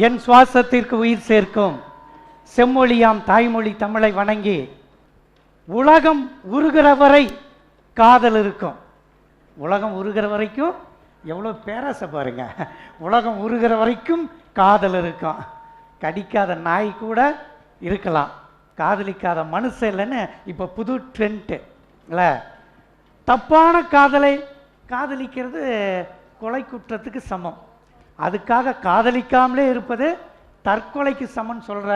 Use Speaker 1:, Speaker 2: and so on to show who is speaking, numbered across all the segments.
Speaker 1: என் சுவாசத்திற்கு உயிர் சேர்க்கும் செம்மொழியாம் தாய்மொழி தமிழை வணங்கி உலகம் உருகிற வரை காதல் இருக்கும். உலகம் உருகிற வரைக்கும் எவ்வளோ பேராசை பாருங்க. உலகம் உருகிற வரைக்கும் காதல் இருக்கும். கடிக்காத நாய் கூட இருக்கலாம், காதலிக்காத மனுஷன் இல்லைன்னு இப்போ புது ட்ரெண்ட் இல்லை. தப்பான காதலை காதலிக்கிறது கொலை குற்றத்துக்கு சமம். அதுக்காக காதலிக்காமலே இருப்பது தற்கொலைக்கு சமம்னு சொல்கிற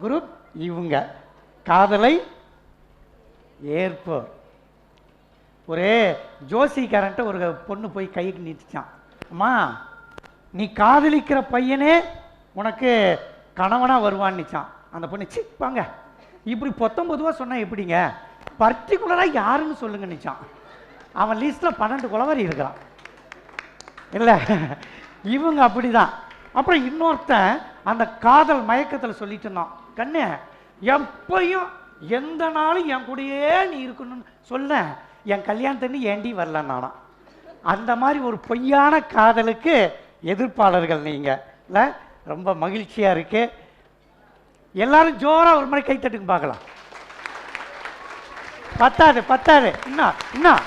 Speaker 1: குரூப் இவங்க. காதலை ஏற்போர். ஒரே ஜோசிக்காரன்ட்ட ஒரு பொண்ணு போய் கைக்கு நீட்டிச்சான். அம்மா, நீ காதலிக்கிற பையனே உனக்கு கணவனாக வருவான்னுச்சான். அந்த பொண்ணு சிப்பாங்க, இப்படி 19 சொன்னால் எப்படிங்க, பர்டிகுலராக யாருன்னு சொல்லுங்க நிச்சான். அவன் லிஸ்ட்டில் 12 குலவாரி இருக்கிறான் இல்லை. இவங்க அப்படி தான். அப்புறம் இன்னொருத்தன் அந்த காதல் மயக்கத்தில் சொல்லிட்டு இருந்தான், கண்ணே எப்பையும் எந்த நாளும் என் கூடயே நீ இருக்கணும்னு சொல்ல, என் கல்யாணத்தண்ணி ஏண்டி வரல நானா. அந்த மாதிரி ஒரு பொய்யான காதலுக்கு எதிர்ப்பாளர்கள் நீங்கள் இல்லை. ரொம்ப மகிழ்ச்சியாக இருக்கு. எல்லாரும் ஜோரா ஒரு மாதிரி கைத்தட்டுக்கு பார்க்கலாம். பத்தாது இன்னும்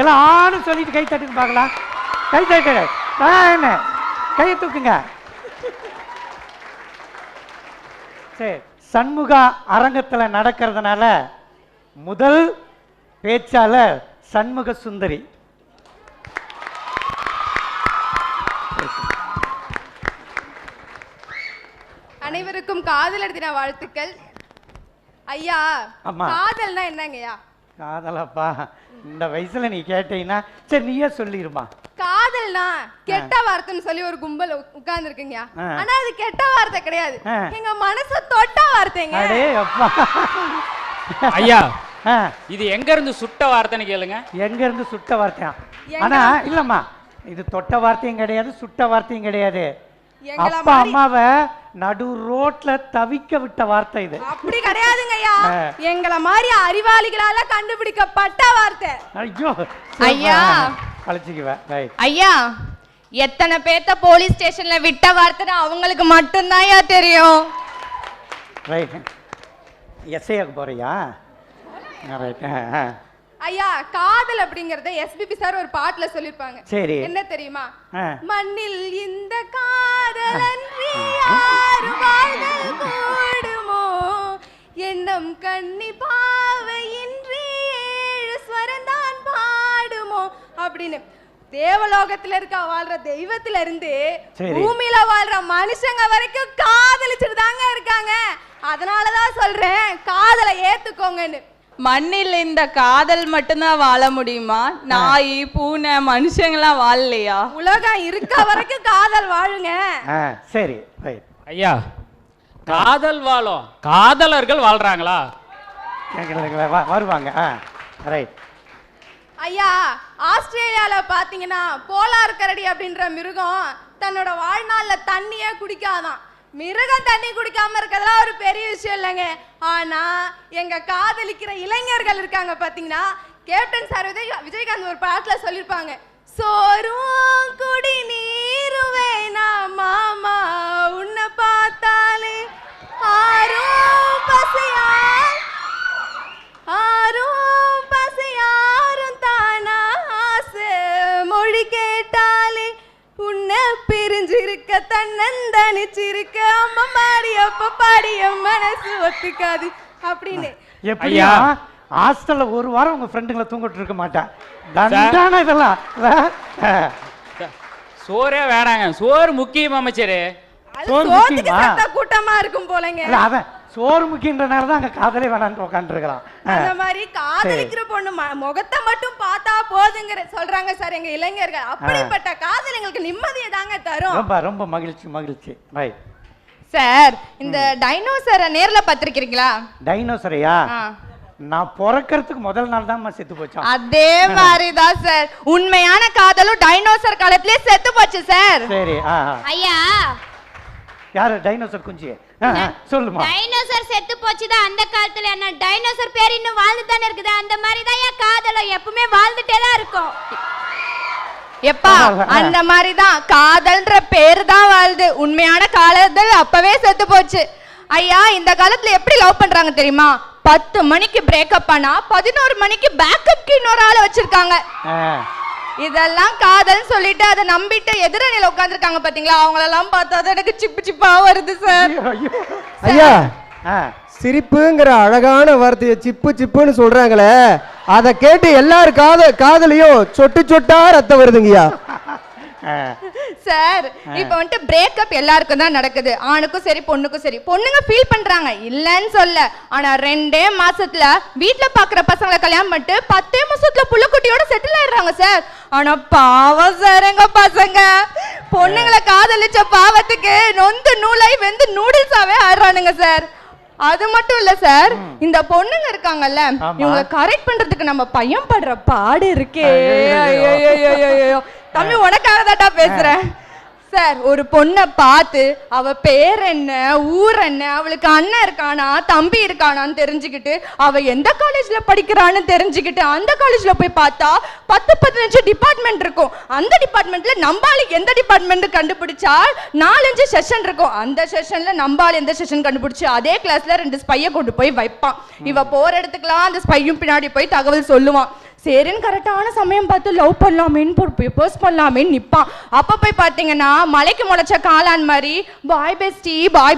Speaker 1: எல்லாம் ஆணும் சொல்லிட்டு கைத்தட்டுக்கு பார்க்கலாம். கைத்தட்டு என்ன கையை தூக்குங்க. சரி, சண்முகா அரங்கத்தில் நடக்கிறதுனால முதல் பேச்சாளர் சண்முக சுந்தரி.
Speaker 2: அனைவருக்கும் காதலர் தின வாழ்த்துக்கள். ஐயா, காதல்னா என்னங்கய்யா?
Speaker 1: காதலப்பா, இந்த வயசுல நீ கேட்டீங்கன்னா சரி நீயே சொல்லிருமா.
Speaker 2: காதல்னா கெட்ட வார்த்தைன்னு சொல்லி ஒரு கும்பல் உட்கார்ந்து இருக்குங்க. ஆனா அது கெட்ட வார்த்தை கிடையாது, எங்க மனசு தொட்ட வார்த்தைங்க.
Speaker 3: ஐயா, இது எங்க இருந்து சுட்ட வார்த்தைன்னு கேளுங்க.
Speaker 1: எங்க இருந்து சுட்ட வார்த்தையா? ஆனா இல்லம்மா, இது தொட்ட வார்த்தையும் கிடையாது, சுட்ட வார்த்தையும் கிடையாது. அப்பா அம்மாவை நடு ரோட்ல தவிக்க விட்ட வார்த்தை இது.
Speaker 2: அப்படி கிடையாதுங்க ஐயா, எங்களை மாதிரி அறிவாளிகளால கண்டுபிடிக்கப்பட்ட வார்த்தை.
Speaker 1: ஐயோ
Speaker 4: ஐயா,
Speaker 1: அழைச்சிக்குவேன்.
Speaker 4: ஐயா, எத்தனை பேத்த போலீஸ் ஸ்டேஷன்ல விட்ட வார்த்தை அவங்களுக்கு மட்டும்தான் தெரியும்.
Speaker 1: ரைட், எஸ்ஐக்கு போறியா? ரைட்.
Speaker 2: ஐயா, காதல் அப்படிங்கறத எஸ்பிபி சார் ஒரு பாட்டுல சொல்லிருப்பாங்க.
Speaker 1: சரி,
Speaker 2: என்ன தெரியுமா? மண்ணில் இந்த காதலன்றி யாரு வாழ்தல் கூடுமோ, எண்ணம் கண்ணி பாவையின்றி 7 ஸ்வரந்தான் பாடுமோ அப்படின்னு. தேவலோகத்துல இருக்க வாழ்ற தெய்வத்துல இருந்து பூமியில வாழ்ற மனுஷங்க வரைக்கும் காதலிச்சுட்டு தாங்க இருக்காங்க. அதனாலதான் சொல்றேன், காதலை ஏத்துக்கோங்கன்னு.
Speaker 5: மண்ணில் இந்த காதல் மட்டும்தான் வாழ முடியுமா? நாய் பூனை மனுஷங்களாம் வாழலையா?
Speaker 2: உலகம் இருக்க வரைக்கும் காதல் வாழுங்க.
Speaker 1: சரி
Speaker 3: ஐயா, காதல் வாழும், காதலர்கள் வாழ்றாங்களா?
Speaker 1: வருவாங்க. ரைட்.
Speaker 2: ஐயா, ஆஸ்திரேலியால பாத்தீங்கன்னா போலார் கரடி அப்படின்ற மிருகம் தன்னோட வாழ்நாள்ல தண்ணியே குடிக்காதான். மிருகம் தண்ணி குடிக்காம இருக்கிறதுலாம் ஒரு பெரிய விஷயம் இல்லைங்க. ஆனா எங்க காதலிக்கிற இளைஞர்கள் இருக்காங்க பாத்தீங்கன்னா, கேப்டன் சார் விஜயகாந்த் ஒரு பாட்டுல சொல்லிருப்பாங்க, சோறும் குடி நீரும் வேணா மாமா, உன்னை பார்த்தாலே ஆரும் பசியாரும் தானா, ஆசை மொழி கேட்டாலே உன்னை பிரிஞ்சிருக்க தன்னந்தனிச்சிருக்க, அம்மா மாடி அப்ப பாடிய மனசு ஒத்துக்காது அப்படின்னு.
Speaker 1: எப்படியா ஹாஸ்டல்ல ஒரு வாரம் உங்க ஃப்ரெண்டுங்களை தூங்கிட்டு இருக்க மாட்டேன். இதெல்லாம்
Speaker 3: சோறே வேணாங்க, சோறு முக்கியம் அமைச்சரே.
Speaker 2: கூட்டமா இருக்கும் போலங்க.
Speaker 1: அவன் சோறு முக்கியன்றனால தான் அங்க காதலே வேணான்னு உட்காந்துருக்கலாம்.
Speaker 2: அந்த மாதிரி காதலிக்கிற பொண்ணு முகத்தை மட்டும் பார்த்தா போதுங்கிற சொல்றாங்க சார் எங்க இளைஞர்கள். அப்படிப்பட்ட காதல் எங்களுக்கு நிம்மதியை தாங்க தரும்.
Speaker 1: ரொம்ப ரொம்ப மகிழ்ச்சி. ரைட்
Speaker 4: சார், இந்த டைனோசரை நேர்ல பாத்திருக்கீங்களா?
Speaker 1: டைனோசரையா? நான் பிறக்கிறதுக்கு முதல் நாள் தான் செத்து போச்சு.
Speaker 4: அதே மாதிரிதான் சார், உண்மையான காதலும் டைனோசர் காலத்திலே செத்து போச்சு சார்.
Speaker 1: சரி.
Speaker 6: ஐயா,
Speaker 1: யாரு டைனோசர் குஞ்சு? சொல்லுமா.
Speaker 6: டைனோசர் செத்து போச்சுதான் அந்த காலத்துல. என்ன டைனோசர் பேர் இன்னும் வாழ்ந்து தானே இருக்குது. அந்த மாதிரி தான் என் காதலும் எப்பவுமே வாழ்ந்துட்டே தான் இருக்கும்.
Speaker 4: எப்பா அந்த மாதிரிதான் காதல்ன்ற பேரு தான் வாழ்து, உண்மையான காதல் அப்பவே செத்து போச்சு. ஐயா இந்த காலத்துல எப்படி லவ் பண்றாங்க தெரியுமா? 10 மணிக்கு பிரேக்கப் ஆனா 11 மணிக்கு பேக்கப்க்கு இன்னொரு ஆளை வச்சிருக்காங்க. இதெல்லாம் காதல் சொல்லிட்டு அதை நம்பிட்டு எதிரணியில உட்கார்ந்துருக்காங்க பாத்தீங்களா, அவங்களெல்லாம் பார்த்தா எனக்கு சிப்பு சிப்பா வருது சார்.
Speaker 7: ஐயா சிரிப்புங்கிற அழகான வார்த்தையை சிப்பு சிப்புன்னு சொல்றாங்களே, அதை கேட்டு எல்லாரும் காதலையும் சொட்டு சொட்டா ரத்தம் வருதுங்கய்யா.
Speaker 4: சார் இப்ப வந்துட்டு பிரேக்கப் எல்லாருக்கும் தான் நடக்குது, ஆணுக்கும் சரி பொண்ணுக்கும் சரி. பொண்ணுங்க ஃபீல் பண்றாங்க இல்லன்னு சொல்ல, ஆனா 2 மாசத்துல வீட்டுல பாக்குற பசங்களை கல்யாணம் பண்ணிட்டு 10 மாசத்துல புள்ளக்குட்டியோட செட்டில் ஆயிடுறாங்க சார். ஆனா பாவம் சார் எங்க பசங்க பொண்ணுங்களை காதலிச்ச பாவத்துக்கு நொந்து நூலாய் வெந்து நூடுல்ஸாவே ஆடுறானுங்க சார். அது மட்டும் இல்ல சார், இந்த பொண்ணுங்க இருக்காங்கல்ல இவங்க கரெக்ட் பண்றதுக்கு நம்ம பையன் படுற பாடு இருக்கே. தம்பி உனக்காக தான்டா பேசுறேன் சார். ஒரு பொண்ணை பார்த்து அவ பேர் என்ன, ஊர் என்ன, அவளுக்கு அண்ணன் இருக்கானா தம்பி இருக்கானான்னு தெரிஞ்சுக்கிட்டு, அவ எந்த காலேஜ்ல படிக்கிறான்னு தெரிஞ்சுக்கிட்டு, அந்த காலேஜ்ல போய் பார்த்தா 10-15 டிபார்ட்மெண்ட் இருக்கும். அந்த டிபார்ட்மெண்ட்ல நம்பாளுக்கு எந்த டிபார்ட்மெண்ட் கண்டுபிடிச்சா 4-5 செஷன் இருக்கும். அந்த செஷன்ல நம்பாள் எந்த செஷன் கண்டுபிடிச்சு அதே கிளாஸ்ல 2 ஸ்பையை கொண்டு போய் வைப்பான். இவ போற இடத்துக்குலாம் அந்த ஸ்பையும் பின்னாடி போய் தகவல் சொல்லுவான். சரின்னு கரெக்டான சமயம் பார்த்து லவ் பண்ணலாமேன்னு ப்ரப்போஸ் பண்ணலாமேன்னு நிற்பான். அப்போ போய் பார்த்தீங்கன்னா மலைக்கு முளைச்ச காளான் மாதிரி பாய்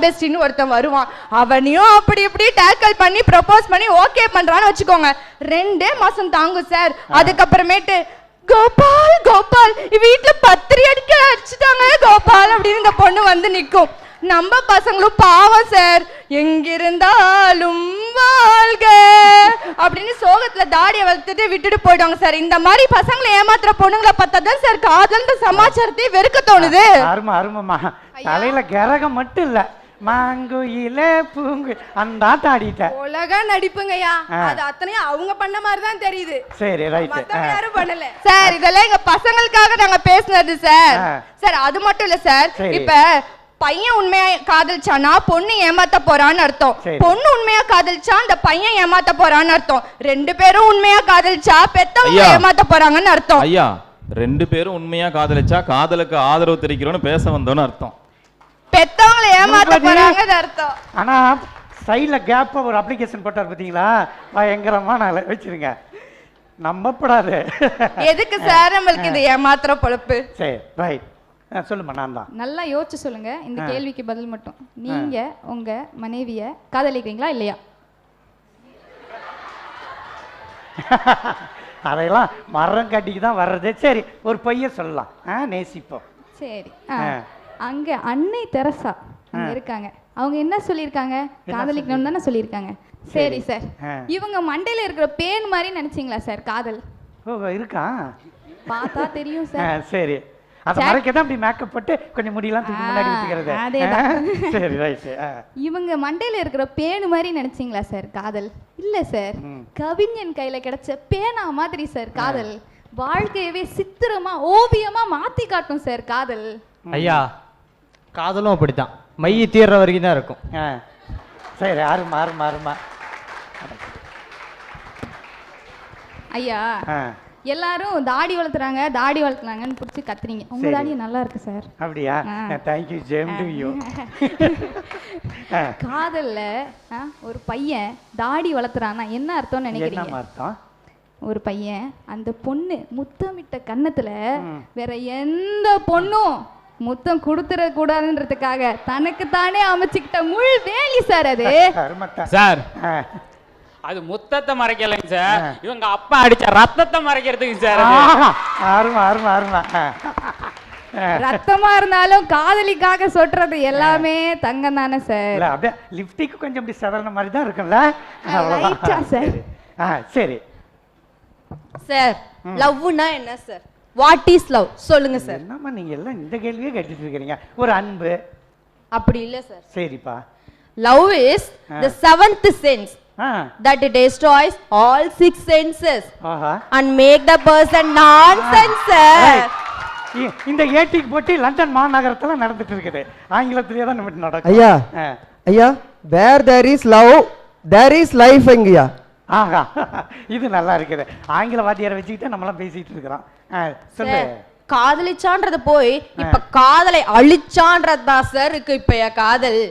Speaker 4: பெஸ்டின்னு ஒருத்தன் வருவான். அவனையும் அப்படி இப்படி டேக்கல் பண்ணி ப்ரப்போஸ் பண்ணி ஓகே பண்ணுறான்னு வச்சுக்கோங்க. 2 மாதம் தாங்கும் சார். அதுக்கப்புறமேட்டு கோபால் வீட்டுல பத்திரி அடிச்சுட்டாங்க கோபால் அப்படின்னு இந்த பொண்ணு வந்து நிற்கும். நம்ம பசங்களும் பாவம் சார், எங்கிருந்தாலும் வாழ்க அப்படின்னு சோகத்துல தாடியை வளர்த்துட்டு விட்டுட்டு போயிடுவாங்க சார். இந்த மாதிரி பசங்களை ஏமாத்துற பொண்ணுங்களை பார்த்தாதான் சார் காதல்ன்ற சமாச்சாரத்தை வெறுக்க தோணுது.
Speaker 1: அருமா தலையில கரகம் மட்டும் இல்ல, மாங்குயிலே பூங்கு அந்த ஆட்டம் ஆடிட்ட
Speaker 2: உலக நடிப்புங்கய்யா. அது அத்தனையும் அவங்க பண்ண மாதிரி தான் தெரியுது.
Speaker 1: சரி ரைட்,
Speaker 2: மத்தவங்க யாரும் பண்ணல
Speaker 4: சார். இதெல்லாம் எங்க பசங்களுக்காக நாங்க பேசுனது சார். சார் அது மட்டும் இல்ல சார், இப்ப பையன் உண்மையா காதலிச்சானா பொண்ணு ஏமாத்த போறான்னு அர்த்தம், பொண்ணு உண்மையா காதலிச்சா அந்த பையன் ஏமாத்த போறான்னு அர்த்தம், 2 பேரும் உண்மையா காதலிச்சா பெத்தவங்க ஏமாத்த போறாங்கன்னு அர்த்தம்.
Speaker 8: ஐயா 2 பேரும் உண்மையா காதலிச்சா காதலுக்கு ஆதரவு தெரிவிக்கிறோன்னு பேச வந்தோன்னு அர்த்தம்,
Speaker 4: பெத்தவங்களை ஏமாத்த போறாங்கன்னு அர்த்தம்.
Speaker 1: ஆனா சைட்ல கேப்ப ஒரு அப்ளிகேஷன் போட்டார் பாத்தீங்களா, பயங்கரமா நான் வச்சிருங்க, நம்பப்படாது.
Speaker 4: எதுக்கு சார் நம்மளுக்கு இது ஏமாத்துற பொழப்பு?
Speaker 1: சரி ரைட், சொல்லுமா. நான் தான்
Speaker 9: நல்லா யோசிச்சு சொல்லுங்க. இந்த கேள்விக்கு பதில் மட்டும், நீங்க உங்க மனைவிய காதலிக்கிறீங்களா இல்லையா?
Speaker 1: அதையெல்லாம் மரம் கட்டிக்கு தான் வர்றது. சரி ஒரு பையன் சொல்லலாம், நேசிப்போம்.
Speaker 9: சரி, அங்க அன்னை தெரசா அங்க இருக்காங்க, அவங்க என்ன சொல்லியிருக்காங்க? காதலிக்கணும்னு தானே சொல்லியிருக்காங்க. சரி சார், இவங்க மண்டையில இருக்கிற பேன் மாதிரி நினைச்சீங்களா சார் காதல்?
Speaker 1: ஓ இருக்கா,
Speaker 9: பார்த்தா தெரியும் சார்.
Speaker 1: சரி, அத மறைக்கதான் அப்படி மேக்கப் போட்டு கொஞ்சம் முடியலாம் தூக்கி முன்னாடி வச்சுக்கிறது. சரி ரைட்.
Speaker 9: இவங்க மண்டையில இருக்கிற பேனு மாதிரி நினைச்சீங்களா சார் காதல்? இல்ல சார், கவிஞன் கையில கிடைச்ச பேனா மாதிரி சார் காதல். வாழ்க்கையவே சித்திரமா ஓவியமா மாத்தி காட்டும் சார் காதல்.
Speaker 7: ஐயா காதலும் அப்படித்தான், மைய தீர்ற வரைக்கும் தான் இருக்கும்.
Speaker 1: சரி அருமா.
Speaker 9: ஐயா எல்லாரும் தாடி வளர்த்துறாங்கன்னு பிடிச்சி கத்துறீங்க, உங்க தாடி நல்லா இருக்கு சார்.
Speaker 1: அப்படியா? Thank you, same to you.
Speaker 9: காதல்ல ஒரு பையன் தாடி வளர்த்துறான்னா என்ன அர்த்தம்னு நினைக்கிறீங்க?
Speaker 1: என்ன அர்த்தம்?
Speaker 9: ஒரு பையன் அந்த பொண்ணு முத்தமிட்ட கன்னத்துல வேற எந்த பொண்ணும் முத்தம் கொடுத்துட கூடாதுன்றதுக்காக தனக்கு தானே அமைச்சுக்கிட்ட முள் வேலி சார் அது.
Speaker 3: சார் அது முத்தத்தை மறைக்கலைங்க சார், இவங்க அப்பா அடிச்ச ரத்தத்தை மறைக்கிறதுக்கு சார்.
Speaker 1: அருமா.
Speaker 9: ரத்தமா இருந்தாலும் காதலிக்காக சொல்றது எல்லாமே தங்கம் தானே சார்.
Speaker 1: அப்படியே லிப்டிக் கொஞ்சம் இப்படி சதறன மாதிரி தான் இருக்கும்ல. சரி
Speaker 4: சார், லவ்னா என்ன சார்? வாட் இஸ் லவ் சொல்லுங்க சார்.
Speaker 1: என்னம்மா நீங்க எல்லாம் இந்த கேள்வியே கேட்டுட்டு இருக்கீங்க. ஒரு அன்பு
Speaker 4: அப்படி இல்ல சார்.
Speaker 1: சரிப்பா.
Speaker 4: Love is the 7th sense that it destroys all 6 senses and make the person nonsense sir.
Speaker 1: இந்த ஏட்டிக்கு போட்டி லண்டன் மாநகரத்துல நடந்துட்டு இருக்குது, ஆங்கிலத்திலேயே தான் நம்ம நடக்கும்.
Speaker 7: ஐயா where there is love there is life எங்கயா.
Speaker 1: ஆஹா இது நல்லா இருக்குது, ஆங்கில வாத்தியாரை வச்சுக்கிட்டு நம்மளாம் பேசிட்டு இருக்கிறோம். சொல்லு.
Speaker 4: காதலிச்சான்றது போய் இப்ப காதலை அழிச்சான்றதுதான் சார் இருக்கு இப்ப என் காதல்.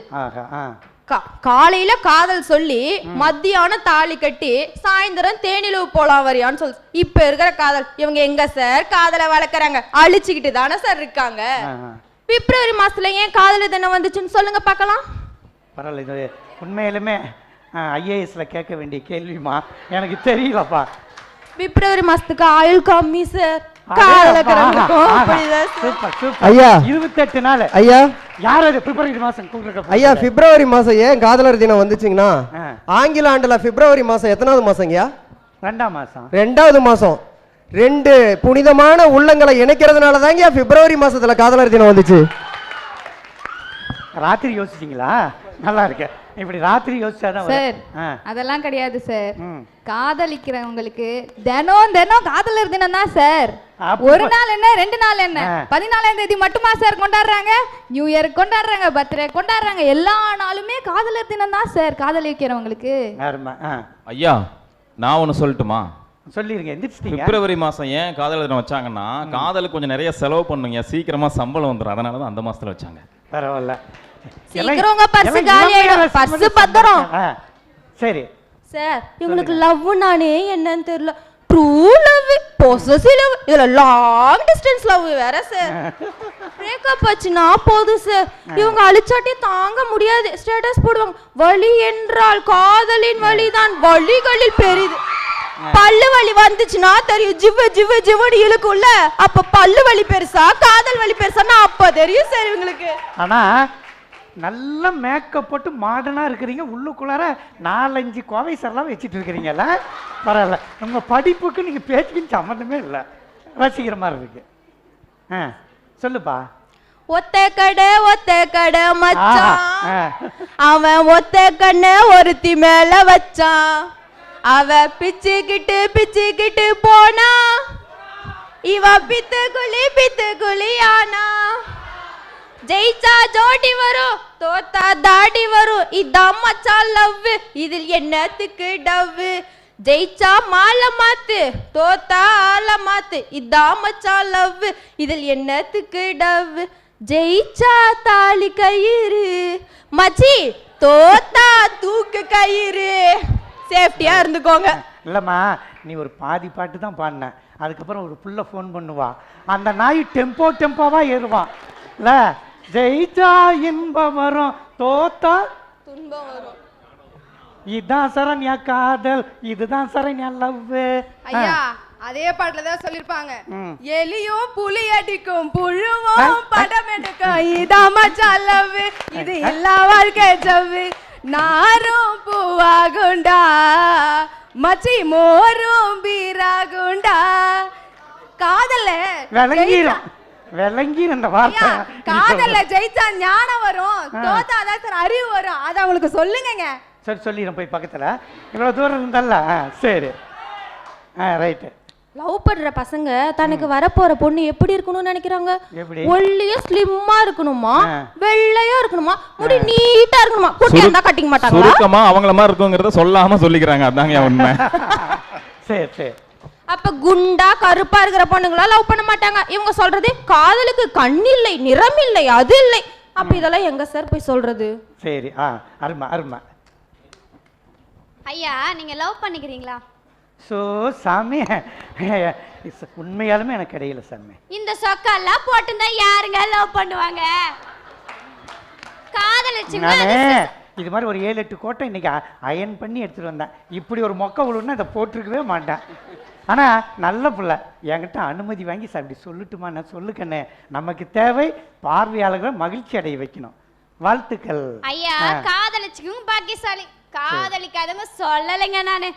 Speaker 4: காலையில காதல் சொல்லி மத்தியானம் தாலி கட்டி சாயந்தரம் தேனிலவு போலாம் வரியான்னு சொல்லு. இப்ப இருக்கிற காதல் இவங்க எங்க சார் காதலை வளர்க்கறாங்க? அழிச்சுக்கிட்டு தானே சார் இருக்காங்க. பிப்ரவரி மாசத்துல ஏன் காதல் தினம் வந்துச்சுன்னு சொல்லுங்க பார்க்கலாம்.
Speaker 1: பரவாயில்ல, இது உண்மையிலுமே ஐஏஎஸ்ல கேட்க வேண்டிய கேள்விமா, எனக்கு தெரியலப்பா.
Speaker 4: பிப்ரவரி மாசத்துக்கு ஆயுள் கம்மி சார்.
Speaker 7: ஐயா
Speaker 1: 28 நாள்.
Speaker 7: ஐயா
Speaker 1: யாரு பிப்ரவரி மாசம்?
Speaker 7: ஐயா பிப்ரவரி மாசம் ஏன் காதலர் தினம் வந்துச்சுங்கன்னா, ஆங்கில ஆண்டுல பிப்ரவரி மாசம் எத்தனாவது மாசங்கய்யா?
Speaker 1: 2ஆம் மாசம்.
Speaker 7: 2வது மாசம். 2 புனிதமான உள்ளங்களை இணைக்கிறதுனால தாங்க பிப்ரவரி மாசத்துல காதலர் தினம் வந்துச்சு.
Speaker 1: ராத்திரி யோசிச்சீங்களா? நல்லா இருக்கு. இப்படி ராத்திரி யோசிச்சாதான்
Speaker 9: சார். அதெல்லாம் கிடையாது சார். காதலிக்கிறவங்களுக்கு தினம் தினம் காதலர் தினம் தான் சார். ஒரு நாள் என்ன 2 நாள் என்ன 14ஆம் தேதி மட்டுமா சார் கொண்டாடுறாங்க? நியூ இயர் கொண்டாடுறாங்க, பர்த்டே கொண்டாடுறாங்க, எல்லா நாளுமே காதலர் தினம் தான் சார் காதலிக்கிறவங்களுக்கு.
Speaker 8: ஐயா நான் ஒன்று சொல்லட்டுமா?
Speaker 1: சொல்லிருங்க. எந்திரிச்சிட்டீங்க.
Speaker 8: பிப்ரவரி மாசம் ஏன் காதலர் தினம் வச்சாங்கன்னா, காதலுக்கு கொஞ்சம் நிறைய செலவு பண்ணுங்க, சீக்கிரமா சம்பளம் வந்துடும், அதனால தான் அந்த மாசத்துல வச்சாங்க.
Speaker 1: பரவாயில்ல.
Speaker 4: சீக்கிரங்க பர்ஸ் காலி ஆயிடும். பர்ஸ் பத்திரம்.
Speaker 1: சரி
Speaker 4: சார், இவங்களுக்கு லவ் நானே என்னன்னு தெரியல. ட்ரூ லவ், பொசசிவ் லவ், இதுல லாங் டிஸ்டன்ஸ் லவ் வேற சார். பிரேக்கப் ஆச்சுனா போதும் சார், இவங்க அழிச்சாட்டி தாங்க முடியாது. ஸ்டேட்டஸ் போடுவாங்க, வலி என்றால் காதலின் வலிதான் வலிகளில் பெரிது. பல்லு வலி வந்துச்சுன்னா தெரியும், ஜிவ ஜிவ ஜிவடி இழுக்கும்ல, அப்ப பல்லு வலி பெருசா காதல் வலி பெருசான்னா அப்ப தெரியும் சார் இவங்களுக்கு.
Speaker 1: ஆனா நல்ல மேக்கப் போட்டு மாடர்னா இருக்கிறீங்க, உள்ளுக்குள்ளார 4-5 கோவை சரெல்லாம் வச்சுட்டு இருக்கிறீங்கல்ல. பரவாயில்ல, உங்க படிப்புக்கு நீங்க பேச்சுக்கு சம்மந்தமே இல்லை, ரசிக்கிற மாதிரி இருக்கு. சொல்லுப்பா.
Speaker 4: ஒத்த கடை மச்சான், அவன் ஒத்த கண்ண ஒருத்தி மேல வச்சான், அவ பிச்சுக்கிட்டு போனா, இவ பித்து குழி ஆனா, ஜெயிச்சா ஜோடி வரும், தோத்தா தாடி வரும், இதான் மச்சான் லவ், இதில் என்னத்துக்கு டவ்வு, ஜெயிச்சா மாலை மாத்து, தோத்தா ஆள மாத்து, இதான் மச்சான் லவ், இதில் என்னத்துக்கு டவ்வு, ஜெயிச்சா தாலி கயிறு மச்சி, தோத்தா தூக்கு கயிறு, சேஃப்டியா இருந்துக்கோங்க.
Speaker 1: இல்லம்மா, நீ ஒரு பாதி பாட்டு தான் பாடின, அதுக்கப்புறம் ஒரு புள்ள ஃபோன் பண்ணுவா, அந்த நாய் டெம்போவா ஏறுவான் இல்ல. ஜெயிச்சா இன்பம் வரும், தோத்தா
Speaker 4: துன்பம் வரும்.
Speaker 1: இதுதான் சரண்யா காதல், இதுதான் சரண்யா லவ்.
Speaker 2: ஐயா அதே பாட்டுல தான் சொல்லிருப்பாங்க, எலியும் புலி அடிக்கும் புழுவும் படம் எடுக்கும், இதான் மச்சான் லவ், இது எல்லா வாழ்க்கை ஜவ்வு, நாரும் பூவாகுண்டா மச்சி மோரும் பீராகுண்டா. காதல்ல
Speaker 1: விளங்கி அந்த வார்த்தை.
Speaker 2: காதல்ல ஜெயிச்சா ஞானம் வரும், தோத்தாதான் சார் அறிவு வரும், அத அவங்களுக்கு சொல்லுங்க.
Speaker 1: சரி சொல்லிடுறேன், போய் பக்கத்துல இவ்வளவு தூரம் இருந்தால. சரி ரைட்டு.
Speaker 4: லவ் பண்ற பசங்க தனக்கு வரப்போற பொண்ணு எப்படி இருக்கணும்னு நினைக்கிறாங்க? ஒல்லியா ஸ்லிம்மா இருக்கணுமா, வெள்ளையா இருக்கணுமா, முடி நீட்டா இருக்கணுமா, குட்டியா இருந்தா கட்டிக்க மாட்டாங்களா?
Speaker 8: சுருக்கமா அவங்கள மாதிரி இருக்குங்கிறத சொல்லாம சொல்லிக்கிறாங்க, அதாங்க உண்மை.
Speaker 1: சரி.
Speaker 4: அப்ப குண்டா கருப்பா இருக்கிற பொண்ணுங்களா லவ் பண்ண மாட்டாங்க. இவங்க சொல்றது காதலுக்கு கண் இல்லை, நிறம் இல்லை, அது இல்லை. அப்ப இதெல்லாம் எங்க சார் போய் சொல்றது?
Speaker 1: சரி அருமை.
Speaker 6: ஐயா நீங்க லவ் பண்ணிக்கிறீங்களா?
Speaker 1: சாமி உண்மையாலுமே எனக்கு கிடையல சாமி.
Speaker 6: இந்த சொக்கெல்லாம் போட்டுதான் யாருங்க லவ் பண்ணுவாங்க?
Speaker 1: நானே இது மாதிரி ஒரு 7-8 கோட்டை இன்னைக்கு அயன் பண்ணி எடுத்துட்டு வந்தேன். இப்படி ஒரு மொக்க விழுன்னா இதை போட்டிருக்கவே மாட்டேன். ஆனா நல்ல பிள்ளை, என்கிட்ட அனுமதி வாங்கி அப்படி சொல்லுட்டுமா? நான் சொல்லுக்கண்ணே, நமக்கு தேவை பார்வையாளர்களை மகிழ்ச்சி அடைய வைக்கணும். வாழ்த்துக்கள்
Speaker 6: ஐயா. காதலிச்சுக்கும் பாக்கியசாலி, காதலிக்காதவங்க சொல்லலைங்க. நானு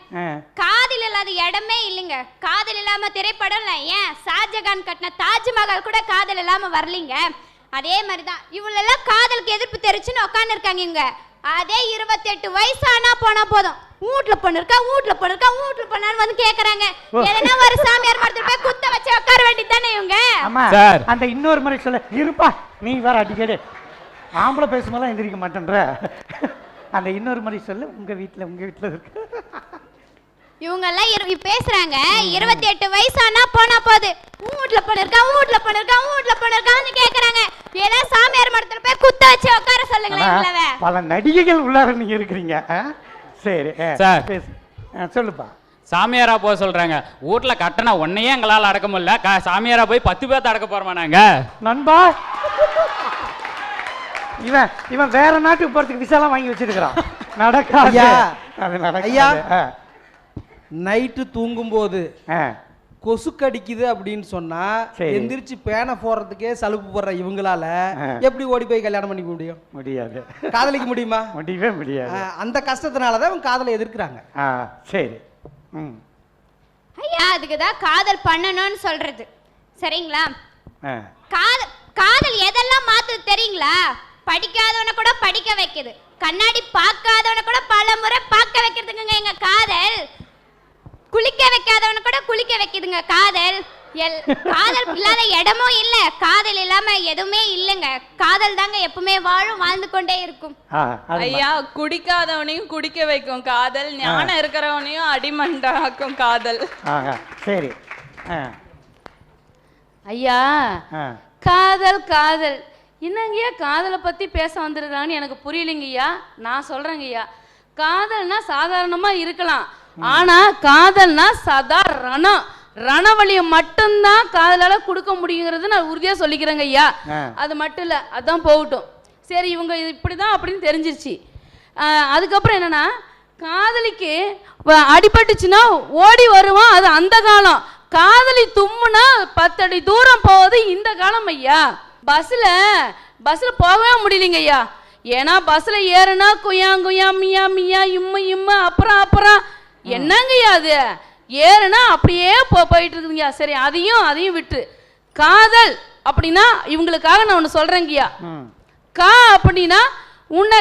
Speaker 6: காதல் இல்லாத இடமே இல்லைங்க. காதல் இல்லாம திரைப்படம் இல்ல, ஏன் ஷாஜகான் கட்டின தாஜ்மஹால் கூட காதல் இல்லாம வரலீங்க. அதே மாதிரிதான் இவளெல்லாம் காதலுக்கு எதிர்ப்பு தெரிச்சுன்னு உட்காந்து இருக்காங்க. இவங்க அதே 28 வயசு ஆனா போனா போதும், வீட்டுல பொண்ணு வந்து கேக்குறாங்க. எதனா ஒரு சாமியார் மரத்துல போய் குத்த வச்சு உட்கார வேண்டியதானே இவங்க.
Speaker 1: அந்த இன்னொரு முறை சொல்ல இருப்பா, நீ வேற அடிக்கடி ஆம்பளை பேசும்போதெல்லாம் எந்திரிக்க மாட்டேன்ற. அந்த இன்னொரு முறை சொல்லு, உங்க வீட்டுல இருக்கு.
Speaker 6: இவங்க எல்லாம் பேசுறாங்க 28 வயசு ஆனா போனா போது, வீட்ல பொண்ணு இருக்கா, வீட்ல பொண்ணு இருக்கா, வீட்ல பொண்ணு இருக்கான்னு கேக்குறாங்க. ஏதோ சாமியார் மடத்துல போய் குத்த வச்சு உட்கார சொல்லுங்களேன் இவ்வளவே.
Speaker 1: பல நடிகைகள் உள்ளார நீங்க இருக்கிறீங்க. சரி
Speaker 3: சார்.
Speaker 1: பேசு. சொல்லுப்பா.
Speaker 3: சாமியாரா போக சொல்றாங்க. வீட்டுல கட்டணா ஒன்னையே எங்களால் அடக்க முடியல. சாமியாரா போய் 10 பேர்த்த அடக்க போறோமா நாங்க?
Speaker 1: நண்பா, இவன் வேற நாட்டுக்கு போறதுக்கு விசாலாம் வாங்கி வச்சிருக்கிறான். நடக்காது. அது நடக்காது.
Speaker 10: நைட்டு தூங்கும்போது கொசு கடிக்குது அப்படின்னு சொன்னா எந்திரிச்சு பேனை போடுறதுக்கே சலுப்பு போடுற இவங்களால எப்படி ஓடி போய் கல்யாணம் பண்ணிக்க முடியும்?
Speaker 1: முடியாது.
Speaker 10: காதலிக்க முடியுமா?
Speaker 1: முடியவே முடியாது.
Speaker 10: அந்த கஷ்டத்தினாலதான் அவங்க காதலை எதிர்க்கிறாங்க.
Speaker 1: சரி.
Speaker 6: ஐயா, அதுக்குதான் காதல் பண்ணணும்னு சொல்றது. சரிங்களா? காதல் எதெல்லாம் மாத்துது தெரியுங்களா? படிக்காதவன கூட படிக்க வைக்குது, கண்ணாடி பார்க்காதவன கூட பல முறை பார்க்க வைக்கிறதுங்க எங்க காதல். குளிக்க வைக்காதவன கூட குளிக்க வைக்குதுங்க காதல். காதல் இல்லாத இடமும் இல்ல, காதல் இல்லாம எதுவுமே இல்லைங்க. காதல் தாங்க எப்பவுமே வாழும், வாழ்ந்து கொண்டே இருக்கும்.
Speaker 5: ஐயா, குடிக்காதவனையும் குடிக்க வைக்கும் காதல், ஞானம் இருக்கிறவனையும் அடிமண்டாக்கும் காதல்.
Speaker 1: சரி
Speaker 11: ஐயா, காதல் காதல் என்னங்கய்யா காதலை பத்தி பேச வந்திருக்கான்னு எனக்கு புரியலைங்கய்யா. நான் சொல்றேங்கய்யா, காதல்னா சாதாரணமா இருக்கலாம், ஆனா காதல்னா சதா ரணவழியை மட்டும்தான் காதலால கொடுக்க முடியுங்கிறது நான் உறுதியா சொல்லிக்கிறேங்க ஐயா. அது மட்டும் இல்ல, அதான் போகட்டும். சரி, இவங்க இப்படிதான் அப்படின்னு தெரிஞ்சிருச்சு. அதுக்கப்புறம் என்னன்னா, காதலிக்கு அடிபட்டுச்சுன்னா ஓடி வருவான், அது அந்த காலம். காதலி தும்முனா 10 அடி தூரம் போவது இந்த காலம் ஐயா. பஸ்ல போகவே முடியலைங்க ஐயா. ஏன்னா பஸ்ல ஏறுனா குயா மியா மியா இம்மு அப்புறம் என்னங்கய்யா அது ஏறுனா அப்படியே போயிட்டு இருக்குதுங்கய்யா. சரி, அதையும் விட்டு, காதல் அப்படின்னா இவங்களுக்காக நான் ஒன்று சொல்றேங்கய்யா. கா அப்படின்னா உன்னை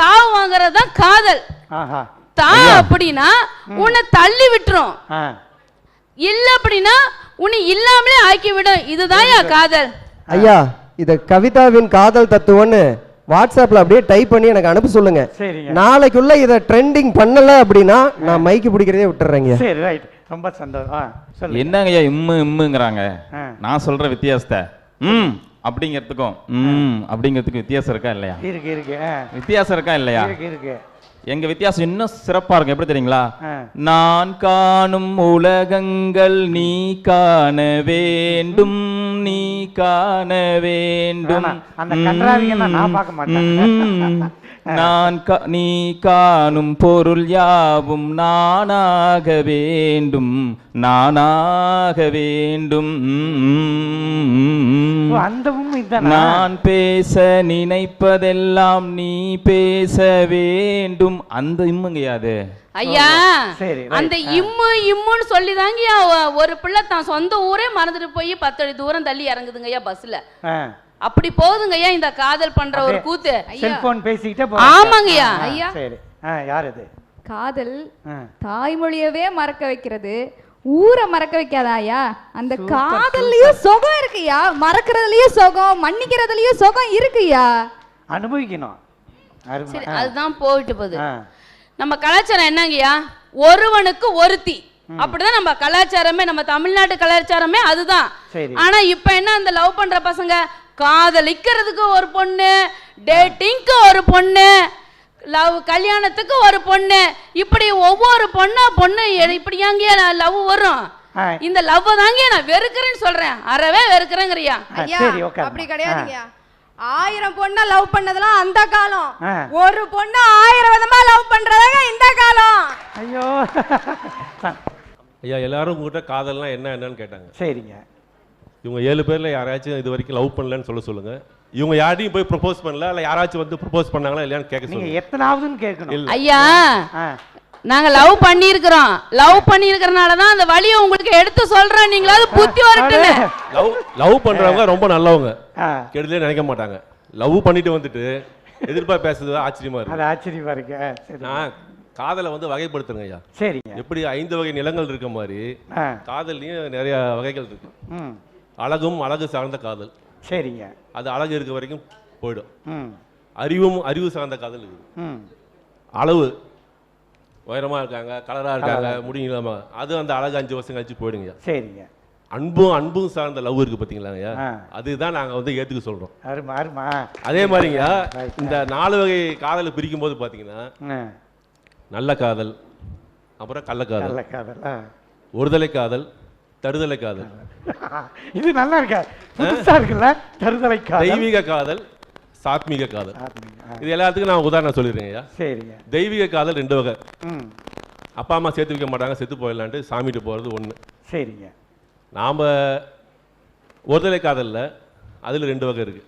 Speaker 11: காவு வாங்குறது தான் காதல். தா அப்படின்னா உன்னை தள்ளி விட்டுரும், இல்ல அப்படின்னா உன்னை இல்லாமலே ஆக்கி விடும். இதுதான் காதல்.
Speaker 7: ஐயா, இத கவிதாவின் காதல் தத்துவம்னு வாட்ஸ்அப்ல அப்படியே டைப் பண்ணி எனக்கு அனுப்ப சொல்லுங்க. நாளைக்குள்ள இத ட்ரெண்டிங் பண்ணல அப்படின்னா நான் மைக்கு பிடிக்கிறதே விட்டுறேங்க.
Speaker 1: சரி, ரைட். ரொம்ப சந்தோஷம்.
Speaker 8: என்னங்க ஐயா இம்முங்கிறாங்க? நான் சொல்ற வித்தியாசத்தை அப்படிங்கிறதுக்கும் அப்படிங்கிறதுக்கு வித்தியாசம் இருக்கா இல்லையா?
Speaker 1: இருக்கு.
Speaker 8: வித்தியாசம் இருக்கா இல்லையா?
Speaker 1: இருக்கு.
Speaker 8: எங்க வித்தியாசம் இன்னும் சிறப்பா இருக்கும். எப்படி தெரியுங்களா? நான் காணும் உலகங்கள் நீ காண வேண்டும், நீ காண வேண்டும்.
Speaker 1: அந்த கன்றாவியை நான் பார்க்க மாட்டேன்.
Speaker 8: நீ காணும் பொருள் யாவும் நானாக வேண்டும், நானாக வேண்டும். நான் பேச நினைப்பதெல்லாம் நீ பேச வேண்டும். அந்த இம்முங்கையாது
Speaker 11: ஐயா. அந்த இம்முன்னு சொல்லிதாங்க ஒரு பிள்ளை தான் சொந்த ஊரே மறந்துட்டு போய் 10 அடி தூரம் தள்ளி இறங்குதுங்க ஐயா பஸ்ல. அப்படி போகுதுங்க ஐயா இந்த காதல் பண்ற ஒரு கூத்து.
Speaker 1: செல்போன் பேசிக்கிட்டே.
Speaker 11: ஆமாங்கய்யா.
Speaker 1: ஐயா, சரி. யார் இது?
Speaker 9: காதல் தாய்மொழியவே மறக்க வைக்கிறது, ஊரை மறக்க வைக்காதா ஐயா? அந்த காதல்லயும் சுகம் இருக்குயா, மறக்கிறதுலயும் சுகம், மன்னிக்கிறதுலயும் சுகம் இருக்குயா.
Speaker 1: அனுபவிக்கணும்.
Speaker 11: அதுதான் போயிட்டு போகுது. நம்ம கலாச்சாரம் என்னங்கய்யா, ஒருவனுக்கு ஒருத்தி, அப்படிதான் நம்ம கலாச்சாரமே, நம்ம தமிழ்நாட்டு கலாச்சாரமே அதுதான். ஆனா இப்ப என்ன, அந்த லவ் பண்ற பசங்க காதலிக்கிறதுக்கு ஒரு பொண்ணு, டேட்டிங்க்கு ஒரு பொண்ணு, லவ் கல்யாணத்துக்கு ஒரு பொண்ணு, இப்படி ஒவ்வொரு பொண்ணு இப்படி அங்கேயே லவ் வரும். இந்த லவ் தாங்க நான் வெறுக்கிறேன்னு சொல்றேன், அறவே வெறுக்கிறேங்கறியா.
Speaker 2: ஐயா, அப்படி கிடையாதுங்கய்யா. 1000 பொண்ணை லவ் பண்ணதெல்லாம் அந்த காலம், ஒரு பொண்ணு 1000 விதமா லவ் பண்றதாங்க இந்த காலம்.
Speaker 1: ஐயோ
Speaker 12: ஐயா, எல்லாரும் உங்ககிட்ட காதல்னா என்னன்னு கேட்டாங்க.
Speaker 1: சரிங்க.
Speaker 12: இவங்க 7 பேர்ல யாராச்சும் இது வரைக்கும் லவ் பண்ணலன்னு சொல்லுங்க. இவங்க யாரையும் போய் ப்ரொபோஸ் பண்ணல, இல்ல யாராச்சும் வந்து ப்ரொபோஸ் பண்ணாங்களா இல்லையான்னு கேட்க சொல்லுங்க.
Speaker 1: நீங்க எத்தனாவதுன்னு கேட்கணும்.
Speaker 11: ஐயா, நாங்க லவ் பண்ணியிருக்கிறனால தான் அந்த வழியை உங்களுக்கு எடுத்து சொல்றேன், நீங்களாவது புத்தி வரட்டுன்னு.
Speaker 12: லவ் பண்றவங்க ரொம்ப நல்லவங்க, கெடுதலே நினைக்க மாட்டாங்க. லவ் பண்ணிட்டு வந்துட்டு எதிர்பார்ப்பு பேசுறது ஆச்சரியமா இருக்கு.
Speaker 1: அது ஆச்சரியமா இருக்கு.
Speaker 12: நான் காதலை வகைப்படுத்துறேங்க ஐயா.
Speaker 1: சரிங்க.
Speaker 12: எப்படி 5 வகை நிலங்கள் இருக்க மாதிரி காதல்லையும் நிறைய வகைகள் இருக்கு. அழகு சார்ந்த காதல்.
Speaker 1: சரிங்க.
Speaker 12: அது அழகு இருக்க வரைக்கும் போயிடும். அறிவு சார்ந்த காதல் இருக்குது. அளவு உயரமா இருக்காங்க, கலரா இருக்காங்க, முடியலாமா, அது அந்த அழகு 5 வருஷம் கழிச்சு போயிடுங்க.
Speaker 1: சரிங்க.
Speaker 12: அன்பும் சார்ந்த லவ் இருக்கு பார்த்தீங்களாங்கய்யா, அதுதான் நாங்கள் வந்து ஏற்றுக்க சொல்கிறோம்.
Speaker 1: அருமா அருமா.
Speaker 12: அதே மாதிரிங்க இந்த 4 வகை காதலை பிரிக்கும் போது பார்த்தீங்கன்னா நல்ல காதல், அப்புறம் கள்ளக்காதல், ஒருதலை காதல், தருதலை காதல்.
Speaker 1: இது நல்லா இருக்கா, புதுசா இருக்குல்ல? தருதலை காதல்,
Speaker 12: தெய்வீக காதல், சாத்மீக காதல். இது எல்லாத்துக்கும் நான் உதாரணம் சொல்லிடுறேங்கய்யா.
Speaker 1: சரிங்க.
Speaker 12: தெய்வீக காதல் 2 வகை. அப்பா அம்மா சேர்த்து வைக்க மாட்டாங்க, செத்து போயிடலான்ட்டு சாமிட்டு போகிறது 1.
Speaker 1: சரிங்க.
Speaker 12: நாம் ஒருதலை காதலில் அதில் 2 வகை இருக்குது.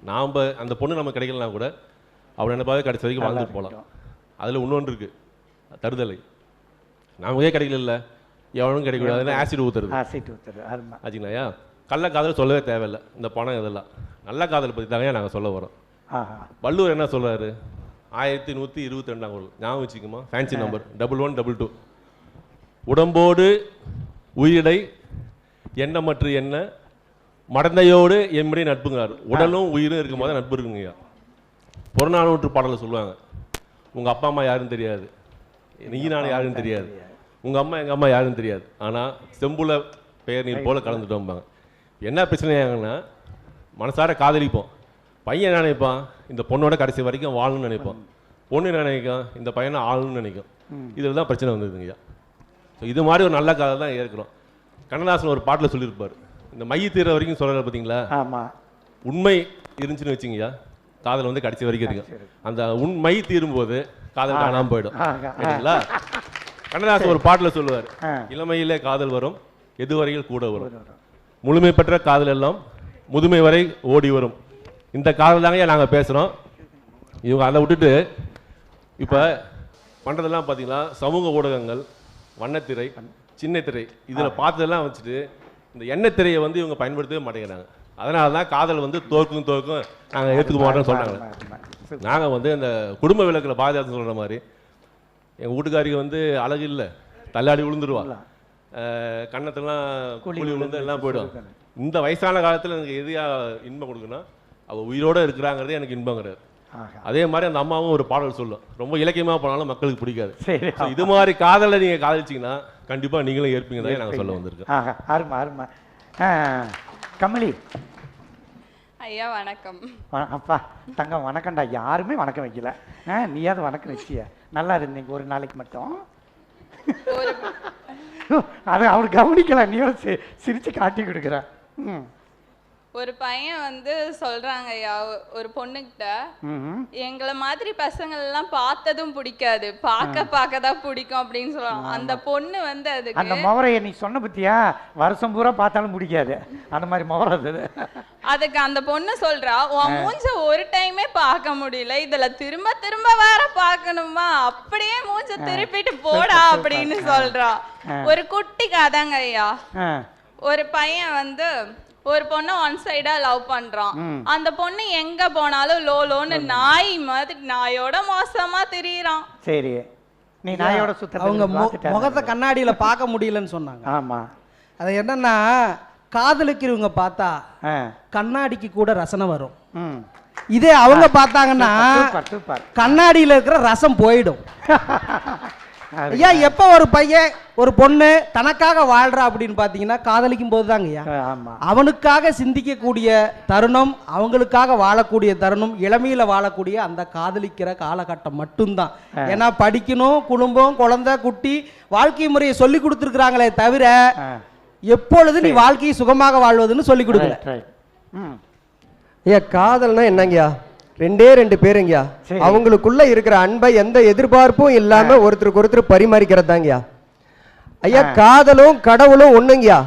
Speaker 12: நாம் அந்த பொண்ணு நமக்கு கிடைக்கலனா கூட அவள் நினைப்பாவே கடைசி வரைக்கும் வாழ்ந்துட்டு போகலாம். அதில் இன்னொன்று இருக்குது, தருதலை. நமக்கே கிடைக்கல, எவனும் கிடைக்கூடாது, ஆசிட் ஊற்றுறது. ஆச்சுங்களாயா? கள்ள காதல் சொல்லவே தேவையில்லை, இந்த பணம் இதெல்லாம். நல்ல காதல் பற்றி தாங்க நாங்கள் சொல்ல வரோம். வள்ளுவர் என்ன சொல்கிறாரு? 1122ஆம் குறள் ஞாபகம் வச்சுக்குமா? Fancy number 1122. உடம்போடு உயிரிடை எண்ணமற்று என்ன மடந்தையோடு எம்படி நட்புங்கிறார். உடலும் உயிரும் இருக்கும் போது நட்பு இருக்குங்கய்யா. புறநானூற்று பாடலை சொல்லுவாங்க, உங்கள் அப்பா அம்மா யாருன்னு தெரியாது, நீ நானும் யாருன்னு தெரியாது, உங்கள் அம்மா எங்கள் அம்மா யாருன்னு தெரியாது, ஆனால் செம்புல பெயர் நீர் போல கலந்துட்டோம்பாங்க. என்ன பிரச்சனையாங்கன்னா, மனசார காதலிப்போம். பையன் என்ன நினைப்பான்? இந்த பொண்ணோட கடைசி வரைக்கும் வாழணும்னு நினைப்பான். பொண்ணு என்ன நினைக்கும்? இந்த பையனை ஆளணும்னு நினைக்கும். இதில் தான் பிரச்சனை வந்ததுங்கய்யா. ஸோ இது மாதிரி ஒரு நல்ல காதல் தான் ஏற்கிறோம். கண்ணதாசன் ஒரு பாட்டில் சொல்லியிருப்பார், இந்த மைய தீர வரைக்கும் சொல்கிறார் பார்த்தீங்களா? ஆமாம். உண்மை இருந்துச்சுன்னு வச்சுங்கய்யா, காதல் வந்து கடைசி வரைக்கும் இருக்கும். அந்த உண்மை தீரும்போது காதல் காணாமல் போயிடும். சரிங்களா? கண்ணதாசன் ஒரு பாட்டில் சொல்லுவார், இளமையிலே காதல் வரும், எதுவரையில் கூட வரும், முழுமை பெற்ற காதல் எல்லாம் முதுமை வரை ஓடி வரும். இந்த காதல் தாங்க நாங்கள் பேசுகிறோம். இவங்க அதை விட்டுட்டு இப்போ பண்ணுறதெல்லாம் பார்த்தீங்கன்னா சமூக ஊடகங்கள், வண்ணத்திரை, சின்ன திரை, இதில் பார்த்ததெல்லாம் வச்சுட்டு இந்த எண்ணெய் திரையை வந்து இவங்க பயன்படுத்தவே மாட்டேங்கிறாங்க. அதனால தான் காதல் வந்து தோற்கும் நாங்கள் ஏற்றுக்க மாட்டோம்னு சொல்கிறாங்க. நாங்கள் வந்து இந்த குடும்ப விளக்கில் பாதுகாத்து சொல்கிற மாதிரி, எங்கள் வீட்டுக்காரிக்கு வந்து அழகு இல்லை, தள்ளாடி விழுந்துருவா, கன்னத்தெல்லாம் குழி விழுந்து எல்லாம் போய்டும். இந்த வயசான காலத்தில் எனக்கு எதையாக இன்பம் கொடுக்குன்னா, அவள் உயிரோடு இருக்கிறாங்கிறதே எனக்கு இன்பங்கிறார். அதே மாதிரி அந்த அம்மாவும் ஒரு பாடல் சொல்லும், ரொம்ப இலக்கியமாக போனாலும் மக்களுக்கு பிடிக்காது. இது மாதிரி காதலை நீங்கள் காதலிச்சிங்கன்னா கண்டிப்பாக நீங்களும் ஏற்பீங்க தான் நாங்கள் சொல்ல வந்திருக்கோம்.
Speaker 1: அருமா அருமா. கமலி
Speaker 5: ஐயா வணக்கம்.
Speaker 1: அப்பா தங்கம் வணக்கம்டா. யாருமே வணக்கம் வைக்கல, நீயாவது வணக்கம் வச்சிய. நல்லா இருந்தீங்க ஒரு நாளைக்கு மட்டும். அது அவர் கவனிக்கல, நீயோட சிரிச்சு காட்டி கொடுக்குற.
Speaker 5: ஒரு பையன் வந்து சொல்றாங்க ஐயா ஒரு பொண்ணுகிட்ட, எங்களை மாதிரி பசங்க எல்லாம் பார்த்ததும் பிடிக்காது, பார்க்க தான் பிடிக்கும் அப்படின்னு சொல்றாங்க. அந்த பொண்ணு வந்து அதுக்கு
Speaker 1: அந்த முவரைய நீ சொன்ன பத்தியா, வருஷம் பூரா பார்த்தாலும் பிடிக்காது, அந்த மாதிரி முவரை அது.
Speaker 5: அதுக்கு அந்த பொண்ணு சொல்றா, உன் மூஞ்ச ஒரு டைமே பார்க்க முடியல, இதுல திரும்ப திரும்ப வேற பார்க்கணுமா, அப்படியே மூஞ்ச திருப்பிட்டு போடா அப்படின்னு சொல்றா. ஒரு குட்டி கதைங்க ஐயா. ஒரு பையன் வந்து ஒரு பொண்ணை ஒன் சைடா லவ் பண்றான். அந்த பொண்ணு எங்க போனாலும் லோலோன்னு நாய் மாதிரி நாயோட மோசமா திரியறான்.
Speaker 1: சரி, நீ நாயோட சுத்த
Speaker 10: அவங்க முகத்தை கண்ணாடியில பார்க்க முடியலன்னு சொன்னாங்க.
Speaker 1: ஆமா,
Speaker 10: அது என்னன்னா காதலிக்கிறவங்க பார்த்தா கண்ணாடிக்கு கூட ரசனை வரும். இதே அவங்க பார்த்தாங்கன்னா கண்ணாடியில இருக்கிற ரசம் போயிடும். ஐயா, எப்போ ஒரு பையன் ஒரு பொண்ணு தனக்காக வாழ்றா அப்படின்னு பார்த்தீங்கன்னா காதலிக்கும் போது தாங்க ஐயா. அவனுக்காக சிந்திக்கக்கூடிய தருணம், அவங்களுக்காக வாழக்கூடிய தருணம், இளமையில வாழக்கூடிய அந்த காதலிக்கிற காலகட்டம் மட்டும்தான். ஏன்னா படிக்கணும், குடும்பம், குழந்தை, குட்டி, வாழ்க்கை முறையை சொல்லி கொடுத்துருக்குறாங்களே தவிர எப்பொழுது நீ வாழ்க்கையை சுகமாக வாழ்வதுன்னு சொல்லி கொடுக்கல.
Speaker 7: ஐயா, காதல்னா என்னங்கய்யா? 2 பேருங்கய்யா, அவங்களுக்குள்ள இருக்கிற அன்பை எந்த எதிர்பார்ப்பும் இல்லாம ஒருத்தருக்கு ஒருத்தர் பரிமாறிக்கிறதாங்கய்யா. ஐயா, காதலும் கடவுளும் ஒண்ணுங்கய்யா.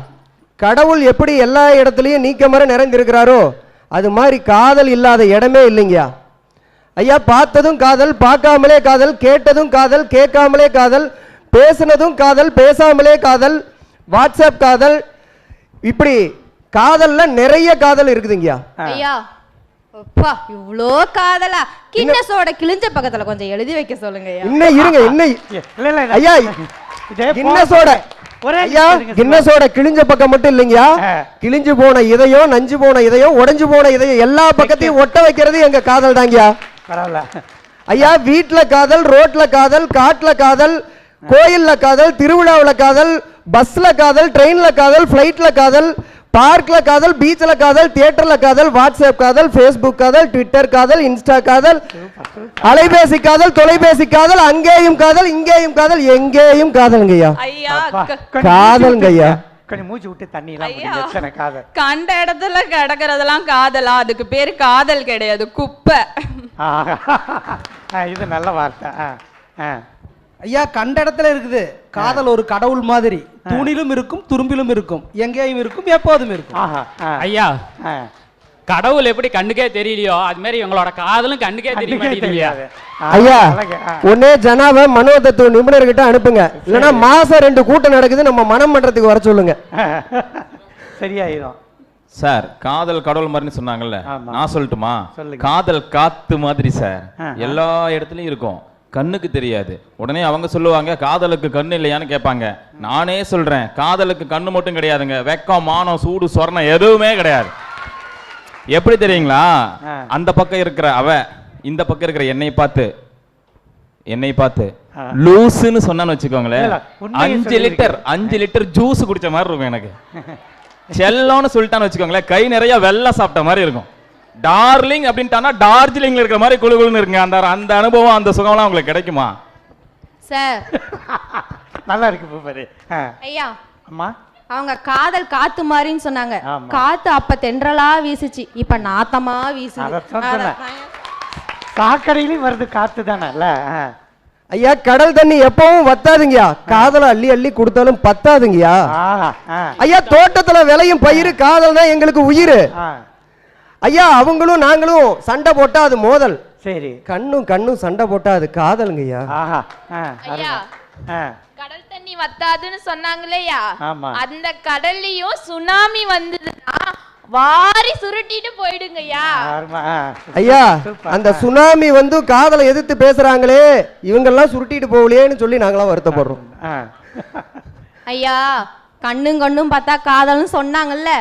Speaker 7: கடவுள் எப்படி எல்லா இடத்துலயும் நீக்கமர நிறைந்திருக்கிறாரோ அது மாதிரி காதல் இல்லாத இடமே இல்லைங்கய்யா. ஐயா, பார்த்ததும் காதல், பார்க்காமலே காதல், கேட்டதும் காதல், கேட்காமலே காதல், பேசினதும் காதல், பேசாமலே காதல், வாட்ஸ்அப் காதல், இப்படி காதல்ல நிறைய காதல் இருக்குதுங்கய்யா.
Speaker 4: ஐயா அப்பா, இவ்ளோ காதலா? கின்னஸோட கிழிஞ்ச பக்கத்துல கொஞ்சம் எழுதி வைக்க சொல்லுங்க ஐயா.
Speaker 7: இன்னும் இருங்க, இன்னும் ஐயா கின்னஸோட ஐயா, கின்னஸோட கிழிஞ்ச பக்கம் மட்டும் இல்லைங்கய்யா, கிழிஞ்சு போன இதயம், நஞ்சு போன இதயம், உடைஞ்சு போன இதயம், எல்லா பக்கத்தையும் ஒட்ட வைக்கிறது எங்க காதல் தாங்கய்யா. ஐயா, வீட்டுல காதல், ரோட்ல காதல், காட்டுல காதல், கோயில்ல காதல், திருவிழாவுல காதல், பஸ்ல காதல், ட்ரெயின்ல காதல், ஃப்ளைட்ல காதல், பார்க்ல காதல், பீச்ல காதல், தியேட்டர்ல காதல், வாட்ஸ்அப் காதல், ஃபேஸ்புக் காதல், ட்விட்டர் காதல், இன்ஸ்டா காதல், அலைபேசி காதல், தொலைபேசி காதல், அங்கேயும் காதல், இங்கேயும் காதல், எங்கேயும் காதல்ங்கய்யா.
Speaker 5: ஐயா
Speaker 7: காதல்ங்கய்யா.
Speaker 1: கொஞ்சம் மூச்சு விட்டு தண்ணி எல்லாம் காதல்.
Speaker 5: கண்ட இடத்துல கிடக்கிறதெல்லாம் காதலா? அதுக்கு பேரு காதல் கிடையாது, குப்பை.
Speaker 1: இது நல்ல வார்த்தை.
Speaker 10: ஐயா, கண்ட இடத்துல இருக்குது காதல். ஒரு கடவுள் மாதிரி தூணிலும் இருக்கும், துரும்பிலும் இருக்கும், எங்கேயும் இருக்கும், எப்போதும் இருக்கும்.
Speaker 3: ஐயா, கடவுள் எப்படி கண்ணுக்கே தெரியலையோ அது மாதிரி இவங்களோட காதலும் கண்ணுக்கே தெரிய மாட்டேங்குது.
Speaker 7: ஐயா, ஒன்னே ஜனாவை மனோதத்துவ நிபுணர்கிட்ட அனுப்புங்க, இல்லைன்னா மாசம் 2 கூட்டம் நடக்குது, நம்ம மனம் மன்றத்துக்கு வர சொல்லுங்க.
Speaker 1: சரியாயிரும்
Speaker 8: சார். காதல் கடவுள் மாதிரின்னு சொன்னாங்கல்ல, நான் சொல்லட்டுமா? காதல் காத்து மாதிரி சார், எல்லா இடத்துலயும் இருக்கும், கண்ணுக்கு தெரியாது. உடனே அவங்க சொல்லுவாங்க காதலுக்கு கண்ணு இல்லையான்னு கேட்பாங்க. நானே சொல்றேன், காதலுக்கு கண்ணு மட்டும் கிடையாதுங்க, வெக்கம், மானம், சூடு, சொர்ணம் எதுவுமே கிடையாது. எப்படி தெரியுங்களா? அந்த பக்கம் இருக்கிற அவ, இந்த பக்கம் இருக்கிற என்னை பார்த்து லூசுன்னு சொன்னான்னு வச்சுக்கோங்களேன், 5 லிட்டர் ஜூஸ் குடிச்ச மாதிரி இருக்கும் எனக்கு. செல்லோன்னு சொல்லிட்டான்னு வச்சுக்கோங்களேன், கை நிறைய வெள்ளம் சாப்பிட்ட மாதிரி இருக்கும். டார்லிங் அப்படின்ட்டானா டார்ஜிலிங்ல இருக்கிற மாதிரி குழு குழுன்னு இருக்குங்க. அந்த அனுபவம், அந்த சுகம்லாம் உங்களுக்கு கிடைக்குமா
Speaker 2: சார்?
Speaker 1: நல்லா இருக்கு பாரு.
Speaker 2: ஐயா,
Speaker 1: அம்மா,
Speaker 2: அவங்க காதல் காத்து மாதிரின்னு சொன்னாங்க. காத்து அப்ப தென்றலா வீசுச்சு, இப்ப நாத்தமா வீசுது.
Speaker 1: சாக்கடையிலும் வருது காத்து தானே.
Speaker 7: ஐயா, கடல் தண்ணி எப்பவும் வத்தாதுங்கய்யா, காதலை அள்ளி அள்ளி கொடுத்தாலும் பத்தாதுங்கய்யா. ஐயா, தோட்டத்துல விளையும் பயிர் காதல் தான் எங்களுக்கு உயிர். ஐயா, அவங்களும் நாங்களும் சண்டை போட்டா அது மோதல்.
Speaker 1: சரி,
Speaker 7: கண்ணும் சண்டை போட்டா அது காதலுங்கய்யா.
Speaker 11: ஐயா, கடல் தண்ணி வத்தாதுன்னு சொன்னாங்களேயா, அந்த கடல்லையும் சுனாமி வந்ததுன்னா வாரி சுருட்டிட்டு போயிடுங்கய்யா.
Speaker 7: ஐயா, அந்த சுனாமி வந்து காதலை எதிர்த்து பேசுறாங்களே, இவங்கெல்லாம் சுருட்டிட்டு போகலையேன்னு சொல்லி நாங்களாம் வருத்தப்படுறோம்.
Speaker 2: ஐயா, கண்ணும் பார்த்தா காதல்னு சொன்னாங்கல்ல,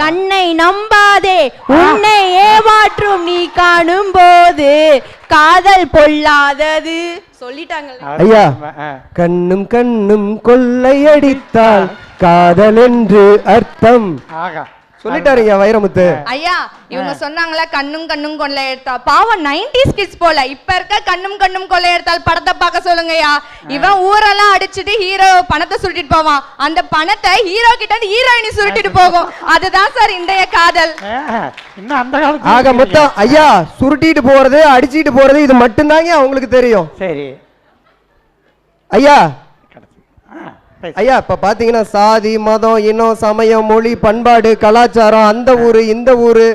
Speaker 2: கண்ணை நம்பாதே உன்னை ஏமாற்றும் நீ காணும் போது காதல் பொல்லாதது சொல்லிட்டாங்க.
Speaker 7: ஐயா, கண்ணும் கொள்ளையடித்தால் காதல் என்று அர்த்தம் சொல்லிட்டாருங்க வைரமுத்து.
Speaker 4: ஐயா, இவங்க சொன்னாங்களா கண்ணும் கொள்ளை எடுத்தா, பாவம் 90s கிட்ஸ் போல. இப்ப இருக்க கண்ணும் கொள்ளை எடுத்தால் படத்தை பார்க்க சொல்லுங்கய்யா. இவன் ஊரெல்லாம் அடிச்சுட்டு ஹீரோ பணத்தை சுருட்டிட்டு போவான், அந்த பணத்தை ஹீரோ கிட்ட ஹீரோயினி சுருட்டிட்டு போகும். அதுதான் சார் இன்றைய காதல்.
Speaker 7: ஆக மொத்தம் ஐயா, சுருட்டிட்டு போறது, அடிச்சிட்டு போறது, இது மட்டும்தாங்க அவங்களுக்கு தெரியும்.
Speaker 1: சரி
Speaker 7: ஐயா. ஐயா, இப்ப பாத்தீங்கன்னா சாதி, மதம், இனம், சமயம், மொழி, பண்பாடு, கலாச்சாரம், அந்த ஊரு இந்த ஊரு,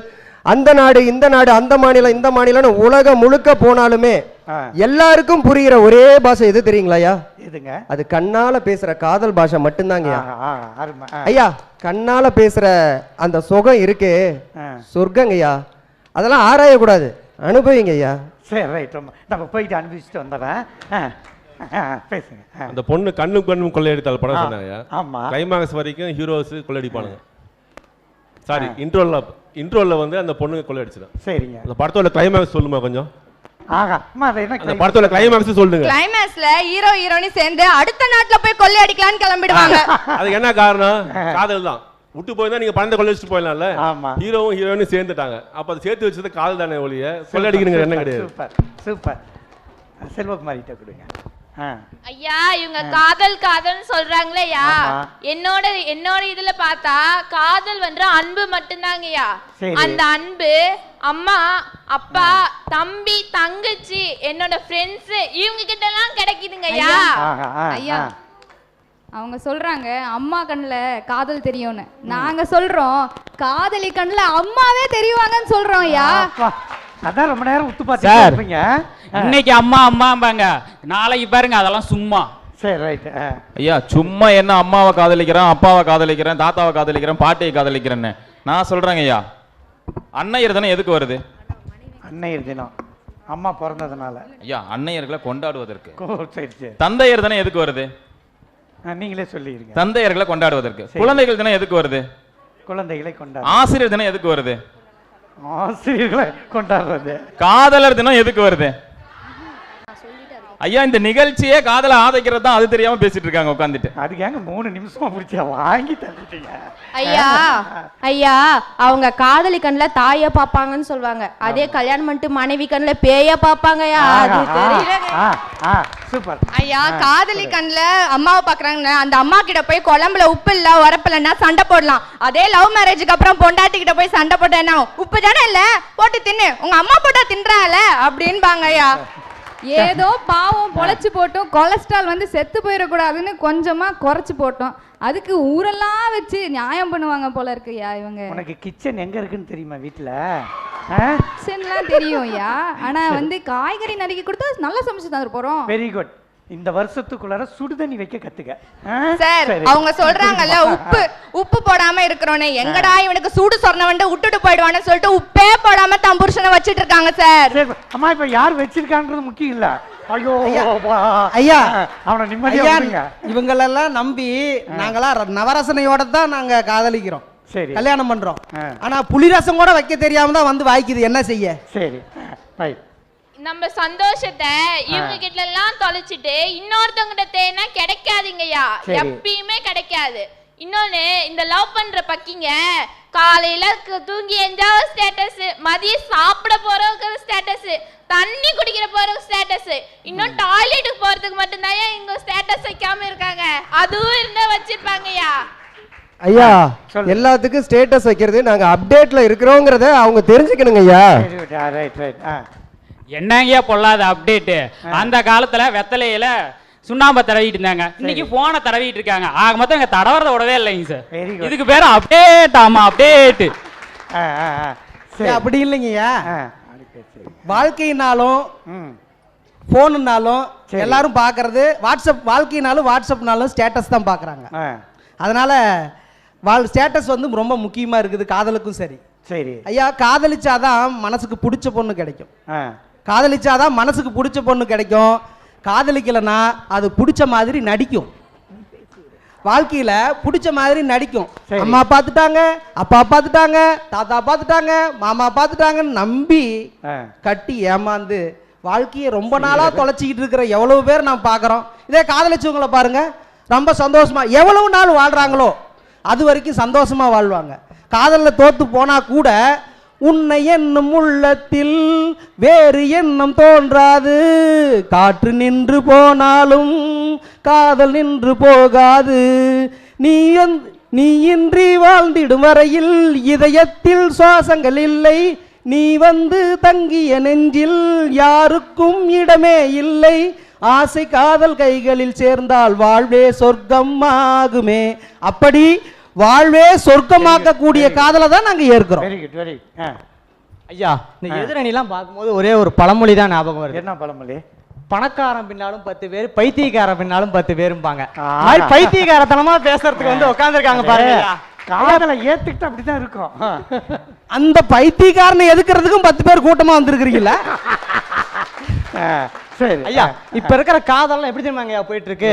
Speaker 7: அந்த நாடு இந்த நாடு, அந்த மாநிலம் இந்த மாநிலம், உலகம் முழுக்க போனாலுமே எல்லாருக்கும் புரிகிற ஒரே பாஷை எது தெரியுங்களா ஐயா? அது கண்ணால பேசுற காதல் பாஷை மட்டும்தாங்க. ஐயா, கண்ணால பேசுற அந்த சுகம் இருக்கே, சொர்க்கங்கய்யா, அதெல்லாம் ஆராயக்கூடாது, அனுபவிங்க ஐயா.
Speaker 1: சரி, ரைட், நம்ம போயிட்டு அனுபவிச்சுட்டு வந்துடுறேன்.
Speaker 12: அந்த பொண்ணு கண்ணும் கொள்ளையடித்தால் படம் சொன்னாங்க. கிளைமாக்ஸ் வரைக்கும் ஹீரோஸ் கொள்ளையடிப்பானுங்க. சாரி, இன்ட்ரோல வந்து அந்த பொண்ணு கொள்ளையடிச்சிடும்.
Speaker 1: சரிங்க,
Speaker 12: அந்த படத்தோட கிளைமாக்ஸ் சொல்லுமா கொஞ்சம்?
Speaker 1: அந்த
Speaker 12: படத்தோட கிளைமாக்ஸ் சொல்லுங்க.
Speaker 4: கிளைமாக்ஸ்ல ஹீரோ ஹீரோயினி சேர்ந்து அடுத்த நாட்டுல போய் கொள்ளையடிக்கலாம்னு கிளம்பிடுவாங்க.
Speaker 12: அதுக்கு என்ன காரணம்? காதல் தான். விட்டு போயிருந்தா நீங்க பணத்தை கொள்ளையடிச்சிட்டு போயிடலாம்ல. ஹீரோவும் ஹீரோயினும் சேர்ந்துட்டாங்க, அப்ப அதை சேர்த்து வச்சது காதல் தானே ஒழிய கொள்ளையடிக்கணுங்கிற என்ன கிடையாது.
Speaker 1: Super super. செல்வகுமாரி கிட்ட கொடுங்க.
Speaker 11: ஐயா, இவங்க காதல்னு சொல்றாங்களேயா, என்னோட இதுல பார்த்தா காதல் வந்து அன்பு மட்டும்தாங்கய்யா. அந்த அன்பு அம்மா, அப்பா, தம்பி, தங்கச்சி, என்னோட ஃப்ரெண்ட்ஸ், இவங்க கிட்ட எல்லாம் கிடைக்குதுங்கய்யா.
Speaker 9: ஐயா, அவங்க சொல்றாங்க அம்மா கண்ணுல காதல் தெரியும்னு, நாங்க சொல்றோம் காதலி கண்ணுல அம்மாவே தெரியுவாங்கன்னு சொல்றோம். ஐயா,
Speaker 1: அதான் ரொம்ப நேரம் உத்து பார்த்துருப்பீங்க.
Speaker 3: இன்னைக்கு அம்மாம்பாங்க, நாளைக்கு பாருங்க அதெல்லாம் சும்மா.
Speaker 1: சரி, ரைட்.
Speaker 8: ஐயா, சும்மா என்ன அம்மாவை காதலிக்கிறேன், அப்பாவை காதலிக்கிறேன், தாத்தாவை காதலிக்கிறேன், பாட்டியை காதலிக்கிறேன்னு நான் சொல்றேங்க. ஐயா, அன்னையர் தினம் எதுக்கு வருது?
Speaker 1: அன்னையர் தினம் அம்மா பிறந்ததுனால.
Speaker 8: ஐயா, அன்னையர்களை கொண்டாடுவதற்கு.
Speaker 1: சரி சரி.
Speaker 8: தந்தையர் தினம் எதுக்கு வருது?
Speaker 1: நீங்களே சொல்லிடுங்க.
Speaker 8: தந்தையர்களை கொண்டாடுவதற்கு. குழந்தைகள் தினம் எதுக்கு வருது?
Speaker 1: குழந்தைகளை கொண்டாடு.
Speaker 8: ஆசிரியர் தினம் எதுக்கு வருது?
Speaker 1: ஆசிரியர்களை கொண்டாடுறது.
Speaker 8: காதலர் தினம் எதுக்கு வருது? ஐயா இந்த நிகழ்ச்சியே காதலை ஆதைக்கிறது தான், அது தெரியாம பேசிட்டு இருக்காங்க உட்காந்துட்டு.
Speaker 1: அதுக்கு ஏங்க 3 நிமிஷமா பிடிச்சா வாங்கி தந்துட்டீங்க.
Speaker 4: ஐயா ஐயா, அவங்க காதலி கண்ணுல தாய பாப்பாங்கன்னு சொல்லுவாங்க, அதே கல்யாணம் பண்ணிட்டு மனைவி கண்ணுல பேய பாப்பாங்கயா. அது தெரியல.
Speaker 1: சூப்பர்.
Speaker 4: ஐயா காதலி கண்ணுல அம்மாவை பாக்குறாங்கன்னா அந்த அம்மா கிட்ட போய் குழம்புல உப்பு இல்ல உரப்பு இல்லைன்னா சண்டை போடலாம். அதே லவ் மேரேஜுக்கு அப்புறம் பொண்டாட்டி கிட்ட போய் சண்டை போட்டேன்னா உப்பு தானே இல்ல போட்டு தின்னு, உங்க அம்மா போட்டா தின்றால அப்படின்பாங்க. ஐயா
Speaker 9: ஏதோ பாவம் பொழைச்சு போட்டோம், கொலஸ்ட்ரால் வந்து செத்து போயிடக்கூடாதுன்னு கொஞ்சமா குறைச்சு போட்டோம், அதுக்கு ஊரெல்லாம் வச்சு நியாயம் பண்ணுவாங்க போல இருக்குயா இவங்க.
Speaker 1: உனக்கு கிச்சன் எங்க இருக்குன்னு தெரியுமா வீட்டுல?
Speaker 9: கிச்சன்லாம் தெரியும் ஐயா, ஆனா வந்து காய்கறி நறுக்கி கொடுத்தா நல்லா சமைச்சு தந்துட்டு போறோம்.
Speaker 1: Very good. இந்த வருஷத்துக்குள்ளார சுடுதண்ணி வைக்க கத்துக்க.
Speaker 4: சார் அவங்க சொல்றாங்கல்ல உப்பு போடாம இருக்கிறோன்னு, எங்கடா இவனுக்கு சூடு சொன்னவன்ட்டு விட்டுட்டு போயிடுவான்னு சொல்லிட்டு உப்பே போடாம தம் புருஷனை வச்சிட்டு இருக்காங்க சார்.
Speaker 1: அம்மா இப்ப யார் வச்சிருக்கான்றது முக்கியம் இல்ல. ஐயோ
Speaker 10: ஐயா
Speaker 1: அவனை நிம்மதியா
Speaker 10: இவங்களெல்லாம் நம்பி நாங்களாம் நவரசனையோட தான் நாங்க காதலிக்கிறோம்,
Speaker 1: சரி
Speaker 10: கல்யாணம் பண்றோம். ஆனா புளிரசம் கூட வைக்க தெரியாம தான் வந்து வாய்க்குது, என்ன செய்ய?
Speaker 1: சரி
Speaker 5: நம்ம சந்தோஷத்தை இவங்க கிட்ட எல்லாம் தொலைச்சிட்டு இன்னொருத்தவங்கிட்ட தேனா கிடைக்காதுங்கய்யா, எப்பயுமே கிடைக்காது. இன்னொன்னு இந்த லவ் பண்ற பக்கிங்க காலையில தூங்கி எஞ்சாவது ஸ்டேட்டஸ், மதியம் சாப்பிட போறவங்க ஸ்டேட்டஸ், தண்ணி குடிக்கிற போறவங்க ஸ்டேட்டஸ், இன்னும் டாய்லெட்டுக்கு போறதுக்கு மட்டும்தான் இங்க ஸ்டேட்டஸ் வைக்காம இருக்காங்க, அதுவும் இருந்தா வச்சிருப்பாங்கய்யா.
Speaker 7: ஐயா எல்லாத்துக்கும் ஸ்டேட்டஸ் வைக்கிறது நாங்க அப்டேட்ல இருக்கிறோங்கிறத அவங்க தெரிஞ்சுக்கணுங்க ஐயா.
Speaker 1: Right right.
Speaker 3: என்னங்கயா பொல்லாத அப்டேட்டு, அந்த காலத்துல வெத்தலையில சுண்ணாம்பை தடவிட்டு இருந்தாங்க, இன்னைக்கு போனை தடவிட்டு இருக்காங்க. ஆக மொத்தம் இங்க தடவறத விடவே இல்லைங்க சார். இதுக்கு பேரு அப்டேட். ஆமா அப்டேட்.
Speaker 10: அப்படி இல்லைங்கய்யா, வாழ்க்கையினாலும் போனுனாலும் எல்லாரும் பாக்குறது வாட்ஸ்அப், வாழ்க்கையினாலும் வாட்ஸ்அப்னாலும் ஸ்டேட்டஸ் தான் பாக்குறாங்க. அதனால ஸ்டேட்டஸ் வந்து ரொம்ப முக்கியமா இருக்குது காதலுக்கும். சரி
Speaker 1: சரி
Speaker 10: ஐயா, காதலிச்சாதான் மனசுக்கு பிடிச்ச பொண்ணு கிடைக்கும், காதலிச்சாதான் மனசுக்கு பிடிச்ச பொண்ணு கிடைக்கும். காதலிக்கலைன்னா அது பிடிச்ச மாதிரி நடிக்கும், வாழ்க்கையில பிடிச்ச மாதிரி நடிக்கும். அம்மா பார்த்துட்டாங்க, அப்பா பார்த்துட்டாங்க, தாத்தா பார்த்துட்டாங்க, மாமா பார்த்துட்டாங்கன்னு நம்பி கட்டி ஏமாந்து வாழ்க்கையை ரொம்ப நாளா தொலைச்சிக்கிட்டு இருக்கிற எவ்வளவு பேர் நாம் பார்க்குறோம். இதே காதலிச்சவங்களை பாருங்க, ரொம்ப சந்தோஷமா எவ்வளவு நாள் வாழ்றாங்களோ அது வரைக்கும் சந்தோஷமா வாழ்வாங்க. காதலில் தோத்து போனா கூட உன்னை என்னும் உள்ளத்தில் வேறு எண்ணம் தோன்றாது, காற்று நின்று போனாலும் காதல் நின்று போகாது, நீ இன்றி வாழ்ந்திடும் வரையில் இதயத்தில் சுவாசங்கள் இல்லை, நீ வந்து தங்கிய நெஞ்சில் யாருக்கும் இடமே இல்லை, ஆசை காதல் கைகளில் சேர்ந்தால் வாழ்வே சொர்க்கம் ஆகுமே. அப்படி வாழ்வே சொர்க்கமாக்க கூடிய காதலை தான் நாங்க ஏற்கிறோம்.
Speaker 1: Very good very.
Speaker 13: ஐயா இந்த எதிரணிலாம் பார்க்கும்போது ஒரே ஒரு பழமொழி தான் ஞாபகம் வருது.
Speaker 1: என்ன பழமொழி?
Speaker 13: பணக்காரன் பின்னாலும் 10 பேர், பைத்தியக்காரன் பின்னாலும் 10 பேரும்பாங்க. பைத்தியக்காரத்தனமா பேசுறதுக்கு வந்து உட்காந்துருக்காங்க பாருங்க.
Speaker 1: காதலை ஏத்துக்கிட்டு அப்படிதான் இருக்கும்.
Speaker 10: அந்த பைத்தியக்காரனை எதுக்குறதுக்கும் 10 பேர் கூட்டமா வந்திருக்கிறீங்களா?
Speaker 13: சரி ஐயா, இப்ப இருக்கிற காதல்லாம் எப்படி தெரியுமாங்க போயிட்டு இருக்கு?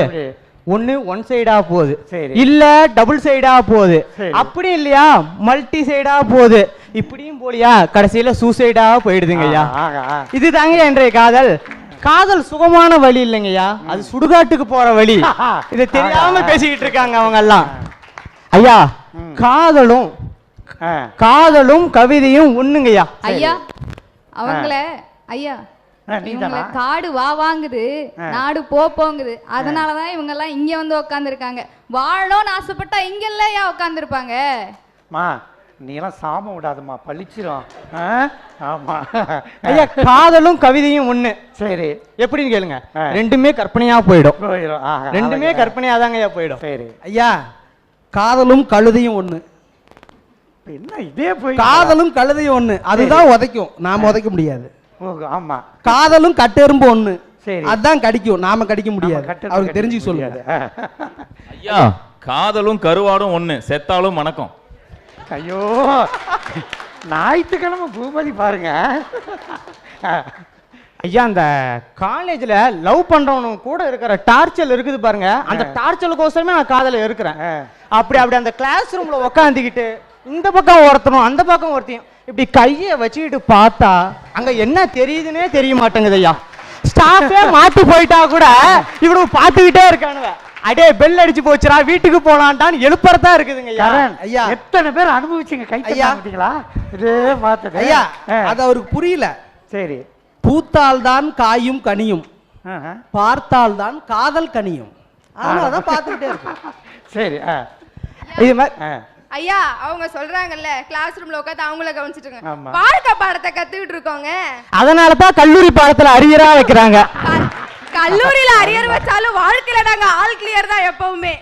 Speaker 13: ஒன்னு ஒன் சைடா போகுது, இல்ல டபுள் சைடா போகுது, அப்படி இல்லையா மல்டி சைடா போகுது, இப்படியும் போலியா கடைசியில சூசைடா போயிடுதுங்க ஐயா. இதுதாங்க இன்றைய காதல். காதல் சுகமான வழி இல்லைங்கய்யா, அது சுடுகாட்டுக்கு போற வழி. இதை தெரியாம பேசிக்கிட்டு இருக்காங்க அவங்க எல்லாம். ஐயா காதலும் கவிதையும் ஒண்ணுங்கய்யா.
Speaker 9: ஐயா அவங்கள ஐயா இவங்கள காடு வா வாங்குது, நாடு போங்குது, அதனாலதான் இவங்க எல்லாம் இங்க வந்து உட்காந்துருக்காங்க. வாழணும்னு ஆசைப்பட்டா இங்க இல்லையா உட்காந்துருப்பாங்க.
Speaker 1: மா நீ எல்லாம் சாபம் விடாதம்மா, பழிச்சிரும். ஆமா
Speaker 13: ஐயா காதலும் கவிதையும் ஒண்ணு.
Speaker 1: சரி
Speaker 13: எப்படின்னு கேளுங்க, ரெண்டுமே கற்பனையா போயிடும். ரெண்டுமே கற்பனையா தாங்க ஐயா போயிடும்.
Speaker 1: சரி
Speaker 10: ஐயா காதலும் கழுதையும் ஒண்ணு.
Speaker 1: என்ன இதே போய்
Speaker 10: காதலும் கழுதையும் ஒண்ணு, அதுதான் உதைக்கும், நாம உதைக்க முடியாது.
Speaker 1: ஆமா
Speaker 10: காதலும் கட்டெரும்பு ஒண்ணு, அதான் கடிக்கும், நாம கடிக்க முடியாது. அவருக்கு தெரிஞ்சு சொல்லுங்க.
Speaker 8: ஐயா காதலும் கருவாடும் ஒண்ணு, செத்தாலும் மணக்கும்.
Speaker 1: ஐயோ ஞாயிற்றுக்கிழமை பூபதி பாருங்க.
Speaker 13: ஐயா அந்த காலேஜ்ல லவ் பண்றவனும் கூட இருக்கிற டார்ச்சல் இருக்குது பாருங்க, அந்த டார்ச்சலுக்கோசரமே நான் காதல இருக்கிறேன். அப்படி அந்த கிளாஸ் ரூம்ல உக்காந்துக்கிட்டு இந்த பக்கம் ஒருத்தனும் அந்த பக்கம் ஒருத்தையும் இப்படி கையை வச்சுக்கிட்டு பார்த்தா அங்க என்ன தெரியுதுன்னே தெரிய மாட்டேங்குது ஐயா. ஸ்டாஃபே மாத்தி போயிட்டா கூட இவனுக்கு பார்த்துக்கிட்டே இருக்கானுங்க. அடே பெல் அடிச்சு போச்சுடா வீட்டுக்கு போலான்டான்னு எழுப்புறதா இருக்குதுங்க
Speaker 1: ஐயா. எத்தனை பேர் அனுபவிச்சீங்க கை தட்டாமட்டீங்களா? இதே பார்த்தது
Speaker 10: ஐயா, அது அவருக்கு புரியல.
Speaker 1: சரி,
Speaker 10: பூத்தால் தான் காயும் கனியும், பார்த்தால் தான் காதல் கனியும். அதான் பார்த்துக்கிட்டே இருக்கு.
Speaker 1: சரி,
Speaker 13: இது மாதிரி
Speaker 2: ஐயா அவங்க சொல்றாங்கல்ல கிளாஸ் ரூம்ல உட்காந்து அவங்கள கவனிச்சிட்டு இருக்காங்க. வாழ்க்கை பாடத்தை கத்துக்கிட்டு இருக்கோங்க.
Speaker 13: அதனாலதான் கல்லூரி பாடத்துல அரியரா வைக்கிறாங்க.
Speaker 2: கல்லூரியில அரியர் வச்சாலும் வாழ்க்கையில நாங்க ஆல் கிளியர் தான் எப்பவுமே.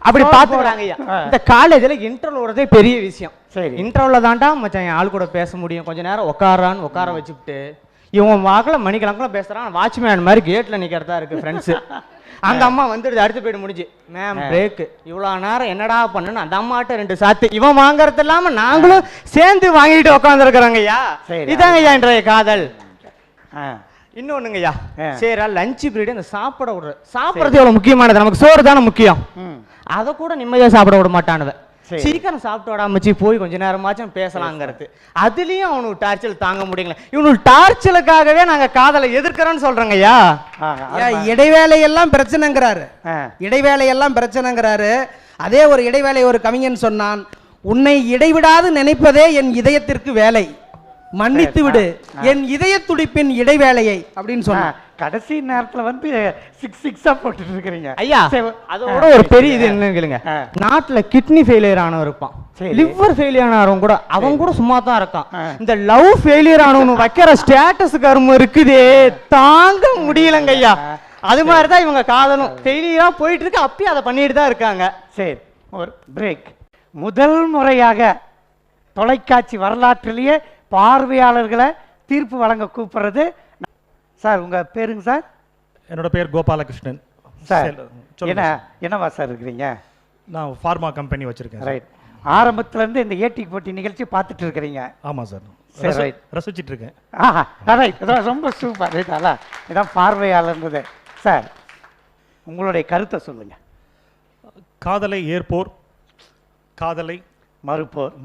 Speaker 13: அப்படி பாத்துக்கிறாங்க ஐயா. இந்த காலேஜ்ல இன்டர்வல் வரதே பெரிய விஷயம். சரி, இன்டர்வல்ல தான்டா மச்சான் என் ஆள் கூட பேச முடியும். கொஞ்ச நேரம் உட்கார வச்சுக்கிட்டு இவன் வாக்குல மணிக்கணக்கில் பேசுறான். வாட்ச்மேன் மாதிரி கேட்ல நிக்கிறதா இருக்கு ஃப்ரெண்ட்ஸ். அந்த அம்மா வந்துடுது, அடுத்து போயிட்டு முடிஞ்சு மேம் பிரேக். இவ்வளோ நேரம் என்னடா பண்ணுன்னு அந்த அம்மாட்ட 2 சாத்து இவன் வாங்குறது இல்லாம நாங்களும் சேர்ந்து வாங்கிட்டு உட்காந்துருக்குறாங்க ஐயா. இதாங்க ஐயா இன்றைய காதல். இன்னொன்னுங்க ஐயா, சரி லஞ்ச் பீரியட் அந்த சாப்பிட விடுற சாப்பிட்றது எவ்வளவு முக்கியமானது. நமக்கு சோறு தானே முக்கியம். அதை கூட நிம்மதியா சாப்பிட விட மாட்டானுவ. சீக்கிரம் சாப்பிட்டு விடாமச்சு போய் கொஞ்ச நேரமாச்சும் பேசலாங்கிறது. அதுலயும் அவனுக்கு டார்ச்சல் தாங்க முடியல. இவனுக்கு டார்ச்சலுக்காகவே நாங்க காதலை எதிர்க்கிறோம்னு சொல்றோங்க ஐயா.
Speaker 10: இடைவேளையெல்லாம் பிரச்சனைங்கிறாரு. இடைவேளையெல்லாம் பிரச்சனைங்கிறாரு. அதே ஒரு இடைவேளை ஒரு கவிஞன் சொன்னான், உன்னை இடைவிடாது நினைப்பதே என் இதயத்திற்கு வேலை, மன்னித்து விடு என் இதய துடிப்பின் இடைவேளையை அப்படின்னு சொன்ன.
Speaker 1: கடைசி நேரத்துல வந்து 6 போட்டுட்டு இருக்கிறீங்க
Speaker 13: ஐயா. அதோட ஒரு பெரிய இது என்ன கேளுங்க, நாட்டுல கிட்னி ஃபெயிலியர் ஆனவன் இருப்பான், லிவர் ஃபெயிலியர் ஆனவன் கூட அவன் கூட சும்மா தான் இருக்கான். இந்த லவ் ஃபெயிலியர் ஆனவனு வைக்கிற ஸ்டேட்டஸ் கர்மம் இருக்குதே தாங்க முடியலங்க ஐயா. அது மாதிரிதான் இவங்க காதலும் ஃபெயிலியரா போயிட்டு இருக்கு. அப்பயும் அதை பண்ணிட்டு தான் இருக்காங்க.
Speaker 1: சரி, ஒரு பிரேக். முதல் முறையாக தொலைக்காட்சி வரலாற்றிலேயே பார்வையாளர்களை தீர்ப்பு வழங்க கூப்பிடுறது சார். உங்க பேருங்க சார்?
Speaker 14: என்னோட பேர் கோபாலகிருஷ்ணன்
Speaker 1: சார். என்னவா சார் இருக்கிறீங்க?
Speaker 14: நான் ஃபார்மா கம்பெனி வச்சிருக்கேன்.
Speaker 1: ரைட். ஆரம்பத்துல இருந்து இந்த ஏட்டி போட்டி நிகழ்ச்சி பார்த்துட்டு இருக்கிறீங்க?
Speaker 14: ஆமா சார், ரசிச்சிட்டு இருக்கேன்.
Speaker 1: ரைட், ரொம்ப சூப்பர். ரைட், அதான் இதான் பார்வையாளர்ன்றது. சார், உங்களுடைய கருத்தை சொல்லுங்க.
Speaker 14: காதலை ஏற்போர், காதலை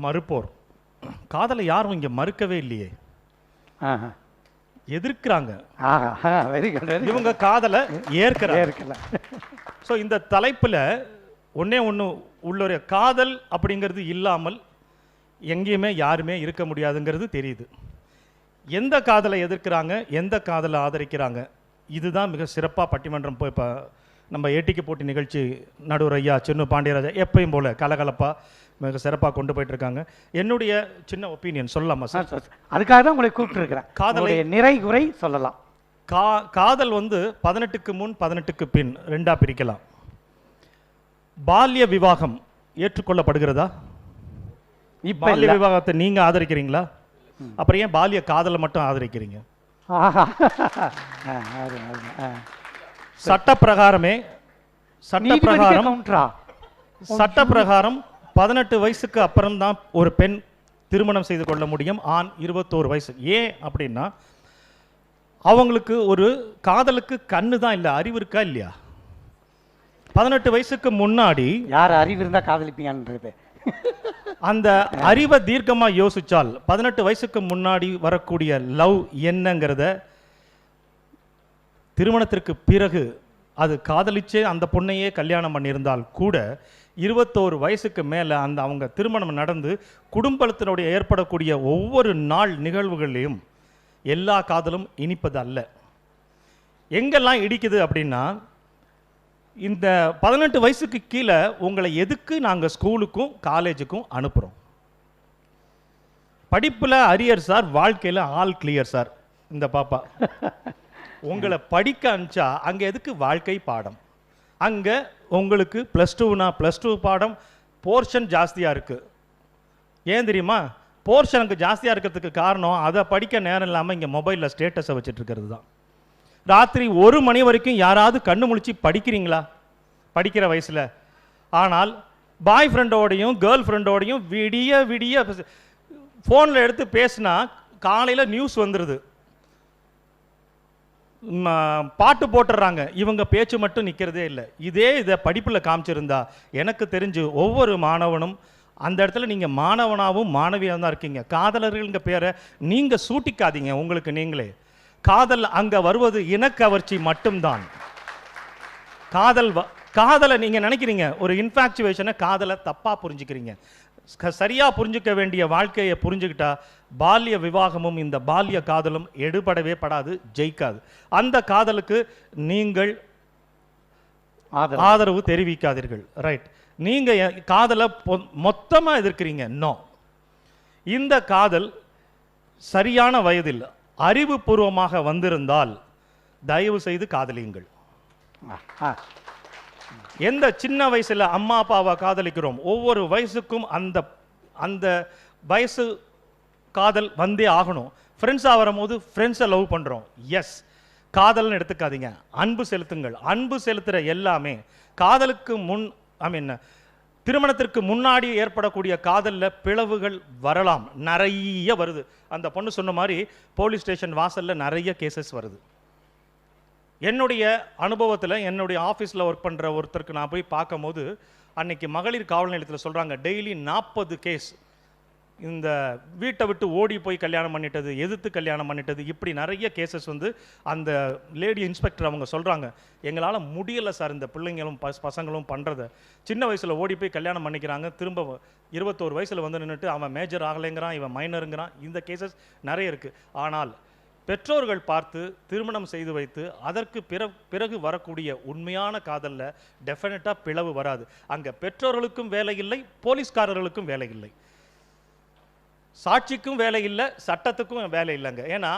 Speaker 1: மறுப்போர்.
Speaker 14: காதலை யாரும் இங்க மறுக்கவே இல்லையே, எதிர்க்கிறாங்க. இவங்க காதலை ஏற்கிறாங்க. ஸோ இந்த தலைப்புல ஒன்னே ஒன்று உள்ளொரு காதல் அப்படிங்கிறது இல்லாமல் எங்கேயுமே யாருமே இருக்க முடியாதுங்கிறது தெரியுது. எந்த காதலை எதிர்க்கிறாங்க, எந்த காதலை ஆதரிக்கிறாங்க, இதுதான் மிக சிறப்பாக பட்டிமன்றம் போய் இப்போ நம்ம ஏட்டிக்கு போட்டி நிகழ்ச்சி நடுவர் ஐயா சின்ன பாண்டியராஜா எப்பயும் போல கலகலப்பாக மிக சிறப்பாக கொண்டு போயிட்டு இருக்காங்க. என்னுடைய சின்ன ஒப்பீனியன் சொல்லலாமா சார்?
Speaker 1: அதுக்காக தான் உங்களை கூப்பிட்டுருக்கிறேன். காதலை நிறை குறை சொல்லலாம்.
Speaker 14: காதல் வந்து 18க்கு முன் 18க்கு பின் 2ஆ பிரிக்கலாம். பால்ய விவாகம் ஏற்றுக்கொள்ளப்படுகிறதா? பால்ய விவாகத்தை நீங்க ஆதரிக்கிறீங்களா? அப்புறம் ஏன் பால்ய காதலை மட்டும் ஆதரிக்கிறீங்க? சட்டப்பிரகாரம் 18 வயசுக்கு அப்புறம் தான் ஒரு பெண் திருமணம் செய்து கொள்ள முடியும், ஆண் 21 வயசு. ஏன் அப்படின்னா அவங்களுக்கு ஒரு காதலுக்கு கண்ணு தான் இல்லை, அறிவு இருக்கா இல்லையா? 18 வயசுக்கு முன்னாடி
Speaker 1: யார் அறிவு இருந்தா காதலிப்பீங்கன்றது
Speaker 14: அந்த அறிவை தீர்க்கமா யோசிச்சால் 18 வயசுக்கு முன்னாடி வரக்கூடிய லவ் என்னங்கிறத திருமணத்திற்கு பிறகு அது காதலிச்சே அந்த பொண்ணையே கல்யாணம் பண்ணியிருந்தால் கூட 21 வயசுக்கு மேலே அந்த அவங்க திருமணம் நடந்து குடும்பத்தினுடைய ஏற்படக்கூடிய ஒவ்வொரு நாள் நிகழ்வுகளையும் எல்லா காதலும் இனிப்பது அல்ல. எங்கெல்லாம் இடிக்குது அப்படின்னா, இந்த 18 வயசுக்கு கீழே உங்களை எதுக்கு நாங்கள் ஸ்கூலுக்கும் காலேஜுக்கும் அனுப்புகிறோம்? படிப்பில் அரியர் சார், வாழ்க்கையில் ஆல் கிளியர் சார். இந்த பாப்பா உங்களை படிக்க அனுப்பிச்சா அங்கே எதுக்கு வாழ்க்கை பாடம்? அங்கே உங்களுக்கு +2னா +2 பாடம் போர்ஷன் ஜாஸ்தியாக இருக்குது. ஏன் தெரியுமா? போர்ஷனுக்கு ஜாஸ்தியாக இருக்கிறதுக்கு காரணம் அதை படிக்க நேரம் இல்லாமல் இங்கே மொபைலில் ஸ்டேட்டஸை வச்சுட்டு இருக்கிறது தான். ராத்திரி 1 மணி வரைக்கும் யாராவது கண்ணு முழிச்சு படிக்கிறீங்களா படிக்கிற வயசில்? ஆனால் பாய் ஃப்ரெண்டோடையும் கேர்ள் ஃப்ரெண்டோடையும் விடிய விடிய ஃபோனில் எடுத்து பேசினா காலையில் நியூஸ் வந்துடுது, பாட்டு போட்டுடுறாங்க, இவங்க பேச்சு மட்டும் நிற்கிறதே இல்லை. இதை படிப்பில் காமிச்சிருந்தா எனக்கு தெரிஞ்சு ஒவ்வொரு மாணவனும் அந்த இடத்துல நீங்கள் மாணவனாகவும் மாணவியாக தான் இருக்கீங்க. காதலர்கள்ங்க பேரை நீங்கள் சூட்டிக்காதீங்க உங்களுக்கு நீங்களே. காதல் அங்க வருவது இனக்கவர்ச்சி மட்டும்தான். காதலை நீங்க நினைக்கிறீங்க ஒரு இன்ஃபாக்சுவேஷனை, காதலை தப்பா புரிஞ்சுக்கிறீங்க. சரியா புரிஞ்சுக்க வேண்டிய வாழ்க்கையை புரிஞ்சுக்கிட்டா பால்ய விவாகமும் இந்த பால்ய காதலும் எடுபடவே படாது, ஜெயிக்காது. அந்த காதலுக்கு நீங்கள் ஆதரவு தெரிவிக்காதீர்கள். ரைட், நீங்க காதலை மொத்தமா எதிர்க்கிறீங்க. நோ, இந்த காதல் சரியான வயதில் அறிவுபூர்வமாக வந்திருந்தால் தயவு செய்து காதலியுங்கள். எந்த சின்ன வயசுல அம்மா அப்பாவை காதலிக்கிறோம், ஒவ்வொரு வயசுக்கும் அந்த அந்த வயசு காதல் வந்தே ஆகணும். ஃப்ரெண்ட்ஸாக வரும்போது ஃப்ரெண்ட்ஸை லவ் பண்ணுறோம், எஸ், காதல்னு எடுத்துக்காதீங்க, அன்பு செலுத்துங்கள். அன்பு செலுத்துகிற எல்லாமே காதலுக்கு திருமணத்திற்கு முன்னாடி ஏற்படக்கூடிய காதலில் பிளவுகள் வரலாம், நிறைய வருது. அந்த பொண்ணு சொன்ன மாதிரி போலீஸ் ஸ்டேஷன் வாசலில் நிறைய கேசஸ் வருது. என்னுடைய அனுபவத்தில் என்னுடைய ஆஃபீஸில் ஒர்க் பண்ணுற ஒருத்தருக்கு நான் போய் பார்க்கும்போது அன்னைக்கு மகளிர் காவல் நிலையத்தில் சொல்கிறாங்க, டெய்லி 40 கேஸ், இந்த வீட்டை விட்டு ஓடி போய் கல்யாணம் பண்ணிட்டது, எதிர்த்து கல்யாணம் பண்ணிட்டது, இப்படி நிறைய கேசஸ் வந்து அந்த லேடி இன்ஸ்பெக்டர் அவங்க சொல்கிறாங்க, எங்களால் முடியலை சார் இந்த பிள்ளைங்களும் பசங்களும் பண்ணுறத. சின்ன வயசில் ஓடி போய் கல்யாணம் பண்ணிக்கிறாங்க, திரும்ப 21 வயசில் வந்து நின்றுட்டு அவன் மேஜர் ஆகலைங்கிறான், இவன் மைனருங்கிறான். இந்த கேசஸ் நிறைய இருக்குது. ஆனால் பெற்றோர்கள் பார்த்து திருமணம் செய்து வைத்து அதற்கு பிறகு வரக்கூடிய உண்மையான காதலில் டெஃபினட்டாக பிளவு வராது. அங்கே பெற்றோர்களுக்கும் வேலை இல்லை, போலீஸ்காரர்களுக்கும் வேலை இல்லை, சாட்சிக்கும் வேலை இல்லை, சட்டத்துக்கும் வேலை இல்லைங்க. ஏன்னா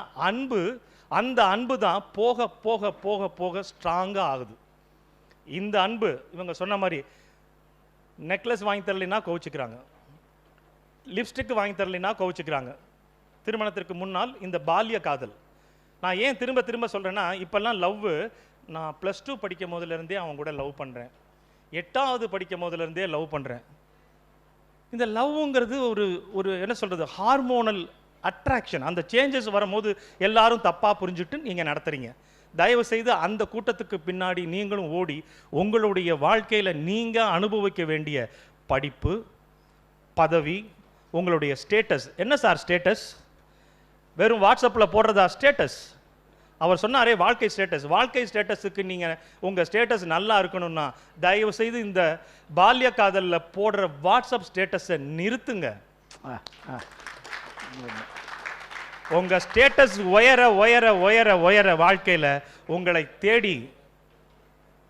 Speaker 14: அந்த அன்பு தான் போக போக போக போக ஸ்ட்ராங்காக ஆகுது. இந்த அன்பு இவங்க சொன்ன மாதிரி நெக்லஸ் வாங்கி தரலைன்னா கோவிச்சுக்கிறாங்க, லிப்ஸ்டிக் வாங்கி தரலைன்னா கோவிச்சுக்கிறாங்க. திருமணத்திற்கு முன்னால் இந்த பால்ய காதல். நான் ஏன் திரும்ப திரும்ப சொல்கிறேன்னா, இப்போல்லாம் லவ்வு, நான் +2 படிக்கும் போதுலேருந்தே அவன் கூட லவ் பண்ணுறேன், 8வது படிக்கும் போதுலேருந்தே லவ் பண்ணுறேன். இந்த லவ்ங்கிறது ஒரு என்ன சொல்கிறது, ஹார்மோனல் அட்ராக்ஷன். அந்த சேஞ்சஸ் வரும்போது எல்லாரும் தப்பாக புரிஞ்சுட்டு நீங்கள் நடத்துகிறீங்க. தயவு செய்து அந்த கூட்டத்துக்கு பின்னாடி நீங்களும் ஓடி உங்களுடைய வாழ்க்கையில் நீங்கள் அனுபவிக்க வேண்டிய படிப்பு, பதவி, உங்களுடைய ஸ்டேட்டஸ். என்ன சார் ஸ்டேட்டஸ்? வெறும் வாட்ஸ்அப்பில் போடுறதா ஸ்டேட்டஸ்? அவர் சொன்னாரே வாழ்க்கை ஸ்டேட்டஸ். வாழ்க்கை ஸ்டேட்டஸுக்கு நீங்கள் உங்கள் ஸ்டேட்டஸ் நல்லா இருக்கணும்னா தயவு செய்து இந்த பால்ய காதலில் போடுற வாட்ஸ்அப் ஸ்டேட்டஸை நிறுத்துங்க. உங்கள் ஸ்டேட்டஸ் உயர உயர உயர உயர வாழ்க்கையில் உங்களை தேடி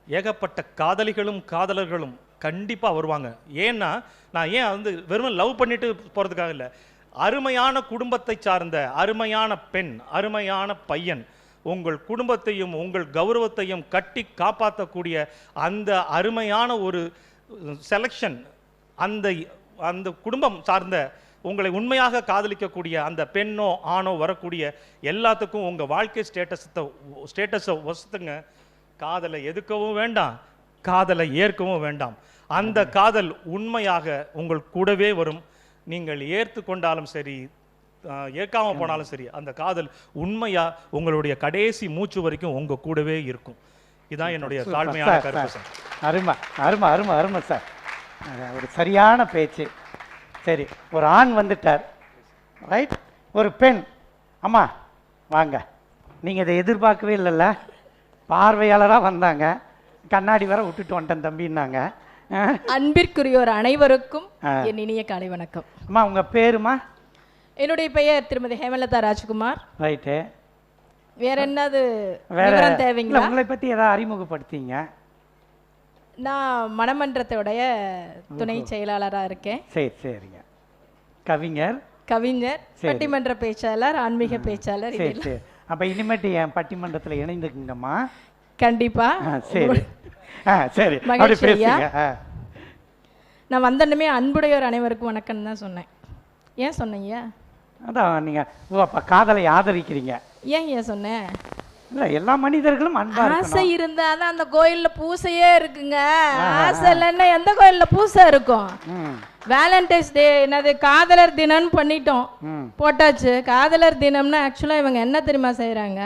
Speaker 14: ஏகப்பட்ட காதலிகளும் காதலர்களும் கண்டிப்பாக வருவாங்க. ஏன்னா நான் ஏன் வந்து வெறும் லவ் பண்ணிட்டு போகிறதுக்காக இல்லை, அருமையான குடும்பத்தை சார்ந்த அருமையான பெண், அருமையான பையன், உங்கள் குடும்பத்தையும் உங்கள் கௌரவத்தையும் கட்டி காப்பாற்றக்கூடிய அந்த அருமையான ஒரு செலெக்ஷன், அந்த குடும்பம் சார்ந்த உங்களை உண்மையாக காதலிக்கக்கூடிய அந்த பெண்ணோ ஆணோ வரக்கூடிய எல்லாத்துக்கும் உங்கள் வாழ்க்கை ஸ்டேட்டஸை வசத்துங்க. காதலை எதுக்கவும் வேண்டாம், காதலை ஏற்கவும் வேண்டாம். அந்த காதல் உண்மையாக உங்கள் கூடவே வரும். நீங்கள் ஏற்று கொண்டாலும் சரி, ஏற்காம போனாலும் சரி, அந்த காதல் உண்மையா உங்களுடைய கடைசி மூச்சு வரைக்கும் உங்க கூடவே இருக்கும். இதான் என்னுடைய தாழ்மையான கருத்து சார்.
Speaker 1: அருமை அருமை அருமை அருமை சார், ஒரு சரியான பேச்சு. சரி, ஒரு ஆண் வந்துட்டார், ரைட், ஒரு பெண், அம்மா வாங்க, நீங்கள் இதை எதிர்பார்க்கவே இல்லைல்ல, பார்வையாளராக வந்தாங்க, கண்ணாடி வர விட்டுட்டு வந்துட்டேன் தம்பின்னாங்க.
Speaker 15: அன்பிற்குரியோர் அனைவருக்கும் என் இனிய காலை வணக்கம்.
Speaker 1: அம்மா உங்க பேருமா?
Speaker 15: என்னுடைய பெயர் திருமதி ஹேமலதா ராஜ்குமார்.
Speaker 1: ரைட்டு,
Speaker 15: வேற என்னது விவரம் தேவைங்களா?
Speaker 1: உங்களை பத்தி ஏதாவது அறிமுகப்படுத்திங்க.
Speaker 15: நான் மணமன்றத்தோடைய துணை செயலாளராக இருக்கேன்.
Speaker 1: சரி சரிங்க. கவிஞர்,
Speaker 15: பட்டிமன்ற பேச்சாளர், ஆன்மீக பேச்சாளர்.
Speaker 1: சரி சரி. அப்ப இனிமேட்டு என் பட்டிமன்றத்தில் இணைந்துக்குங்கம்மா.
Speaker 15: கண்டிப்பா.
Speaker 1: சரி சரி,
Speaker 15: நான் வந்தனுமே அன்புடையோர் அனைவருக்கும் வணக்கம் தான் சொன்னேன். ஏன் சொன்னீங்க?
Speaker 1: அதான் நீங்க காதலை ஆதரிக்கிறீங்க.
Speaker 15: ஏன் சொன்னேன்?
Speaker 1: இல்ல, எல்லா மனிதர்களும் அன்பா இருக்கணும்.
Speaker 15: ஆசை இருந்தாதான் அந்த கோயில்ல பூசையே இருக்குங்க. ஆசை இல்லைன்னா எந்த கோயில்ல பூசை இருக்கும்? வேலண்டைன்ஸ் டே என்னது காதலர் தினம்னு பண்ணிட்டோம், போட்டாச்சு. காதலர் தினம்னா ஆக்சுவலா இவங்க என்ன தெரியுமா செய்யறாங்க?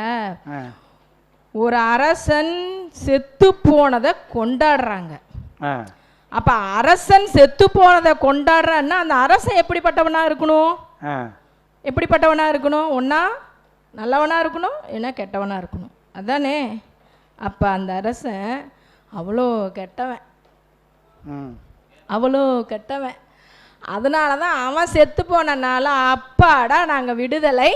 Speaker 15: ஒரு அரசன் செத்து போனதை கொண்டாடுறாங்க. அப்ப அரசன் செத்து போனதை கொண்டாடுறான்னா அந்த அரசன் எப்படிப்பட்டவனா இருக்கணும்? எப்படிப்பட்டவனா இருக்கணும்? ஒன்னா நல்லவனாக இருக்கணும் ஏன்னா கெட்டவனாக இருக்கணும் அதானே. அப்போ அந்த அரசன் அவ்வளோ கெட்டவன், அவ்வளோ கெட்டவன். அதனால தான் அவன் செத்து போனனால அப்பாடா நாங்கள் விடுதலை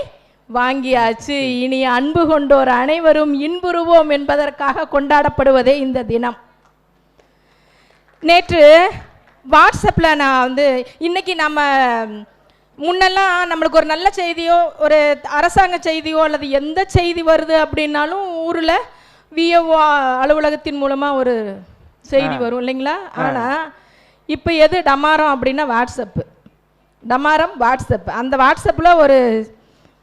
Speaker 15: வாங்கியாச்சு, இனி அன்பு கொண்டோர் அனைவரும் இன்புறுவோம் என்பதற்காக கொண்டாடப்படுவதே இந்த தினம். நேற்று வாட்ஸ்அப்பில் நான் வந்து இன்னைக்கு நம்ம முன்னெல்லாம் நம்மளுக்கு ஒரு நல்ல செய்தியோ ஒரு அரசாங்க செய்தியோ அல்லது எந்த செய்தி வருது அப்படின்னாலும் ஊரில் விஓ அலுவலகத்தின் மூலமாக ஒரு செய்தி வரும் இல்லைங்களா. ஆனால் இப்போ எது டமாரம் அப்படின்னா வாட்ஸ்அப்பு, டமாரம் வாட்ஸ்அப். அந்த வாட்ஸ்அப்பில் ஒரு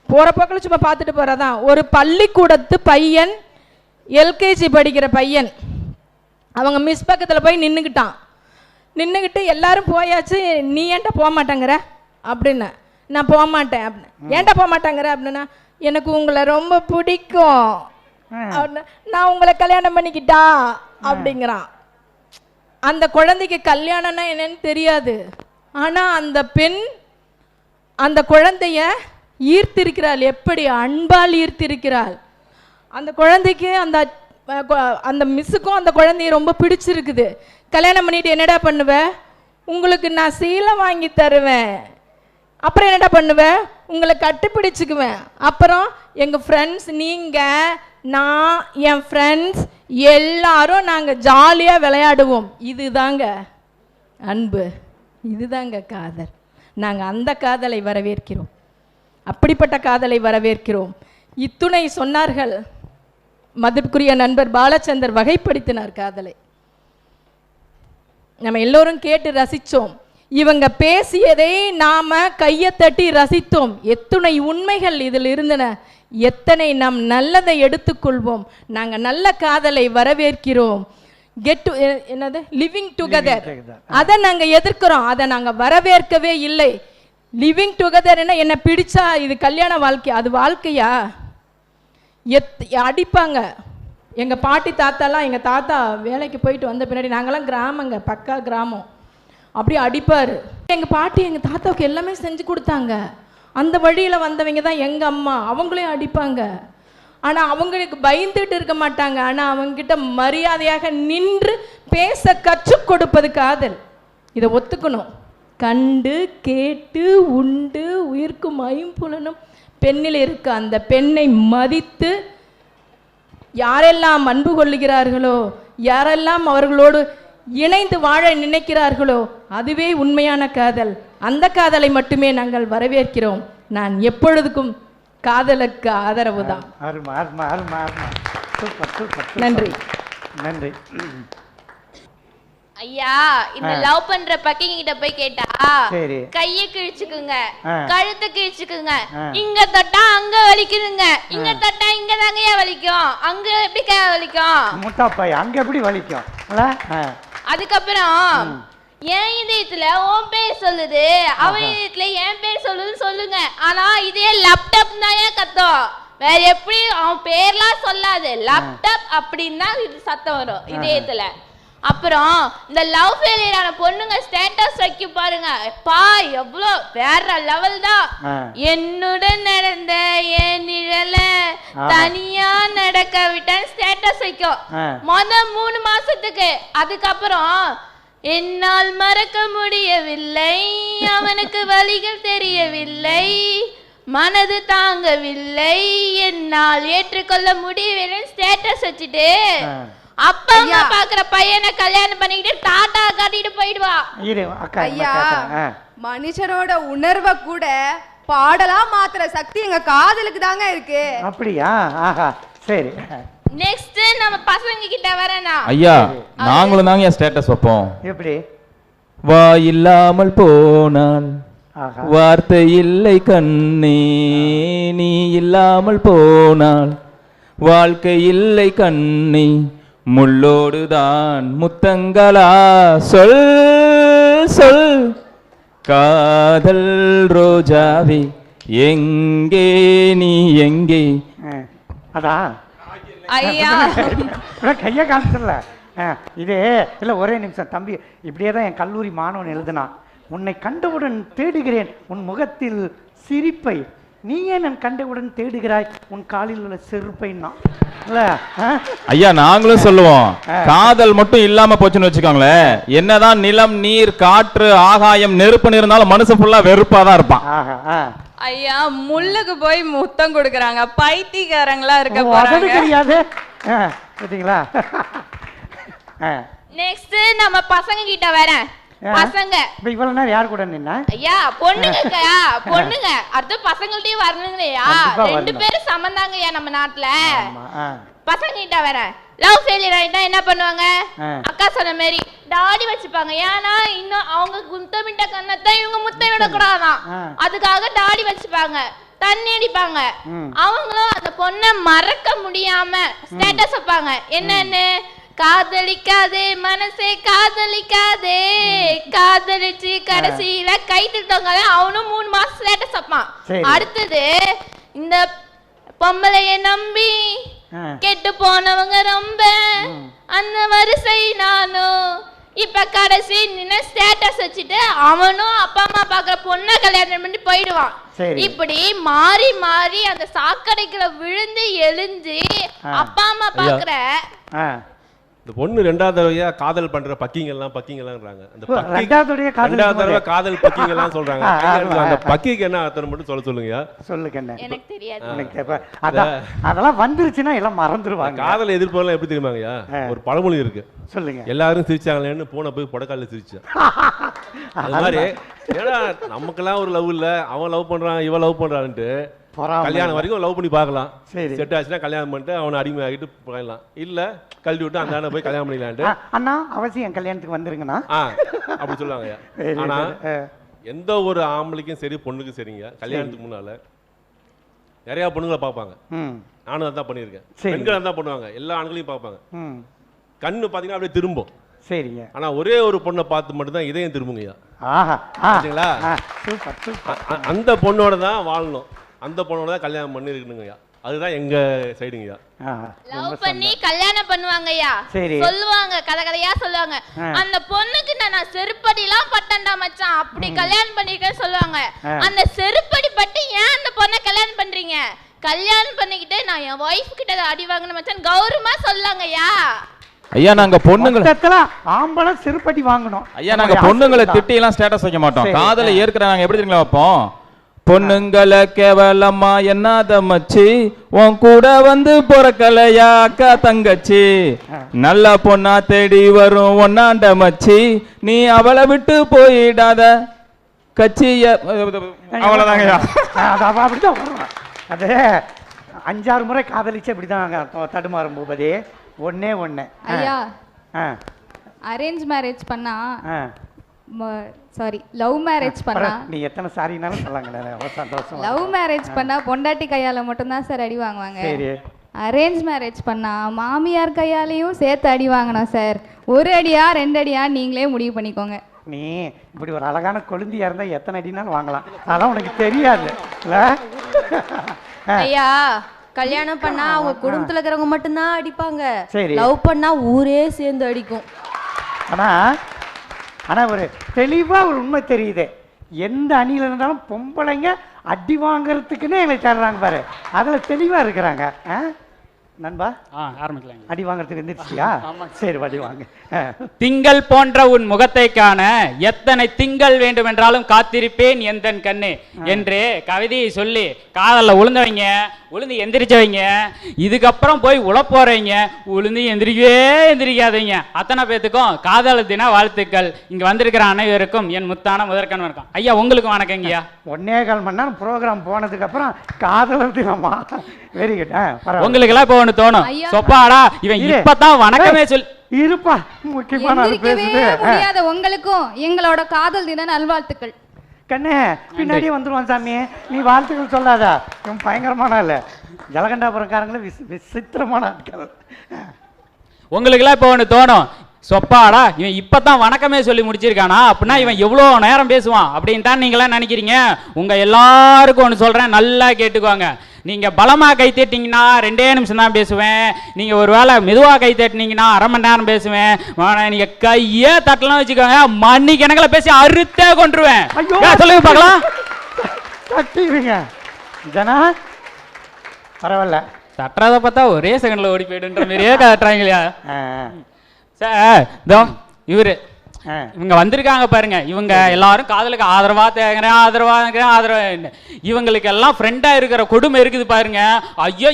Speaker 15: போகிற பக்கம் சும்மா பார்த்துட்டு போகிறதான் ஒரு பள்ளிக்கூடத்து பையன், எல்கேஜி படிக்கிற பையன், அவங்க மிஸ் பக்கத்தில் போய் நின்றுக்கிட்டு எல்லாரும் போயாச்சு, நீ ஏன்ட்ட போக மாட்டேங்கிற அப்படின்னு. நான் போக மாட்டேன் அப்படின்னு. ஏன்ட்ட போக மாட்டேங்கிற அப்படின்னா, எனக்கு உங்களை ரொம்ப பிடிக்கும் அப்படின்னு, நான் உங்களை கல்யாணம் பண்ணிக்கிட்டா அப்படிங்கிறான். அந்த குழந்தைக்கு கல்யாணம்னா என்னன்னு தெரியாது. ஆனால் அந்த பெண் அந்த குழந்தைய ஈர்த்திருக்கிறாள், எப்படி அன்பால் ஈர்த்திருக்கிறாள். அந்த குழந்தைக்கு அந்த மிஸ்ஸுக்கும் அந்த குழந்தைய ரொம்ப பிடிச்சிருக்குது. கல்யாணம் பண்ணிட்டு என்னடா பண்ணுவ, உங்களுக்கு நான் சீலை வாங்கி தருவேன், அப்புறம் என்னடா பண்ணுவேன், உங்களை கட்டுப்பிடிச்சுக்குவேன், அப்புறம் எங்கள் ஃப்ரெண்ட்ஸ் நீங்கள் நான் என் ஃப்ரெண்ட்ஸ் எல்லாரும் நாங்கள் ஜாலியாக விளையாடுவோம். இதுதாங்க அன்பு, இதுதாங்க காதல். நாங்கள் அந்த காதலை வரவேற்கிறோம், அப்படிப்பட்ட காதலை வரவேற்கிறோம். இத்துணை சொன்னார்கள் மதிப்புக்குரிய நண்பர் பாலச்சந்தர், வகைப்படுத்தினார் காதலை. நம்ம எல்லோரும் கேட்டு ரசித்தோம். இவங்க பேசியதை நாம கையை தட்டி ரசித்தோம். எத்தனை உண்மைகள் இதில் இருந்தன, எத்தனை நாம் நல்லதை எடுத்துக்கொள்வோம். நாங்கள் நல்ல காதலை வரவேற்கிறோம். என்னது லிவிங் டுகெதர், அதை நாங்கள் எதிர்க்கிறோம், அதை நாங்கள் வரவேற்கவே இல்லை. லிவிங் டுகெதர் என்ன பிடிச்சா இது கல்யாண வாழ்க்கை, அது வாழ்க்கையா? அடிப்பாங்க. எங்கள் பாட்டி தாத்தாலாம், எங்கள் தாத்தா வேலைக்கு போயிட்டு வந்த பின்னாடி, நாங்களாம் கிராமங்க, பக்கா கிராமம், அப்படியே அடிப்பார். எங்கள் பாட்டி எங்கள் தாத்தாவுக்கு எல்லாமே செஞ்சு கொடுத்தாங்க. அந்த வழியில் வந்தவங்க தான் எங்கள் அம்மா, அவங்களையும் அடிப்பாங்க. ஆனால் அவங்களுக்கு பயந்துட்டு இருக்க மாட்டாங்க. ஆனால் அவங்ககிட்ட மரியாதையாக நின்று பேச கற்றுக் கொடுப்பது காதல். இதை ஒத்துக்கணும். கண்டு கேட்டு உண்டு உயிர்க்கும் ஐம்புலனும் பெண்ணில் இருக்க அந்த பெண்ணை மதித்து யாரெல்லாம் அன்பு கொள்ளுகிறார்களோ, யாரெல்லாம் அவர்களோடு இணைந்து வாழ நினைக்கிறார்களோ, அதுவே உண்மையான காதல். அந்த காதலை மட்டுமே நாங்கள் வரவேற்கிறோம். நான் எப்பொழுதுக்கும் காதலுக்கு ஆதரவு தான். நன்றி
Speaker 1: நன்றி.
Speaker 16: ஐயா, இந்த லவ் பண்ற பக்கிங்க கிட்ட போய் கேட்டா கைய கிழிச்சுக்குங்க, கழுத்தை கிழிச்சுக்குங்க, இங்க தொட்டா அங்க வலிக்குதுங்க, இங்க தொட்டா இங்க தாங்கயா வலிக்கும், அங்க எப்படி வலிக்கும்,
Speaker 1: முட்டாப்பாய் அங்க எப்படி வலிக்கும்.
Speaker 16: அதுக்கப்புறம் என் இதயத்துல உன் பேர் சொல்லுது, அவன் இதயத்துல என் பேர் சொல்லுதுன்னு சொல்லுங்க. ஆனா இதே லேப்டாப் தான் ஏன் கத்தம், வேற எப்படி அவன் பேர்லாம் சொல்லாது, லேப்டாப் அப்படின்னா இது சத்தம் வரும் இதயத்துல. அப்புறம் இந்த லவ் ஃபெயிலியரான பொண்ணுங்க ஸ்டேட்டஸ் வைக்க பாருங்க, பா எவ்வளோ வேற லெவல் தான். என்னுடன் நடந்த என் நிழல தனியா நடக்க விட்டான்னு ஸ்டேட்டஸ் வைக்கும் 3 மாசத்துக்கு. அதுக்கப்புறம் என்னால் மறக்க முடியவில்லை, அவனுக்கு வழிகள் தெரியவில்லை, மனது தாங்கவில்லை, என்னால் ஏற்றுக்கொள்ள முடியவில்லை ஸ்டேட்டஸ் வச்சுட்டு அப்பா அம்மா பாக்குற பையனை கல்யாணம் பண்ணிக்கிட்டு டாடா காட்டிட்டு போயிடுவா.
Speaker 2: ஐயா, மனுஷனோட உணர்வை கூட பாடலா மாத்துற சக்தி எங்க காதலுக்கு தாங்க இருக்கு.
Speaker 1: அப்படியா? ஆஹா, சரி.
Speaker 16: நெக்ஸ்ட் நம்ம பசங்க கிட்ட வரேனா?
Speaker 8: ஐயா, நாங்களும் தாங்க ஸ்டேட்டஸ் வைப்போம்.
Speaker 1: எப்படி?
Speaker 8: வா இல்லாமல் போனால் வார்த்தை இல்லை கண்ணே, நீ இல்லாமல் போனால் வாழ்க்கை இல்லை கண்ணே, முள்ளோடுதான் முத்தங்களா, சொல் சொல் காதல் ரோஜாவே எங்கே நீ எங்கே.
Speaker 1: அதான்
Speaker 16: ஐயா
Speaker 1: கைய காமிச்சிடல. இது இல்லை, ஒரே நிமிஷம் தம்பி. இப்படியே தான் என் கல்லூரி மாணவன் எழுதுனான். உன்னை கண்டவுடன் தேடுகிறேன் உன் முகத்தில் சிரிப்பை, நீ ஏன் நான் கண்டவுடன் தேடுகிறாய் உன் காலில் உள்ள செருப்பைன்னா இல்ல
Speaker 8: ஐயா நாங்களும் சொல்லுவோம் காதல் மட்டும் இல்லாம போச்சுன்னு வச்சுக்கோங்களேன், என்னதான் நிலம் நீர் காற்று ஆகாயம் நெருப்புன்னு இருந்தாலும் மனுஷன் ஃபுல்லா வெறுப்பா தான் இருப்பான்.
Speaker 5: ஐயா முள்ளுக்கு போய் முத்தம் கொடுக்கறாங்க, பைத்தியக்காரங்களா இருக்க போறாங்க.
Speaker 1: தெரியாது பாத்தீங்களா?
Speaker 16: நெக்ஸ்ட் நம்ம பசங்க கிட்ட வரேன். பசங்க
Speaker 1: இப்ப இவ்வளவு நேரம் யார் கூட நின்னா?
Speaker 16: ஐயா பொண்ணுங்க பொண்ணுங்க அடுத்து பசங்கள்ட்டயும் வரணுங்கய்யா. ரெண்டு பேரும் சமந்தாங்கய்யா நம்ம நாட்டுல. பசங்க கிட்ட வரேன். லவ் ஃபெயிலியர் ஆயிட்டா என்ன பண்ணுவாங்க? அக்கா சொன்ன மாதிரி தாடி வச்சுப்பாங்க. ஏன்னா இன்னும் அவங்க முத்தமிட்ட கண்ணத்தான் இவங்க முத்தம் விடக்கூடாதான், அதுக்காக தாடி வச்சுப்பாங்க, தண்ணி அடிப்பாங்க. அவங்களும் அந்த பொண்ணை மறக்க முடியாம ஸ்டேட்டஸ் வைப்பாங்க. என்னன்னு? காதலிக்காதே மனசே காதலிக்காதே, காதலிச்சு கடைசியில கை திட்டவங்க அவனும் 3 மாசம் ஸ்டேட்டஸ் வைப்பான். அடுத்தது இந்த பொம்பளைய நம்பி கெட்டு போனவங்க ரொம்ப, அந்த வரிசை நானும். இப்ப கடைசி நின்று ஸ்டேட்டஸ் வச்சுட்டு அவனும் அப்பா அம்மா பாக்குற பொண்ணை கல்யாணம் பண்ணி போயிடுவான். இப்படி மாறி மாறி அந்த சாக்கடைக்குள்ள விழுந்து எழுந்து அப்பா அம்மா பாக்குற
Speaker 12: இந்த பொண்ணு ரெண்டாவது தடவையா காதல் பண்ற பக்கிங்கெல்லாம்ன்றாங்க. அந்த ரெண்டாவது தடவை காதல் பக்கிங்கெல்லாம் சொல்றாங்க. அந்த பக்கிக்கு என்ன அர்த்தம் மட்டும் சொல்லுங்க.
Speaker 1: சொல்லுங்க.
Speaker 16: எனக்கு தெரியாது.
Speaker 1: அதெல்லாம் வந்துருச்சுன்னா எல்லாம் மறந்துடுவாங்க.
Speaker 12: காதல் எதிர்ப்புலாம் எப்படி தெரியுமாங்கய்யா? ஒரு பழமொழி இருக்கு.
Speaker 1: சொல்லுங்க.
Speaker 12: எல்லாரும் சிரிச்சாங்களேன்னு போன போய் புடக்கால சிரிச்சேன். அது மாதிரி ஏன்னா நமக்கெல்லாம் ஒரு லவ் இல்ல, அவன் லவ் பண்றான் இவன் லவ் பண்றான்ட்டு கல்யாணம் வரைக்கும் லவ் பண்ணி பார்க்கலாம். செட் ஆச்சுன்னா கல்யாணம் பண்ணிட்டு அவனை அடிமை ஆகிட்டு போயிடலாம், இல்ல கழட்டி விட்டு அந்த போய் கல்யாணம் பண்ணிக்கலான்ட்டு.
Speaker 1: அண்ணா அவசியம் கல்யாணத்துக்கு வந்துருங்கண்ணா
Speaker 12: அப்படி சொல்லுவாங்க. ஆனா எந்த ஒரு ஆம்பளைக்கும் சரி பொண்ணுக்கும் சரிங்க, கல்யாணத்துக்கு முன்னால நிறைய பொண்ணுங்களை பார்ப்பாங்க. நானும் அதான் பண்ணியிருக்கேன். பெண்கள் அதான் பண்ணுவாங்க, எல்லா ஆண்களையும் பார்ப்பாங்க. கண்ணு பார்த்தீங்கன்னா அப்படியே திரும்பும்.
Speaker 1: சரிங்க.
Speaker 12: ஆனா ஒரே ஒரு பொண்ணை பார்த்து மட்டும்தான் இதயம் திரும்புங்கய்யா. அந்த பொண்ணோட தான் வாழணும், அந்த பொண்ணோட தான் கல்யாணம் பண்ணிருக்கணுங்கய்யா. அதுதான் எங்க சைடுங்கய்யா.
Speaker 16: லவ் பண்ணி கல்யாணம் பண்ணுவாங்கய்யா. சொல்லுவாங்க, கதை கதையா சொல்லுவாங்க. அந்த பொண்ணுக்கு நான் செருப்படிலாம் பட்டண்டா மச்சான், அப்படி கல்யாணம் பண்ணிருக்கேன்னு சொல்லுவாங்க. அந்த செருப்படி பட்டு ஏன் அந்த பொண்ணை கல்யாணம் பண்றீங்க? கல்யாணம் பண்ணிக்கிட்டு நான் என் ஒய்ஃப் கிட்ட அடி வாங்கணும் மச்சான் கௌரவமா சொல்லாங்கய்யா.
Speaker 8: ஐயா நாங்க பொண்ணுங்களை
Speaker 1: ஆம்பளை செருப்படி வாங்கணும்.
Speaker 8: ஐயா நாங்க பொண்ணுங்களை திட்டி எல்லாம் ஸ்டேட்டஸ் வைக்க மாட்டோம். காதலை ஏற்கிற நாங்க எப்படி தெரியுங்களா வைப்போம்? பொண்ணுங்களை கேவலமா என்னாத மச்சி, உன் கூட வந்து பொறக்கலையா அக்கா தங்கச்சி, நல்ல பொண்ணா தேடி வரும் ஒன்னாண்ட மச்சி, நீ அவளை விட்டு போயிடாத கட்சிய. அவ்வளவுதாங்கய்யா.
Speaker 1: அது 5-6 முறை காதலிச்சு அப்படிதான் தடுமாறும் பூபதி. ஒண்ணே
Speaker 9: ஐயா அரேஞ்ச் மேரேஜ் பண்ணா சாரி லவ் மேரேஜ் பண்ணா
Speaker 1: நீ எத்தனை சாரினாலும் சொல்லாங்க. சந்தோஷம்.
Speaker 9: லவ் மேரேஜ் பண்ணா பொண்டாட்டி கையால மட்டும் தான் சார் அடி வாங்குவாங்க. அரேஞ்ச் மேரேஜ் பண்ணா மாமியார் கையாலையும் சேர்த்து அடி வாங்கணும் சார். 1 அடியா 2 அடியா நீங்களே முடிவு பண்ணிக்கோங்க.
Speaker 1: நீ இப்படி ஒரு அழகான கொழுந்தியா இருந்தா எத்தனை அடினாலும் வாங்கலாம், அதெல்லாம் உனக்கு தெரியாது.
Speaker 17: ஐயா கல்யாணம் பண்ணா அவங்க குடும்பத்துல இருக்கிறவங்க மட்டும்தான் அடிப்பாங்க, லவ் பண்ணா ஊரே சேர்ந்து அடிக்கும்.
Speaker 1: ஆனா ஒரு தெளிவா ஒரு உண்மை தெரியுது, எந்த அணியில இருந்தாலும் பொம்பளைங்க அடி வாங்கறதுக்குன்னே எங்களை தர்றாங்க பாரு, அதுல தெளிவா இருக்கிறாங்க. நண்பா
Speaker 3: ஆரம்பிக்கலாம்.
Speaker 1: அடி வாங்குறதுக்கு இருந்துச்சியா? சரி அடி வாங்க.
Speaker 3: திங்கள் போன்ற உன் முகத்தை காண எத்தனை திங்கள் வேண்டுமென்றாலும் காத்திருப்பேன் எந்தன் கண்ணு என்று கவிதையை சொல்லி காதல்ல உளுந்தவங்க உளுந்து எந்திரிச்சவங்க இதுக்கப்புறம் போய் உழப்போறவங்க உளுந்து எந்திரிக்காதவங்க அத்தனை பேத்துக்கும் காதல் தின வாழ்த்துக்கள். இங்க வந்திருக்கிற அனைவருக்கும் என் முத்தான முதற்கண் வணக்கம். ஐயா உங்களுக்கும் வணக்கங்கய்யா.
Speaker 1: 1.25 மணி நேரம் ப்ரோக்ராம் போனதுக்கு அப்புறம் காதலர் தினமா? Very good.
Speaker 3: உங்களுக்கு எல்லாம் இப்போ ஒண்ணு தோணும், சொப்பாடா இவன் இப்பதான் வணக்கமே சொல்
Speaker 1: இருப்பா. முக்கியமான
Speaker 9: முடியாத உங்களுக்கும் எங்களோட காதல் தின நல்வாழ்த்துக்கள்.
Speaker 1: கண்ணே பின்னாடியே வந்துருவான் சாமி, நீ வாழ்த்துக்கள் சொல்லாதா? இவன் பயங்கரமான இல்ல, ஜலகண்டாபுரக்காரங்களும் விசித்திரமான ஆட்கள்.
Speaker 3: உங்களுக்கு எல்லாம் இப்போ ஒண்ணு தோணும், சொப்பாடா இவன் இப்பதான் வணக்கமே சொல்லி முடிச்சிருக்கானா, அப்படின்னா இவன் எவ்வளவு நேரம் பேசுவான் அப்படின்ட்டு நீங்களா நினைக்கிறீங்க. உங்க எல்லாருக்கும் ஒண்ணு சொல்றேன், நல்லா கேட்டுக்கோங்க. நீங்க பலமா கை தட்டினீங்கன்னா 2 நிமிஷம் தான் பேசுவேன், நீங்க ஒருவேளை மெதுவா கை தட்டினீங்கன்னா 1/2 மணி நேரம் பேசுவேன். நீங்க கையே தட்டலாம் வச்சுக்கோங்க, மணிக்கணக்கில் பேசி அறுத்தே கொண்டுருவேன். சொல்லுங்க பார்க்கலாம்.
Speaker 1: தட்டிடுவீங்க ஜனா பரவாயில்ல,
Speaker 3: தட்டுறதை பார்த்தா ஒரே செகண்ட்ல ஓடி போயிடுன்ற மாதிரியே காட்டுறாங்களையா சார். இதோ இவரு இவங்க வந்திருக்காங்க பாருங்க, இவங்க எல்லாரும் காதலுக்கு ஆதரவா தேங்குறேன் ஆதரவா இவங்களுக்கு எல்லாம் ஃப்ரெண்டா இருக்கிற கொடுமை இருக்குது பாருங்க. ஐயோ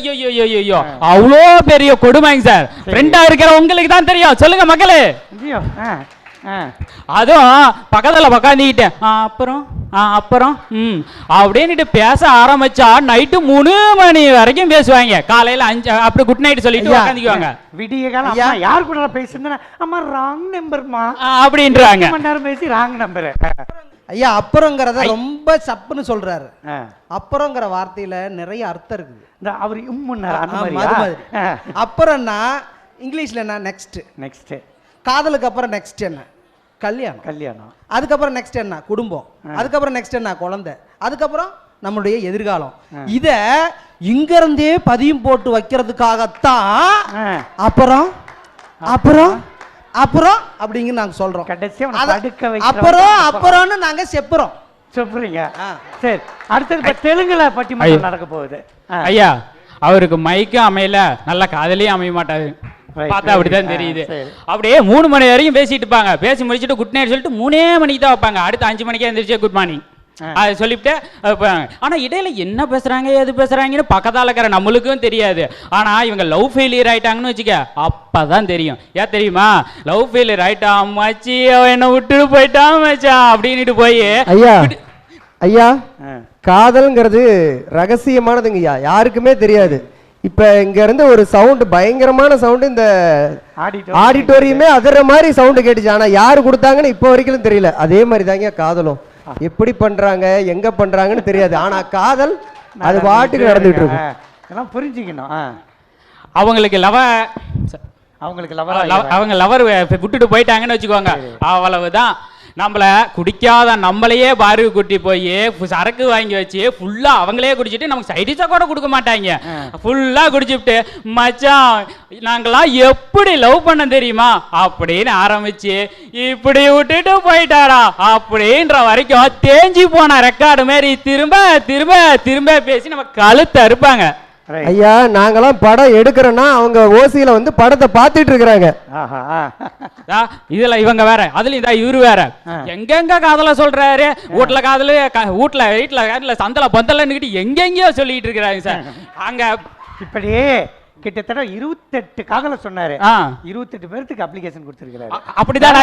Speaker 3: ஐயோ அவ்வளோ பெரிய கொடுமைங்க சார். ஃப்ரெண்டா இருக்கிற உங்களுக்கு தான் தெரியும். சொல்லுங்க மக்களே. அதுவும் பக்கத்துல உக்காந்துக்கிட்டேன் அப்புறம் அப்படின்னுட்டு பேச ஆரம்பிச்சா நைட்டு 3 மணி வரைக்கும் பேசுவாங்க. காலையில 5 அப்படி குட் நைட் சொல்லிட்டு உட்காந்துக்குவாங்க.
Speaker 1: விடிய காலம் யார் கூட பேசுனா அம்மா ராங் நம்பர்மா
Speaker 3: அப்படின்றாங்க.
Speaker 1: மணி நேரம் பேசி ராங் நம்பர்.
Speaker 10: ஐயா அப்புறங்கிறத ரொம்ப சப்புன்னு சொல்றாரு. அப்புறங்கிற வார்த்தையில நிறைய அர்த்தம் இருக்குது.
Speaker 1: இந்த அவர் அந்த
Speaker 10: மாதிரி அப்புறம்னா இங்கிலீஷ்ல என்ன நெக்ஸ்ட். காதலுக்கு அப்புறம் நெக்ஸ்ட் என்ன? கல்யாணம். அதுக்கப்புறம் நெக்ஸ்ட் என்ன? குடும்பம். அதுக்கப்புறம் நெக்ஸ்ட் என்ன? குழந்தை. அதுக்கப்புறம் நம்மளுடைய எதிர்காலம். இத இங்க இருந்தே பதியம் போட்டு வைக்கிறதுக்காகத்தான் அப்புறம் அப்புறம் அப்புறம் அப்படிங்க நாங்க சொல்றோம். அப்புறம்னு நாங்க செப்புறீங்க.
Speaker 1: சரி, அடுத்தது தெலுங்குல பட்டிமன்றம் நடக்க போகுது.
Speaker 3: ஐயா அவருக்கு மைக்கும் அமையல, நல்ல காதலையும் அமைய மாட்டாரு. பார்த்தா அப்படிதான் தெரியுது. அப்படியே 3 மணி வரைக்கும் பேசிட்டு இருப்பாங்க. பேசி முடிச்சுட்டு குட் நைட் சொல்லிட்டு 3 மணிக்கு தான் வைப்பாங்க. அடுத்து 5 மணிக்கே எழுந்திரிச்சு குட் மார்னிங் அது சொல்லிவிட்டு. ஆனா இடையில என்ன பேசுறாங்க எது பேசுறாங்கன்னு பக்கத்தால இருக்கிற நம்மளுக்கும் தெரியாது. ஆனா இவங்க லவ் ஃபெயிலியர் ஆயிட்டாங்கன்னு வச்சுக்க, அப்பதான் தெரியும். ஏன் தெரியுமா? லவ் ஃபெயிலியர் ஆயிட்டா மச்சி என்ன விட்டுட்டு போயிட்டான் மச்சான் அப்படின்னுட்டு போய்
Speaker 7: ஐயா காதல்ங்கிறது ரகசியமானதுங்கய்யா, யாருக்குமே தெரியாது. இப்ப இங்க இருந்து ஒரு சவுண்ட், பயங்கரமான சவுண்ட், இந்த ஆடிட்டோரியமே அதற மாதிரி சவுண்ட் கேட்டுச்சு. ஆனா யாரு கொடுத்தாங்கன்னு இப்ப வரைக்கும் தெரியல. அதே மாதிரி தாங்க காதலும். எப்படி பண்றாங்க எங்க பண்றாங்கன்னு தெரியாது. ஆனா காதல் அது பாட்டுக்கு நடந்துட்டு இருக்கு.
Speaker 1: எல்லாம் புரிஞ்சுக்கணும்.
Speaker 3: அவங்க லவர் விட்டுட்டு போயிட்டாங்கன்னு வச்சுக்கோங்க, அவ்வளவுதான். நம்மள குடிக்காத நம்மளையே பாரு கூட்டி போய் சரக்கு வாங்கி வச்சு ஃபுல்லா அவங்களே குடிச்சிட்டு நமக்கு சைடிஷா கூட கொடுக்க மாட்டாங்க. ஃபுல்லா குடிச்சுட்டு மச்சான் நாங்களாம் எப்படி லவ் பண்ண தெரியுமா அப்படின்னு ஆரம்பிச்சு இப்படி விட்டுட்டு போயிட்டாரா அப்படின்ற வரைக்கும் தேஞ்சி போன ரெக்கார்டு மாதிரி திரும்ப திரும்ப திரும்ப பேசி நம்ம கழுத்தை அறுப்பாங்க.
Speaker 7: ஐயா நாங்கெல்லாம் படம் எடுக்கிறோம்னா அவங்க ஓசியில வந்து படத்தை பார்த்துட்டு இருக்கிறாங்க.
Speaker 3: இதுல இவங்க வேற, அதுல இந்த இவரு வேற. எங்கெங்க காதல சொல்றாரு, வீட்டுல சந்தல பந்தலன்னு எங்கெங்கயோ சொல்லிட்டு இருக்கிறாங்க சார். அங்க
Speaker 1: இப்படியே கிட்டத்தட்ட 28 காதல சொன்னாரு. 28 பேருக்கு அப்ளிகேஷன் கொடுத்திருக்காரு.
Speaker 3: அப்படிதான்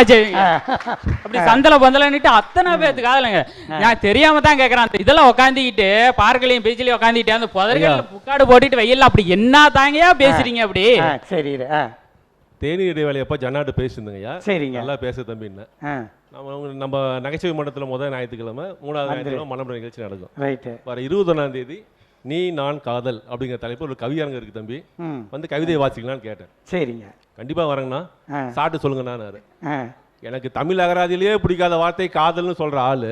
Speaker 3: அப்படி சந்தல பந்தலன்னுட்டு அத்தனை பேருக்கு காதலங்க. நான் தெரியாம தான் கேக்குறேன். இதெல்லாம் உட்காந்துக்கிட்டு பார்க்கலையும் பேச்சிலையும் உட்காந்துக்கிட்டு அந்த புதர்கள் புக்காடு போட்டுட்டு வெயில்ல அப்படி என்ன தாங்கயா பேசுறீங்க அப்படி?
Speaker 1: சரி
Speaker 12: தேநீர் இடைவேளை அப்ப ஜன்னாட்டு பேசிருந்தங்கய்யா.
Speaker 1: சரிங்க,
Speaker 12: நல்லா பேச தம்பின்னு. நம்ம நகைச்சுவை மண்டலத்துல முதல் ஞாயிற்றுக்கிழமை 3வது ஞாயிற்றுக்கிழமை மலம்புற நிகழ்ச்சி நடக்கும். வர 21ஆம் தேதி நீ நான் காதல் அப்படிங்கிற தலைப்பு ஒரு கவியரங்க இருக்கு தம்பி, வந்து கவிதையை வாசிக்கலான்னு கேட்டேன்.
Speaker 1: சரிங்க,
Speaker 12: கண்டிப்பா வரேங்கண்ணா, சாப்பிட்டு சொல்லுங்கண்ணாரு. எனக்கு தமிழ் அகராதியிலேயே பிடிக்காத வார்த்தை காதல்னு சொல்ற ஆளு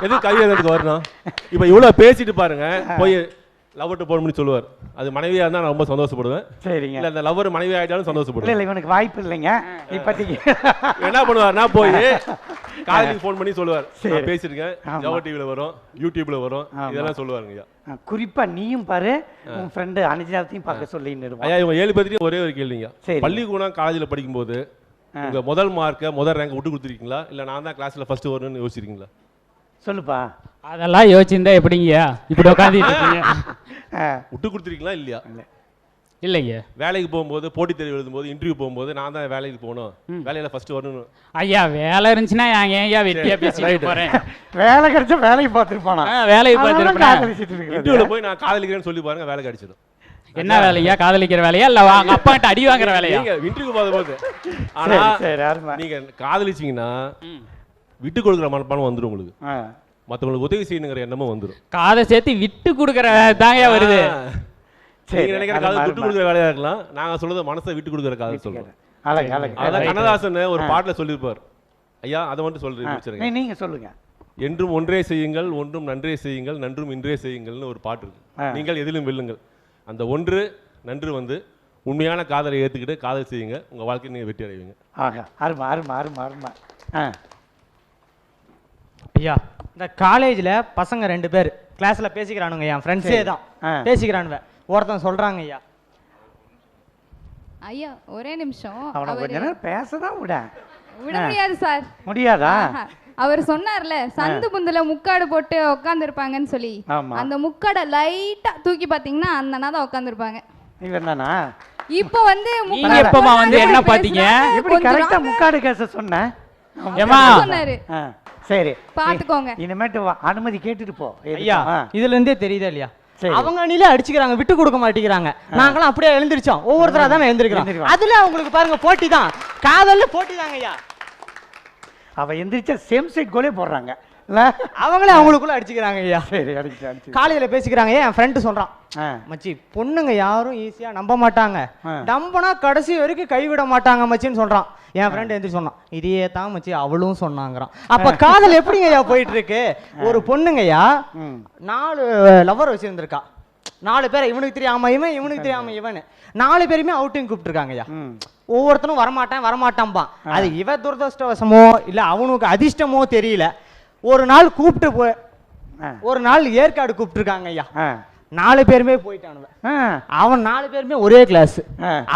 Speaker 12: எது கவியரங்கத்துக்கு வரணும்? இப்ப இவ்வளவு பேசிட்டு பாருங்க, போய் லவ்வர் போடணும்னு சொல்லுவார். அது மனைவியா இருந்தா நான் ரொம்ப சந்தோஷப்படுவேன்.
Speaker 1: சரிங்க,
Speaker 12: இல்ல அந்த லவ்வர் மனைவி ஆயிட்டாலும் சந்தோஷப்படுவேன்.
Speaker 1: இல்ல இவனுக்கு வாய்ப்பு இல்லைங்க இப்போதைக்கு.
Speaker 12: என்ன பண்ணுவார், நான் போய் காலேஜுக்கு ஃபோன் பண்ணி சொல்லுவார், நான் பேசிருக்கேன், ஜவஹர் டிவில வரும், யூடியூப்ல வரும், இதெல்லாம் சொல்லுவாருங்க.
Speaker 1: குறிப்பா நீயும் பாரு, உன் ஃப்ரெண்டு அனிஜாத்தையும் பார்க்க சொல்லின்னு.
Speaker 12: ஐயா இவங்க 7 பேர்த்தையும் ஒரே ஒரு கேள்விங்க. பள்ளிக்கூடம் காலேஜில் படிக்கும்போது உங்க முதல் மார்க்கை முதல் ரேங்க் விட்டு கொடுத்துருக்கீங்களா, இல்ல நான் தான் கிளாஸ்ல ஃபர்ஸ்ட் வரணும்னு யோசிச்சிருக்கீங்களா?
Speaker 1: சொல்லுப்பா.
Speaker 3: அதெல்லாம் யோசிச்சிருந்தா எப்படிங்கய்யா இப்படி உட்காந்துட்டு இருக்கீங்க?
Speaker 12: விட்டு கொடுத்துருக்கீங்களா? இல்லையா?
Speaker 3: இல்லைங்க.
Speaker 12: வேலைக்கு போகும்போது, போட்டி தேர்வு எழுதும்போது, இன்டர்வியூ போகும்போது நான் தான் வேலைக்கு போகணும், வேலையில ஃபர்ஸ்ட் வரணும்.
Speaker 3: ஐயா வேலை இருந்துச்சுன்னா ஏன் வெட்டியா பேசிட்டு போறேன்?
Speaker 1: வேலை கிடைச்சா வேலைக்கு பார்த்துருப்பானா?
Speaker 3: வேலைக்கு பார்த்துருப்பேன்.
Speaker 12: இன்டர்வியூல போய் நான் காதலிக்கிறேன்னு சொல்லி பாருங்க, வேலை கிடைச்சிடும்.
Speaker 3: என்ன வேலையா? காதலிக்கிற வேலையா இல்ல அவங்க அப்பா கிட்ட அடி வாங்குற வேலையா?
Speaker 12: இன்டர்வியூ போகும்போது ஆனா நீங்க காதலிச்சீங்கன்னா விட்டு கொடுக்குற மனப்பான்மை வந்துடும் உங்களுக்கு. மற்றவங்களுக்கு உதவி செய்யணுங்கிற எண்ணமும் வந்துடும்.
Speaker 3: காதை சேர்த்து விட்டு கொடுக்குற தாங்க வருது.
Speaker 12: நீங்க நினைக்கிற காதல் விட்டு கொடுக்குற வேலையா இருக்கலாம், நாங்க சொல்றது மனசை விட்டு கொடுக்குற காதல் சொல்றோம். அதான் கண்ணதாசன் ஒரு பாட்டுல சொல்லியிருப்பார். ஐயா அதை மட்டும் சொல்றீங்க,
Speaker 1: நீங்க சொல்லுங்க.
Speaker 12: என்றும் ஒன்றே செய்யுங்கள், ஒன்றும் நன்றே செய்யுங்கள், நன்றும் இன்றே செய்யுங்கள்னு ஒரு பாட்டு இருக்கு. நீங்கள் எதிலும் வெல்லுங்கள். அந்த ஒன்று நன்று வந்து உண்மையான காதலை ஏற்றுக்கிட்டு காதல் செய்யுங்க, உங்க வாழ்க்கையை நீங்க வெற்றி அடைவீங்க.
Speaker 1: அருமா அருமா அருமா அருமா.
Speaker 13: ஐயா இந்த காலேஜில் பசங்க 2 பேர் கிளாஸ்ல பேசிக்கிறானுங்க என் ஃப்ரெண்ட்ஸே தான் பேசிக்கிறானுங்க. ஒருத்தன் சொல்றாங்க ஐயா
Speaker 9: ஐயா ஒரே நிமிஷம்.
Speaker 1: அவனை கொஞ்ச நேரம் பேசதான்
Speaker 9: விட முடியாது சார்.
Speaker 1: முடியாதா?
Speaker 9: அவர் சொன்னார்ல சந்து புந்துல முக்காடு போட்டு உட்கார்ந்து இருப்பாங்கன்னு சொல்லி, அந்த முக்காடை லைட்டா தூக்கி பாத்தீங்கன்னா அந்த அண்ணா தான் உட்கார்ந்து இருப்பாங்க.
Speaker 1: இவன் தானா?
Speaker 9: இப்போ வந்து
Speaker 3: நீங்க எப்பமா வந்து என்ன பாத்தீங்க?
Speaker 1: எப்படி கரெக்ட்டா முக்காடு கேச சொன்னேன்?
Speaker 3: ஏமா
Speaker 9: சொன்னாரு.
Speaker 1: சரி
Speaker 9: பாத்துக்கோங்க.
Speaker 1: இனிமேட்டு அனுமதி கேட்டுட்டு போ.
Speaker 13: ஐயா இதுல இருந்தே தெரியுதா இல்லையா? அவங்க அணிலே அடிச்சுக்கிறாங்க, விட்டு கொடுக்க மாட்டேங்கிறாங்க. நாங்களும் அப்படியே எழுந்திருச்சோம், ஒவ்வொருத்தரா தான் எழுந்திருக்கிறோம். அதுல அவங்களுக்கு பாருங்க போட்டி தான், காதல்ல போட்டி தாங்க ஐயா.
Speaker 1: அவ எந்திரிச்சா சேம் சைட் கோலே போடுறாங்க,
Speaker 13: அவங்களே அவங்களுக்குள்ள அடிச்சுக்கிறாங்க ஐயா.
Speaker 1: சரி அடிச்சு
Speaker 13: காலையில பேசிக்கிறாங்க. என் ஃப்ரெண்டு சொல்றான், மச்சி பொண்ணுங்க யாரும் ஈஸியா நம்ப மாட்டாங்க, நம்பனா கடைசி வரைக்கும் கைவிட மாட்டாங்க மச்சின்னு சொல்றான். என் ஃப்ரெண்ட் எந்திரிச்சு சொன்னான், இதையே தான் மச்சி அவளும் சொன்னாங்கிறான். அப்ப காதல் எப்படிங்க ஐயா போயிட்டு இருக்கு? ஒரு பொண்ணுங்கய்யா 4 லவர் வச்சிருந்திருக்கா. 4 பேரை இவனுக்கு தெரியாம இவன், இவனுக்கு தெரியாம இவன், 4 பேருமே அவுட்டிங் கூப்பிட்டுருக்காங்க ஐயா. ஒவ்வொருத்தனும் வரமாட்டான்பா. அது இவ துரதிருஷ்டவசமோ இல்ல அவனுக்கு அதிர்ஷ்டமோ தெரியல. ஒரு நாள் கூப்பிட்டு ஒரு நாள் ஏற்காடு கூப்பிட்டுருக்காங்க ஐயா. 4 பேருமே போயிட்டானுவ. அவன் 4 பேருமே ஒரே கிளாஸ்.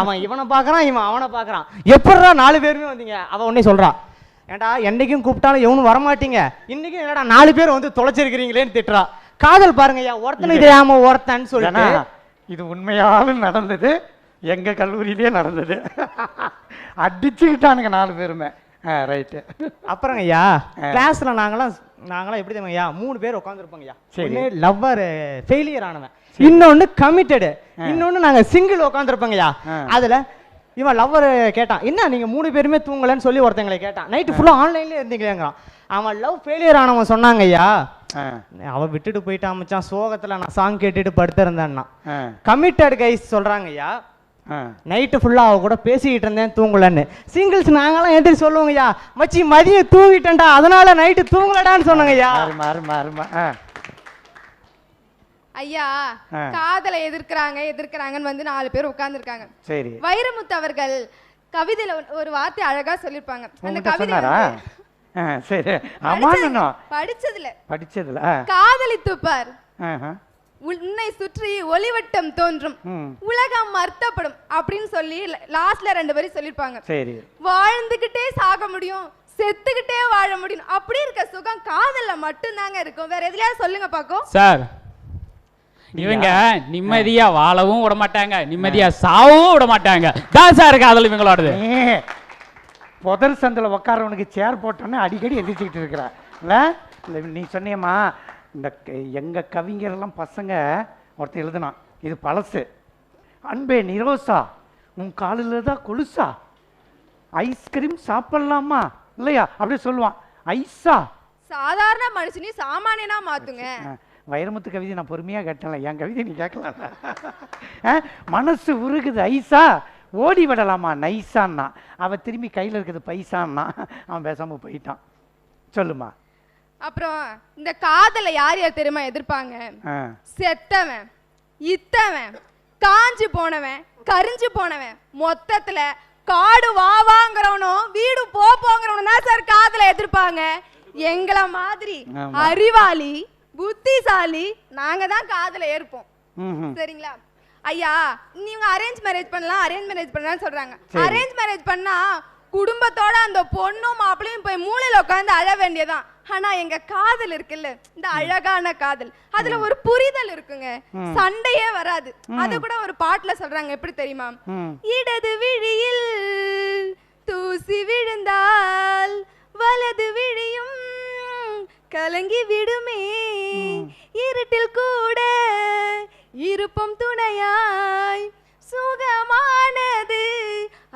Speaker 13: அவன் இவனை பாக்குறான், இவன் அவனை பாக்குறான். எப்படா 4 பேருமே வந்தீங்க? அவன் உடனே சொல்றான், ஏண்டா என்னைக்கும் கூப்பிட்டாலும் எவனும் வரமாட்டீங்க, இன்னைக்கும் என்னடா 4 பேர் வந்து தொலைச்சிருக்கிறீங்களேன்னு திட்டுறா. காதல் பாருங்க ஐயா, ஒருத்தனுக்கு தெரியாம ஒருத்தன் சொல்லிட்டு.
Speaker 1: இது உண்மையாலும் நடந்தது, எங்க கல்லூரியிலே நடந்தது. அடிச்சுக்கிட்டானுங்க 4 பேருமே. ரைட்டு.
Speaker 13: அப்புறம் ஐயா கிளாஸ்ல நாங்களாம் எப்படி தெரியுமா ஐயா, 3 பேர் உட்காந்துருப்போங்க ஐயா. ஒன்று லவ்வர் ஃபெயிலியர் ஆனவன், இன்னொன்னு கமிட்டடு, இன்னொன்னு நாங்க சிங்கிள் உட்காந்துருப்போங்க ஐயா. அதுல இவன் லவ்வர் கேட்டான், என்ன நீங்க 3 பேருமே தூங்கலன்னு சொல்லி ஒருத்தங்களை கேட்டான். நைட்டு ஃபுல்லா ஆன்லைன்ல இருந்தீங்களேங்கிறான். அவன் லவ் ஃபெயிலியர் ஆனவன் சொன்னாங்க ஐயா, அவன் விட்டுட்டு போயிட்டான் மச்சான், சோகத்துல நான் சாங் கேட்டுட்டு படுத்திருந்தேன்னா. கமிட்டட் கைஸ் சொல்றாங்க ஐயா, நைட்டு ஃபுல்லா அவ கூட பேசிக்கிட்டு இருந்தேன் தூங்கலன்னு. சிங்கிள்ஸ் நாங்களாம் எப்படி சொல்லுவோங்க ஐயா, மச்சி மதியம் தூங்கிட்டேன்டா அதனால நைட்டு தூங்கலடான்னு சொன்னாங்க ஐயா.
Speaker 2: ஐயா காதலை எதிர்க்கிறாங்கன்னு வந்து 4 பேர் உட்கார்ந்துருக்காங்க.
Speaker 1: சரி.
Speaker 2: வைரமுத்து அவர்கள் கவிதையில ஒரு வார்த்தை அழகா சொல்லிருப்பாங்க. அந்த கவிதை
Speaker 1: சரி ஆமாண்ணா
Speaker 2: படிச்சதுல காதலித்துப்பார், உன்னை சுற்றி ஒளிவட்டம் தோன்றும், உலகம் அர்த்தப்படும் அப்படின்னு சொல்லி லாஸ்ட்ல 2 பேரும் சொல்லிருப்பாங்க.
Speaker 1: சரி.
Speaker 2: வாழ்ந்துகிட்டே சாக முடியும், செத்துக்கிட்டே வாழ முடியும், அப்படி இருக்க சுகம் காதல்ல மட்டும்தாங்க இருக்கும். வேற எதுலயாவது சொல்லுங்க பாக்கும்.
Speaker 3: சார் இவங்க நிம்மதியா வாழவும் விட மாட்டாங்க, நிம்மதியா சாவும் விட மாட்டாங்க. தான் சார் காதல் இவங்களோடது.
Speaker 1: புதர் சந்தில உட்காரவனுக்கு சேர் போட்டோன்னே அடிக்கடி எந்திரிச்சுக்கிட்டு இருக்கிறான். நீ சொன்னியம்மா, இந்த எங்க கவிஞரெல்லாம் பசங்க ஒருத்தர் எழுதுனான், இது பழசு. அன்பே நிரோசா உன் காலில் தான் கொலுசா, ஐஸ்கிரீம் சாப்பிடலாமா இல்லையா அப்படி சொல்லுவான். ஐஸா
Speaker 2: சாதாரண மனுஷனையும் சாமானியனா மாத்துங்க.
Speaker 1: வைரமுத்து கவிதை நான் பொறுமையாக கேட்டல, என் கவிதை நீ கேட்கலாம். மனசு உருகுது ஐஸா, ஓடி விடலாமா நைஸான்னா, அவன் திரும்பி கையில் இருக்கிறது பைசான்னா, அவன் பேசாம போயிட்டான். சொல்லுமா.
Speaker 2: அப்புறம் இந்த காதலை யார் யார் தெரியுமா எதிர்ப்பாங்க? செத்தவன், இத்தவன், காஞ்சு போனவன், கரிஞ்சு போனவன், மொத்தத்துல காடு வாவாங்கிறவனும் வீடு போங்கிறவனும் தான் சார் காதலை எதிர்ப்பாங்க. எங்களை மாதிரி அறிவாளி புத்திசாலி நாங்க தான் காதலை ஏற்போம். சரிங்களா ஐயா? நீங்க அரேஞ்ச் மேரேஜ் பண்ணலாம் சொல்றாங்க. அரேஞ்ச் மேரேஜ் பண்ணா குடும்பத்தோட அந்த பொண்ணும் மாப்பிளையும் போய் மூளையில உட்காந்து அழ வேண்டியதான். ஆனா எங்க காதல் இருக்குல்ல, இந்த அழகான காதல், அதுல ஒரு புரிதல் இருக்குங்க, சண்டையே வராது. அது கூட ஒரு பாட்டுல சொல்றாங்க, எப்படி தெரியுமா? இடது விழியில் தூசி விழுந்தால் வலது விழியும் கலங்கி விடுமே, இருட்டில் கூட இருப்பம் துணையாய், சுகமானது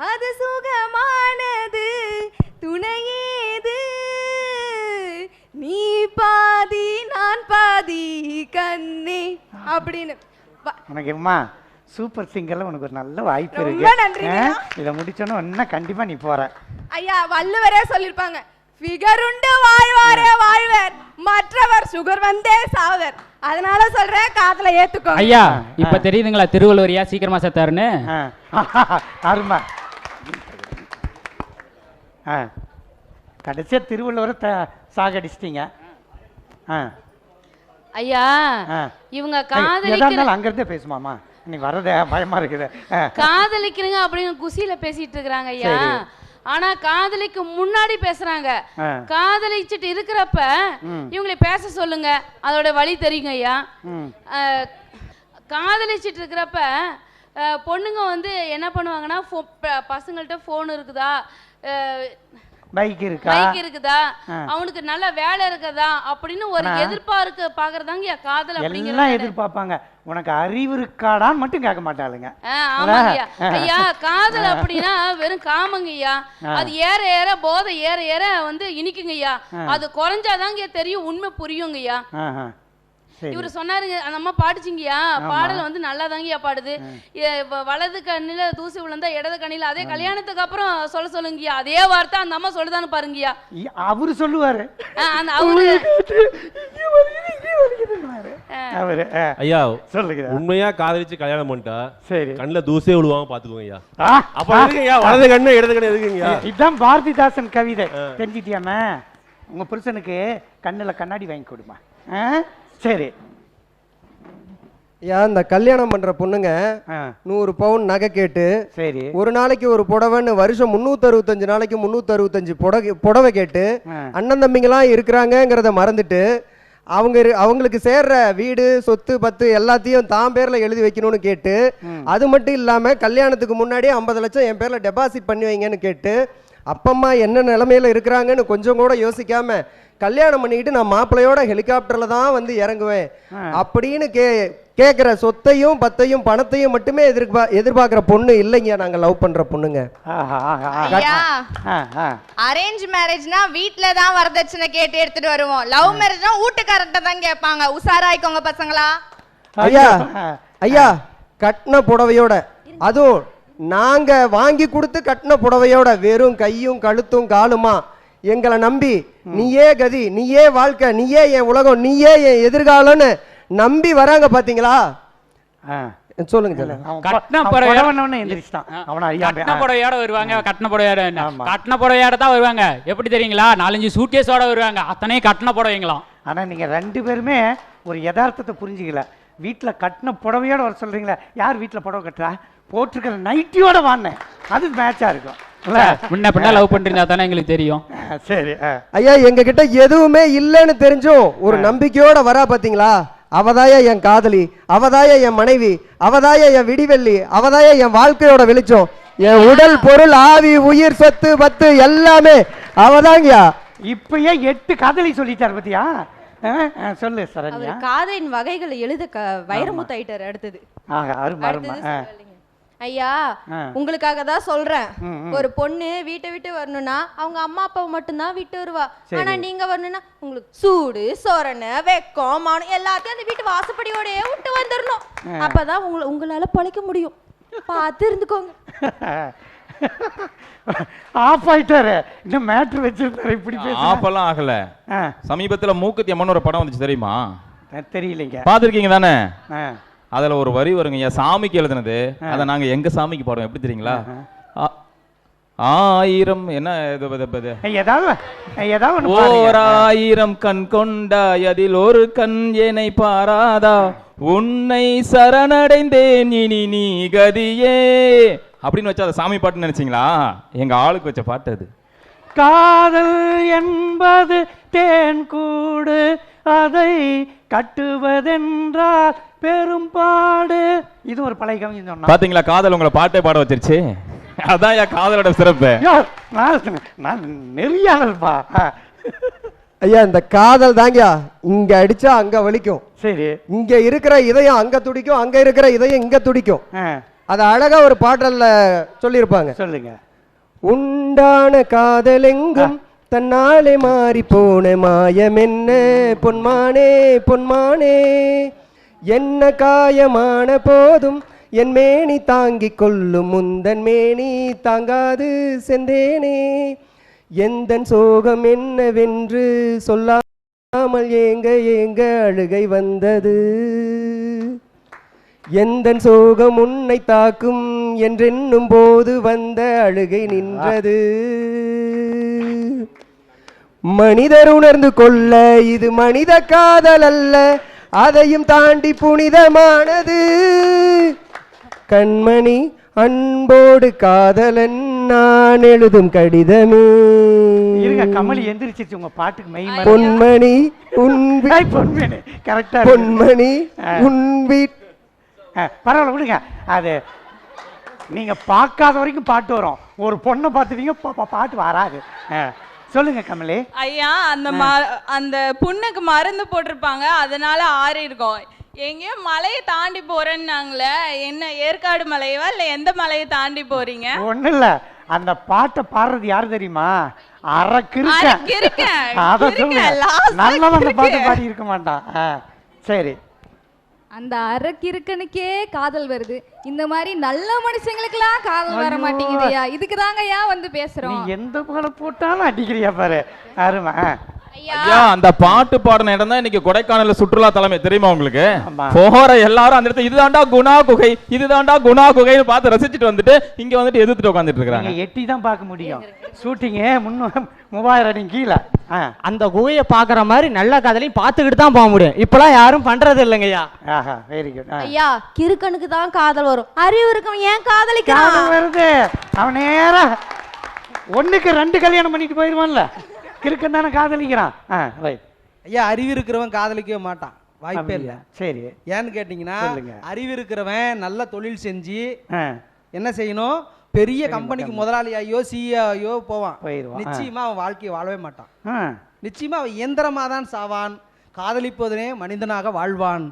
Speaker 2: அது சுகமானது துணையேது, நீ பாதி நான் பாதி கண்ணே அப்படின்னு.
Speaker 1: உனக்கு அம்மா சூப்பர் சிங்கர்ல உனக்கு ஒரு நல்ல வாய்ப்பு இருக்கு.
Speaker 2: ரொம்ப நன்றி.
Speaker 1: இதை முடிச்சோன்னா இன்னும் கண்டிப்பா நீ போற.
Speaker 2: ஐயா வள்ளுவரே சொல்லிருப்பாங்க, ஃபிகர் உண்டு வாழ்வாரே வாழ்வர், மற்றவர் சுகர் வந்தே சாவர். அதனால சொல்றேன், காதலை ஏத்துக்கோங்க.
Speaker 3: ஐயா இப்ப தெரியுதுங்களா திருவள்ளுவரியா சீக்கிரமா செத்தாருன்னு?
Speaker 1: அருமை. கடைசியா திருவள்ளுவரை சாகடிச்சிட்டீங்க.
Speaker 11: ஐயா இவங்க
Speaker 1: அங்க இருந்தே பேசுமாமா, நீ வரதே பயமா இருக்குது.
Speaker 11: காதலிக்கிறீங்க அப்படின்னு குசியில பேசிட்டு இருக்கிறாங்க ஐயா. ஆனா காதலிக்கு முன்னாடி பேசுறாங்க. காதலிச்சுட்டு இருக்கிறப்ப இவங்களை பேச சொல்லுங்க, அதோட வழி தெரியுங்க ஐயா. காதலிச்சுட்டு இருக்கிறப்ப பொண்ணுங்க வந்து என்ன பண்ணுவாங்கன்னா, பசங்கள்ட்ட போன் இருக்குதா,
Speaker 1: பைக்
Speaker 11: இருக்குதா, அவனுக்கு நல்ல வேலை இருக்குதா அப்படின்னு ஒரு எதிர்பார்க்க பாக்குறதாங்க காதல்
Speaker 1: அப்படிங்கறது. எதிர்பார்ப்பாங்க, உனக்கு அறிவு இருக்காடான்னு மட்டும் கேட்க மாட்டாளுங்க.
Speaker 11: ஆமாங்கய்யா. ஐயா காதல் அப்படின்னா வெறும் காமங்கய்யா. அது ஏற ஏற போதை ஏற ஏற வந்து இனிக்குங்கய்யா. அது குறைஞ்சாதாங்க தெரியும், உண்மை புரியுங்கய்யா. இவரு சொன்னாருங்க, அந்த அம்மா பாடுச்சிங்கய்யா, பாடல வந்து நல்லா தாங்கய்யா பாடுது. வலது கண்ணில தூசி விழுந்தா இடது கண்ணில, அதே கல்யாணத்துக்கு அப்புறம் சொல்லுங்கய்யா. அதே வார்த்தை அந்த அம்மா சொல்லுதான்னு பாருங்கய்யா.
Speaker 1: அவரு சொல்லுவாரு.
Speaker 12: ஐயா சொல்லுங்க, உண்மையா காதலிச்சு கல்யாணம் பண்ணிட்டா சரி கண்ணுல தூசே விழுவாங்க பாத்துக்கோங்க ஐயா. அப்ப எதுக்குங்கய்யா வலது கண்ணு இடது கண்ணு எதுக்குங்கய்யா?
Speaker 1: இதுதான் பாரதிதாசன் கவிதை, தெரிஞ்சிட்டியாம? உங்க புருஷனுக்கு கண்ணுல கண்ணாடி வாங்கி கொடுமா. சரி.
Speaker 7: இந்த கல்யாணம் பண்ற பொண்ணுங்க 100 பவுன் நகை கேட்டு
Speaker 1: சரி
Speaker 7: ஒரு நாளைக்கு ஒரு புடவைன்னு வருஷம் 365 நாளைக்கு 365 புடவை கேட்டு அண்ணன் தம்பிங்களாம் இருக்கிறாங்கிறத மறந்துட்டு அவங்களுக்கு சேர்ற வீடு சொத்து பத்து எல்லாத்தையும் தான் பேர்ல எழுதி வைக்கணும்னு கேட்டு, அது மட்டும் இல்லாம கல்யாணத்துக்கு முன்னாடியே 50 லட்சம் என் பேர்ல டெபாசிட் பண்ணி வைங்கன்னு கேட்டு, அப்பம்மா என்ன நிலைமையில இருக்கிறாங்கன்னு கொஞ்சம் கூட யோசிக்காம கல்யாணம் பண்ணிக்கிட்டு நான் மாப்பிள்ளையோட ஹெலிகாப்டர்ல தான் வந்து இறங்குவேன் அப்படின்னு கேட்குற சொத்தையும் பத்தையும் பணத்தையும் மட்டுமே எதிர்பார்க்குற பொண்ணு இல்லைங்க நாங்கள் லவ் பண்ற பொண்ணுங்க.
Speaker 4: அரேஞ்ச் மேரேஜ்னா வீட்ல தான் வரதட்சணை கேட்டு எடுத்துட்டு வருவோம். லவ் மேரேஜ்னா வீட்டுக்காரர்கிட்ட தான் கேட்பாங்க. உசாராய்க்கோங்க பசங்களா.
Speaker 7: ஐயா கட்டின புடவையோட, அதுவும் நாங்க வாங்கி கொடுத்து கட்டின புடவையோட, வெறும் கையும் கழுத்தும் காலுமா எங்களை நம்பி நீயே கதி, நீயே வாழ்க்கை, நீயே என் உலகம், நீயே என் எதிர்காலம்னு நம்பி வராங்க பாத்தீங்களா? சொல்லுங்க.
Speaker 3: கட்டின புடவையோட வருவாங்க, கட்டின புடவையோட தான் வருவாங்க. எப்படி தெரியுங்களா? 4-5 சூட்கேஸோட வருவாங்க, அத்தனை கட்டின புடவைங்களாம்.
Speaker 1: ஆனா நீங்க 2 பேருமே ஒரு யதார்த்தத்தை புரிஞ்சுக்கல. வீட்டுல கட்டின புடவையோட வர சொல்றீங்களா? யார் வீட்டுல புடவை கட்டுறா? போட்டிருக்கிற நைட்டியோட வாங்கினேன், அது மேட்சா இருக்கும்.
Speaker 3: முன்ன பின்ன லவ் பண்றீங்க தானே எங்களுக்கு தெரியும்.
Speaker 1: சரி
Speaker 7: ஐயா, எங்க கிட்ட எதுவுமே இல்லைன்னு தெரிஞ்சும் ஒரு நம்பிக்கையோட வரா பாத்தீங்களா? அவதாய என் காதலி, அவதாய என் மனைவி, அவதாய என் விடிவெள்ளி, அவதாய என் வாழ்க்கையோட வெளிச்சம், என் உடல் பொருள் ஆவி உயிர் சொத்து பத்து எல்லாமே அவதாங்கயா.
Speaker 1: இப்பயே 8 காதலி சொல்லிட்டார் பத்தியா? சொல்லு சரண்யா.
Speaker 17: காதலின் வகைகளை எழுத வைரமுத்தாயிட்டார். அடுத்தது ஐயா, உங்களுக்காக தான் சொல்றேன். ஒரு பொண்ணு வீட்டை விட்டு வரணும்னா அவங்க அம்மா அப்பாவை மட்டும்தான் விட்டு வருவா. ஆனா நீங்க வரணும்னா உங்களுக்கு சூடு சொரணை வெக்கம் மானம் எல்லாத்தையும் அந்த வீட்டு வாசப்படியோடயே விட்டு வந்துடணும். அப்பதான் உங்களால பழைக்க முடியும். பார்த்து இருந்துக்கோங்க.
Speaker 1: ஆஃப் ஆயிட்டாரு. இன்னும் மேட்ரு வச்சிருந்தாரு. இப்படி
Speaker 8: ஆஃபெல்லாம் ஆகல. சமீபத்துல மூக்குத்தி அம்மன் ஒரு படம் வந்துச்சு, தெரியுமா?
Speaker 1: தெரியலங்க.
Speaker 8: பாத்துருக்கீங்க தானே? அதுல ஒரு வரி வருங்க, சாமிக்கு எழுதுனது. அதை நாங்க எங்க சாமிக்கு பாடுவோம், எப்படி தெரியுங்களா? 1000 என்ன ஓர் 1000 கண் கொண்டாய், அதில் ஒரு கண் என்னை பாராதா, உன்னை சரணடைந்தேன் இனி நீ கதியே அப்படின்னு வச்சா அதை சாமி பாட்டுன்னு நினைச்சீங்களா? எங்க ஆளுக்கு வச்ச பாட்டு அது.
Speaker 1: காதல் என்பது தேன் கூடு, அதை கட்டுவதென்றால் பெரும்பாடு. இது ஒரு பழைய கவிஞன் சொன்னா.
Speaker 8: பாத்தீங்களா, காதல் உங்களை பாட்டே பாட வச்சிருச்சு. அதான் என் காதலோட சிறப்பு.
Speaker 1: நான் நெறியாளல்பா.
Speaker 7: ஐயா, இந்த காதல் தாங்கயா இங்க அடிச்சா அங்க வலிக்கும்.
Speaker 1: சரி.
Speaker 7: இங்க இருக்கிற இதயம் அங்க துடிக்கும், அங்க இருக்கிற இதயம் இங்க துடிக்கும். அது அழகா ஒரு பாடல்ல சொல்லியிருப்பாங்க.
Speaker 1: சொல்லுங்க.
Speaker 7: உண்டான காதலெங்கும் தன்னாலே மாறி போன மாயம் என்ன பொன்மானே பொன்மானே, என்ன காயமான போதும் என் மேனி தாங்கிக் கொள்ளும் முந்தன் மேனி தாங்காது செந்தேனே, எந்தன் சோகம் என்னவென்று சொல்லாமல் ஏங்க ஏங்க அழுகை வந்தது, எந்தன் சோகம் உன்னை தாக்கும் என்றென்னும் போது வந்த அழுகை நின்றது. மனிதர் உணர்ந்து கொள்ள இது மனித காதல் அல்ல, அதையும் தாண்டி புனிதமானது கண்மணி அன்போடு காதலன் நான் எழுதும் கடிதமே.
Speaker 1: இருங்க, கமலி எந்திரிச்சிருச்சு உங்க பாட்டுக்கு மெய்
Speaker 7: பொன்மணி
Speaker 1: பொன்மணி கரெக்டா
Speaker 7: பொன்மணி உன்வி
Speaker 1: பரவாயில்ல விடுங்க. அது நீங்க பார்க்காத வரைக்கும் பாட்டு வரும், ஒரு பொண்ணை பார்த்துட்டீங்க பாட்டு வராது. சொல்லுங்க கமலி.
Speaker 5: ஐயா, அந்த புண்ணுக்கு மருந்து போட்டிருப்பாங்க, அதனால ஆறி இருக்கும். எங்கேயோ மலையை தாண்டி போறேன்னாங்களே, என்ன ஏற்காடு மலையவா இல்ல எந்த மலையை தாண்டி போறீங்க?
Speaker 1: ஒண்ணு இல்ல, அந்த பாட்டை பாடுறது யாரு தெரியுமா? நல்ல அந்த பாட்டு பாடி இருக்க மாட்டான். சரி,
Speaker 9: அந்த அரக்கிருக்கனுக்கே காதல் வருது, இந்த மாதிரி நல்ல மனுஷங்களுக்கெல்லாம் காதல் வர மாட்டேங்குதுயா. இதுக்கு தாங்கய்யா வந்து பேசுறோம்.
Speaker 1: எந்த பாட போட்டாலும் அடிக்கிறியா பாரு. அருமை.
Speaker 8: ஐயா, அந்த பாட்டு பாடின இடம் தான் இன்னைக்கு கொடைக்கானல்ல சுற்றுலா தலைமை, தெரியுமா உங்களுக்கு? போற எல்லாரும் அந்த இடத்துல இதுதான்டா குணா குகை, இதுதான்டா குணா குகைன்னு பார்த்து ரசிச்சுட்டு வந்துட்டு இங்க வந்துட்டு எதிர்த்துட்டு உட்காந்துட்டு இருக்காங்க.
Speaker 1: எட்டி தான் பார்க்க முடியும், ஷூட்டிங் 3000 அடி கீழே.
Speaker 13: அந்த குகையை பாக்குற மாதிரி நல்ல காதலையும் பார்த்துக்கிட்டு தான் போக முடியும். இப்பெல்லாம் யாரும் பண்றது இல்லைங்கய்யா.
Speaker 1: Very good.
Speaker 17: ஐயா, கிறுக்கனுக்கு தான் காதல் வரும், அறிவு இருக்கும் ஏன் காதலிக்கிறான்
Speaker 1: வருது. அவன் நேரா 1க்கு 2 கல்யாணம் பண்ணிட்டு போயிருவான்ல, கிறுக்கன் தானே காதலிக்கிறான்.
Speaker 10: ஐயா, அறிவு இருக்கிறவன் காதலிக்கவே மாட்டான், வாய்ப்பே இல்லை.
Speaker 1: சரி,
Speaker 10: ஏன்னு கேட்டீங்கன்னா, அறிவு இருக்கிறவன் நல்ல தொழில் செஞ்சு என்ன செய்யணும், பெரிய கம்பெனிக்கு முதலாளியாயோ சிஇஓ போவான், நிச்சயமா அவன் வாழ்க்கையை வாழவே மாட்டான். நிச்சயமா அவன் இயந்திரமா தான் சாவான். காதலிப்பதனே மனிதனாக வாழ்வான்.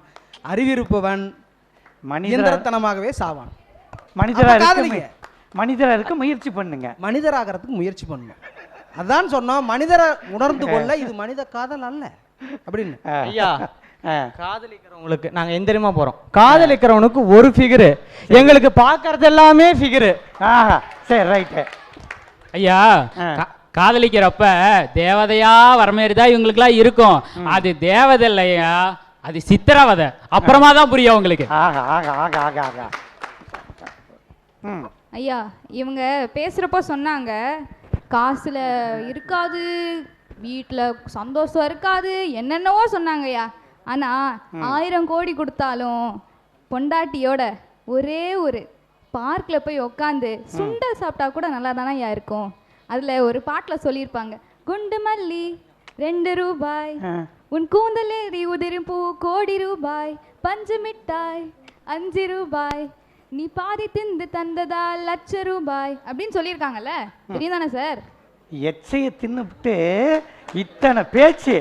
Speaker 10: அறிவிருப்பவன் இயந்திரத்தனமாகவே சாவான்.
Speaker 1: மனிதரா இருக்க முயற்சி பண்ணுங்க,
Speaker 10: மனிதராகிறதுக்கு முயற்சி பண்ணணும். அதான் சொன்னோம், மனிதரை உணர்ந்து கொள்ள இது மனித காதல் அல்ல அப்படின்னு.
Speaker 13: ஐயா, காதலிக்கிறவங்களுக்கு நாங்க எந்த தெரியுமா போறோம், காதலிக்கிறவனுக்கு ஒரு ஃபிகரு, எங்களுக்கு பார்க்கறது எல்லாமே ஃபிகரு.
Speaker 1: சரி, ரைட்.
Speaker 3: ஐயா, காதலிக்கிறப்ப தேவதையா வர மாதிரி தான் இவங்களுக்குலாம் இருக்கும். அது தேவதை இல்லையா, அது சித்திரவதை. அப்புறமா தான் புரியும் உங்களுக்கு.
Speaker 9: ஐயா, இவங்க பேசுறப்போ சொன்னாங்க காசுல இருக்காது, வீட்டுல சந்தோஷம் இருக்காது, என்னென்னவோ சொன்னாங்கய்யா. ஆனா 1000 கோடி கொடுத்தாலும் பொண்டாட்டியோட ஒரே ஒரு பார்க்ல போய் உக்காந்து சுண்டல் சாப்பிட்டா கூட நல்லா தானே இருக்கும். அதுல ஒரு பாட்டுல சொல்லியிருப்பாங்க, குண்டு மல்லி 2 ரூபாய், உன் கூந்தலேறி உதிரும் பூ கோடி ரூபாய், பஞ்சு மிட்டாய் 5 ரூபாய், நீ பாதி திந்து தந்ததா லட்ச ரூபாய் அப்படின்னு சொல்லியிருக்காங்கல்ல, தெரியும் தானே சார்?
Speaker 1: எச்சையை தின்னுபிட்டு இத்தனை பேச்சு.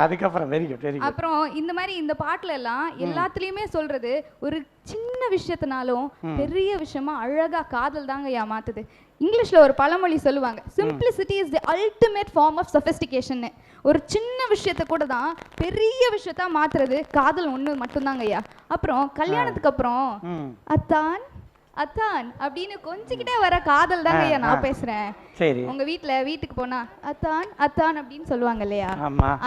Speaker 1: அதுக்கப்புறம் வெரி குட், வெரி குட்.
Speaker 9: அப்புறம் இந்த மாதிரி இந்த பாட்டுல எல்லாம் எல்லாத்துலயுமே சொல்றது ஒரு சின்ன விஷயத்தினாலும் பெரிய விஷயமா அழகா காதல் தாங்க ஏமாத்துது. இங்கிலீஷ்ல ஒரு பழமொழி சொல்லுவாங்க, simplicity is the ultimate form of sophistication. ஒரு சின்ன விஷயத்தை கூட தான் பெரிய விஷயத்தா மாத்துறது காதல் ஒண்ணு மட்டும்தாங்க ஐயா. அப்புறம் கல்யாணத்துக்கு அப்புறம் அத்தான் அத்தான் அப்படின்னு கொஞ்சிக்கிட்டே வர காதல் தாங்க ஐயா நான் பேசுறேன்.
Speaker 1: சரி,
Speaker 9: உங்க வீட்டுக்கு போனா அத்தான் அத்தான் அப்படின்னு சொல்லுவாங்க இல்லையா,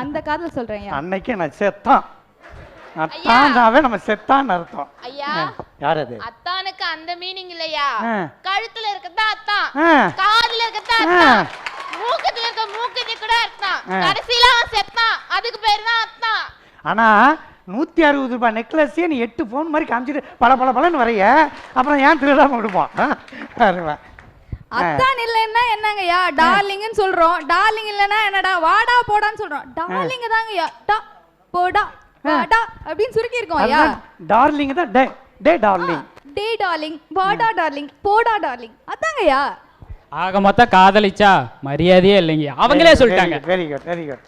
Speaker 9: அந்த காதல் சொல்றேன்.
Speaker 1: அன்னைக்கு நான் செத்தான், அத்தானாவே நம்ம செத்தான் அர்த்தம்.
Speaker 16: ஐயா,
Speaker 1: யார் அது?
Speaker 16: அத்தானுக்கு அந்த மீனிங் இல்லையா, கழுத்துல இருக்கதா அத்தான், காதுல இருக்கதா அத்தான், மூக்கத்துல இருக்க மூக்குத்தி கூட அத்தான், கடைசில செத்தான், அதுக்கு பேர் தான் அத்தான்.
Speaker 1: ஆனா 160 ரூபாய் நெக்லஸ் நீ 8 போன் மாதிரி காமிச்சிட்டு பல பல பலன்னு வரைய, அப்புறம் ஏன் திருடாம விடுவான்?
Speaker 9: அத்தான் இல்லைன்னா என்னங்கய்யா, டார்லிங்னு சொல்றோம். டார்லிங் இல்லைன்னா என்னடா, வாடா போடான்னு சொல்றோம். டார்லிங் தாங்கய்யா, டா போடா வாடா அப்படின்னு சுருக்கி இருக்கோம் ஐயா.
Speaker 1: டார்லிங் தான் டே டார்லிங்,
Speaker 9: டே டார்லிங், வாடா டார்லிங், போடா டார்லிங், அதாங்கய்யா.
Speaker 3: ஆக மொத்தம் காதலிச்சா மரியாதையே இல்லைங்க, அவங்களே சொல்லிட்டாங்க.
Speaker 1: Very good, very good.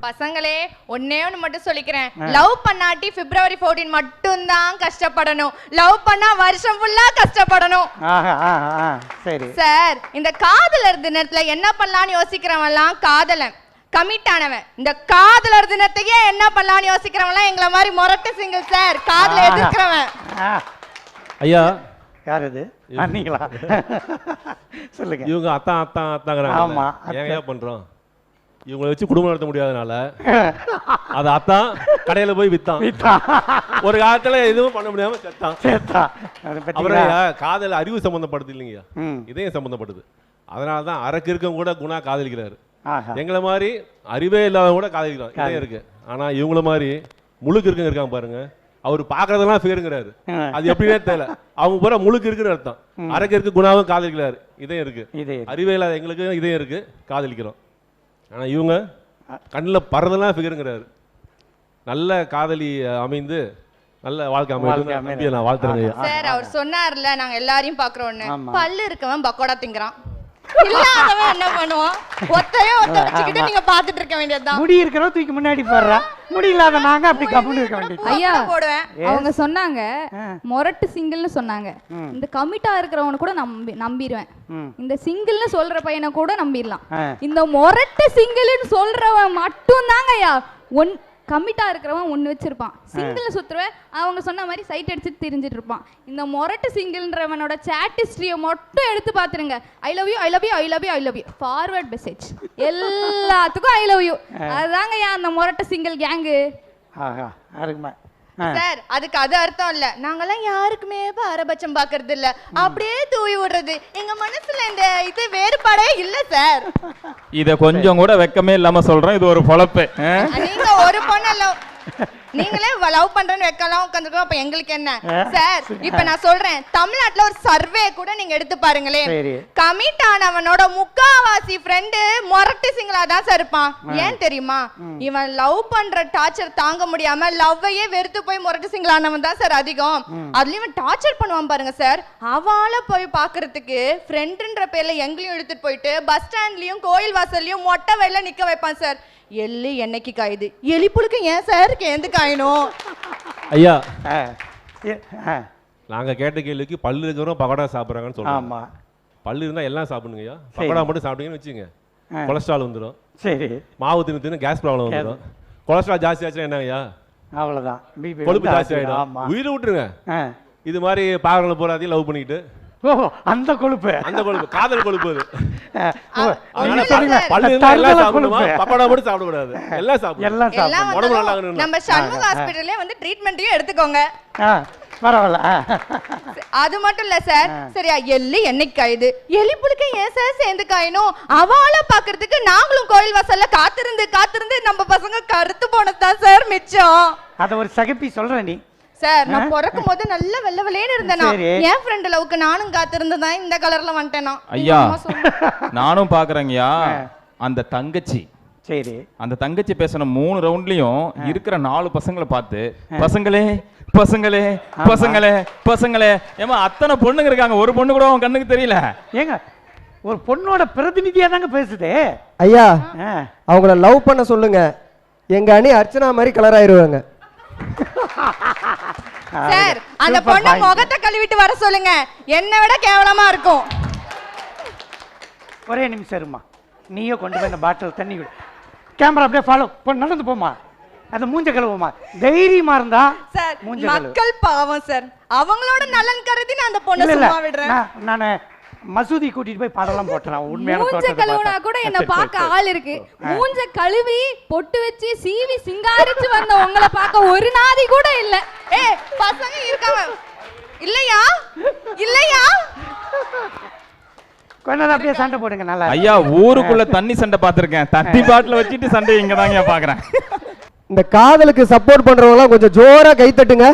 Speaker 4: பசங்களே, ஒன்னே ஒன்று மட்டும் சொல்லிக்கிறேன், லவ் பண்ணாட்டி February 14 மட்டும் தான் கஷ்டப்படணும், லவ் பண்ணா வருஷம் ஃபுல்லா கஷ்டப்படணும்.
Speaker 1: சரி
Speaker 4: சார், இந்த காதலர் தினத்துல என்ன பண்ணலாம்னு யோசிக்கிறவன்லாம் காதலன், கமிட் ஆனவன். இந்த காதலர் தினத்தையே என்ன பண்ணலாம்னு யோசிக்கிறவன்லாம் எங்களை மாதிரி மொரட்டு சிங்கிள் சார், காதல எதிர்க்கிறவன்.
Speaker 12: ஐயா,
Speaker 1: யார் இது? நீங்களா? சொல்லுங்க.
Speaker 12: இவங்க அத்தான் அத்தான் அத்தாங்கிறாங்க.
Speaker 1: ஆமா,
Speaker 12: ஏங்க பண்றோம், இவங்களை வச்சு குடும்பம் நடத்த முடியாதனால அது அத்தான் கடையில போய் வித்தான். ஒரு காலத்துல எதுவும் பண்ண முடியாம செத்தான். அப்புறம் காதல் அறிவு சம்பந்தப்படுது இல்லைங்க, இதயம் சம்பந்தப்படுது. அதனாலதான் அரக்கு இருக்கும் கூட குணா காதலிக்கிறாரு. எங்களை மாதிரி அறிவே இல்லாதவங்க கூட காதலிக்கலாம் இதே இருக்கு. ஆனா இவங்கள மாதிரி முழுக்கு இருக்குங்க இருக்காங்க பாருங்க, அவர் பாக்குறதெல்லாம் ஃபிகருங்கிறாரு. அது எப்படின்னே தெரியல. அவங்க பூரா முழுக்கு இருக்குன்னு அர்த்தம். அரைக்கு இருக்கு குணாவும் காதலிக்கிறாரு. இதே இருக்கு. அறிவே இல்லாத எங்களுக்கு இதே இருக்கு, காதலிக்கிறோம். ஆனா இவங்க கண்ணில் பறதெல்லாம் ஃபிகருங்கிறாரு. நல்ல காதலி அமைந்து நல்ல வாழ்க்கை அமைந்து நான் வாழ்த்துறேன்.
Speaker 4: சார் அவர் சொன்னார்ல நாங்க எல்லாரையும் பாக்குறோம்னு, பல்லு இருக்கவன் பக்கோடா திங்கறான், இல்லாதவன் என்ன பண்ணுவான்? ஒத்தையே ஒத்த வச்சுக்கிட்டு நீங்க பாத்துட்டு இருக்க வேண்டியதுதான்.
Speaker 1: முடி இருக்கிறவன் தூக்கி முன்னாடி போடுறா, முடி இல்லாத நாங்க அப்படி கம்முன்னு இருக்க வேண்டியது.
Speaker 9: ஐயா அவங்க சொன்னாங்க மொரட்டு சிங்கிள்னு சொன்னாங்க. இந்த கமிட்டா இருக்கிறவன கூட நம்பிடுவேன். இந்த சிங்கிள்னு சொல்ற பையனை கூட நம்பிடலாம். இந்த மொரட்டு சிங்கிள்னு சொல்றவன் மட்டும் தாங்க ஐயா கமிட்டா இருக்கிறவன் ஒன்று வச்சிருப்பான். சிங்கிள் சுத்துறவன் அவங்க சொன்ன மாதிரி சைட் அடிச்சுட்டு திரிஞ்சிட்டு இருப்பான். இந்த மொரட்டு சிங்கிள்ன்றவனோட சாட் ஹிஸ்டரியை மட்டும் எடுத்து பார்த்துருங்க. I love you, I love you, I love you, I love you, forward message எல்லாத்துக்கும் ஐ லவ் யூ. அதுதாங்க அந்த மொரட்டு சிங்கிள் கேங்கு.
Speaker 4: சார் அதுக்கு அது அர்த்தம் இல்ல, நாங்கெல்லாம் யாருக்குமே பாரபட்சம் பாக்குறது இல்ல, அப்படியே தூவி விடுறது. எங்க மனசுல இந்த இது வேறுபாடே இல்ல சார்.
Speaker 8: இத கொஞ்சம் கூட வெக்கமே இல்லாம சொல்றேன், இது ஒரு பொழப்பு.
Speaker 4: நீங்க ஒரு பொண்ணு நீங்களே லவ் பண்றேன்னு வைக்கலாம் உட்காந்துருக்கோம், அப்ப எங்களுக்கு என்ன சார்? இப்ப நான் சொல்றேன், தமிழ்நாட்டுல ஒரு சர்வே கூட நீங்க எடுத்து பாருங்களேன். கமிட் ஆனவனோட முக்காவாசி ஃப்ரெண்டு மொரட்டு சிங்கிளா தான் சார் இருப்பான். ஏன் தெரியுமா? இவன் லவ் பண்ற டார்ச்சர் தாங்க முடியாம லவ்வையே வெறுத்து போய் மொரட்டு சிங்கிள் ஆனவன் தான் சார் அதிகம். அதுலயும் இவன் டார்ச்சர் பண்ணுவான் பாருங்க சார். அவள போய் பாக்குறதுக்கு ஃப்ரெண்டுன்ற பேர்ல எங்களையும் எடுத்துட்டு போயிட்டு பஸ் ஸ்டாண்ட்லயும் கோயில் வாசல்லையும் மொட்டை வயல்ல நிக்க வைப்பான் சார். எள்ளு என்னைக்கு காயுது, எலி புழுக்கு ஏன் சார் கேந்து காயணும்?
Speaker 12: ஐயா நாங்க கேட்ட கேள்விக்கு பல்லு இருக்கிறோம் பக்கோடா சாப்பிட்றாங்கன்னு சொல்றாங்க. பல்லு இருந்தா எல்லாம் சாப்பிடுங்க ஐயா. பக்கோடா மட்டும் சாப்பிட்டீங்கன்னு வச்சுங்க, கொலஸ்ட்ரால் வந்துடும். சரி, மாவு தின்னு தின்னு கேஸ் ப்ராப்ளம் வந்துடும். கொலஸ்ட்ரால் ஜாஸ்தி ஆச்சுன்னா என்ன ஐயா? அவ்வளவுதான், கொழுப்பு ஜாஸ்தி ஆயிடும். உயிரை விட்டுருங்க. இது மாதிரி பாகங்களை போறாதையும் லவ் பண்ணிக்கிட்டு அந்த கொழுப்பு காதல் கொழுப்பு.
Speaker 4: நம்ம சண்முக ஹாஸ்பிடல்ல வந்து ட்ரீட்மெண்ட்டையும் எடுத்துக்கோங்க. அது மட்டும் இல்ல சார். சரியா, எள்ளு என்னைக்கு காயுது, எலி புழுக்க ஏன் சார் சேர்ந்து காயணும்? அவளை பாக்குறதுக்கு நாங்களும் கோயில் வாசல்ல காத்திருந்து காத்திருந்து நம்ம பசங்க கருத்து போனதுதான் சார் மிச்சம்.
Speaker 1: அத ஒரு சகப்பி சொல்ற நீ
Speaker 4: சார். நான் பிறக்கும் போது நல்ல வெள்ளை வெள்ளையேன்னு இருந்தேனா, என் ஃப்ரெண்ட் லவ்க்கு நானும் காத்திருந்ததான் இந்த கலர்ல வந்துட்டேனா.
Speaker 8: ஐயா நானும் பாக்குறேங்கய்யா. அந்த தங்கச்சி
Speaker 1: சரி,
Speaker 8: அந்த தங்கச்சி பேசின 3 ரவுண்ட்லயும் இருக்கிற 4 பசங்களை பார்த்து பசங்களே பசங்களே பசங்களே பசங்களே ஏமா அத்தனை பொண்ணுங்க இருக்காங்க, ஒரு பொண்ணு கூட உன் கண்ணுக்கு தெரியல.
Speaker 1: ஏங்க ஒரு பொண்ணோட பிரதிநிதியா தாங்க பேசுதே.
Speaker 7: ஐயா அவங்கள லவ் பண்ண சொல்லுங்க, எங்க அணி அர்ச்சனா மாதிரி கலர் ஆயிருவாங்க.
Speaker 4: சார் அந்த பொண்ணு முகத்தை கழுவிட்டு வர சொல்லுங்க, என்னை விட கேவலமா இருக்கும்.
Speaker 1: ஒரே நிமிஷம் இருமா, நீயோ கொண்டு போய் இந்த பாட்டில் தண்ணி விடு. கேமரா அப்படியே ஃபாலோ நடந்து போமா, அந்த மூஞ்ச கழுவுமா. தைரியமா இருந்தா
Speaker 4: சார் மக்கள் பாவம் சார், அவங்களோட நலன் கருதி நான் அந்த பொண்ணை சும்மா விடுறேன்.
Speaker 1: நான் மசூதி கூட்டிட்டு போய் பாடலாம் போட்டேன். உண்மையான
Speaker 9: மூஞ்ச கழுவுனா கூட என்ன பார்க்க ஆள் இருக்கு. மூஞ்ச கழுவி பொட்டு வச்சு சீவி சிங்காரிச்சு வந்த உங்களை பார்க்க ஒரு நாதி கூட இல்ல.
Speaker 4: பசங்க இருக்காங்க இல்லையா? இல்லையா?
Speaker 1: கொஞ்சம் அப்படியே சண்டை போடுங்க. நல்லா
Speaker 8: ஐயா ஊருக்குள்ள தண்ணி சண்டை பாத்திருக்கேன், தண்ணி பாட்டில வச்சுட்டு சண்டை இங்க தாங்க பாக்குறேன்.
Speaker 7: இந்த காதலுக்கு சப்போர்ட் பண்றவங்க கொஞ்சம் ஜோரா கை தட்டுங்க.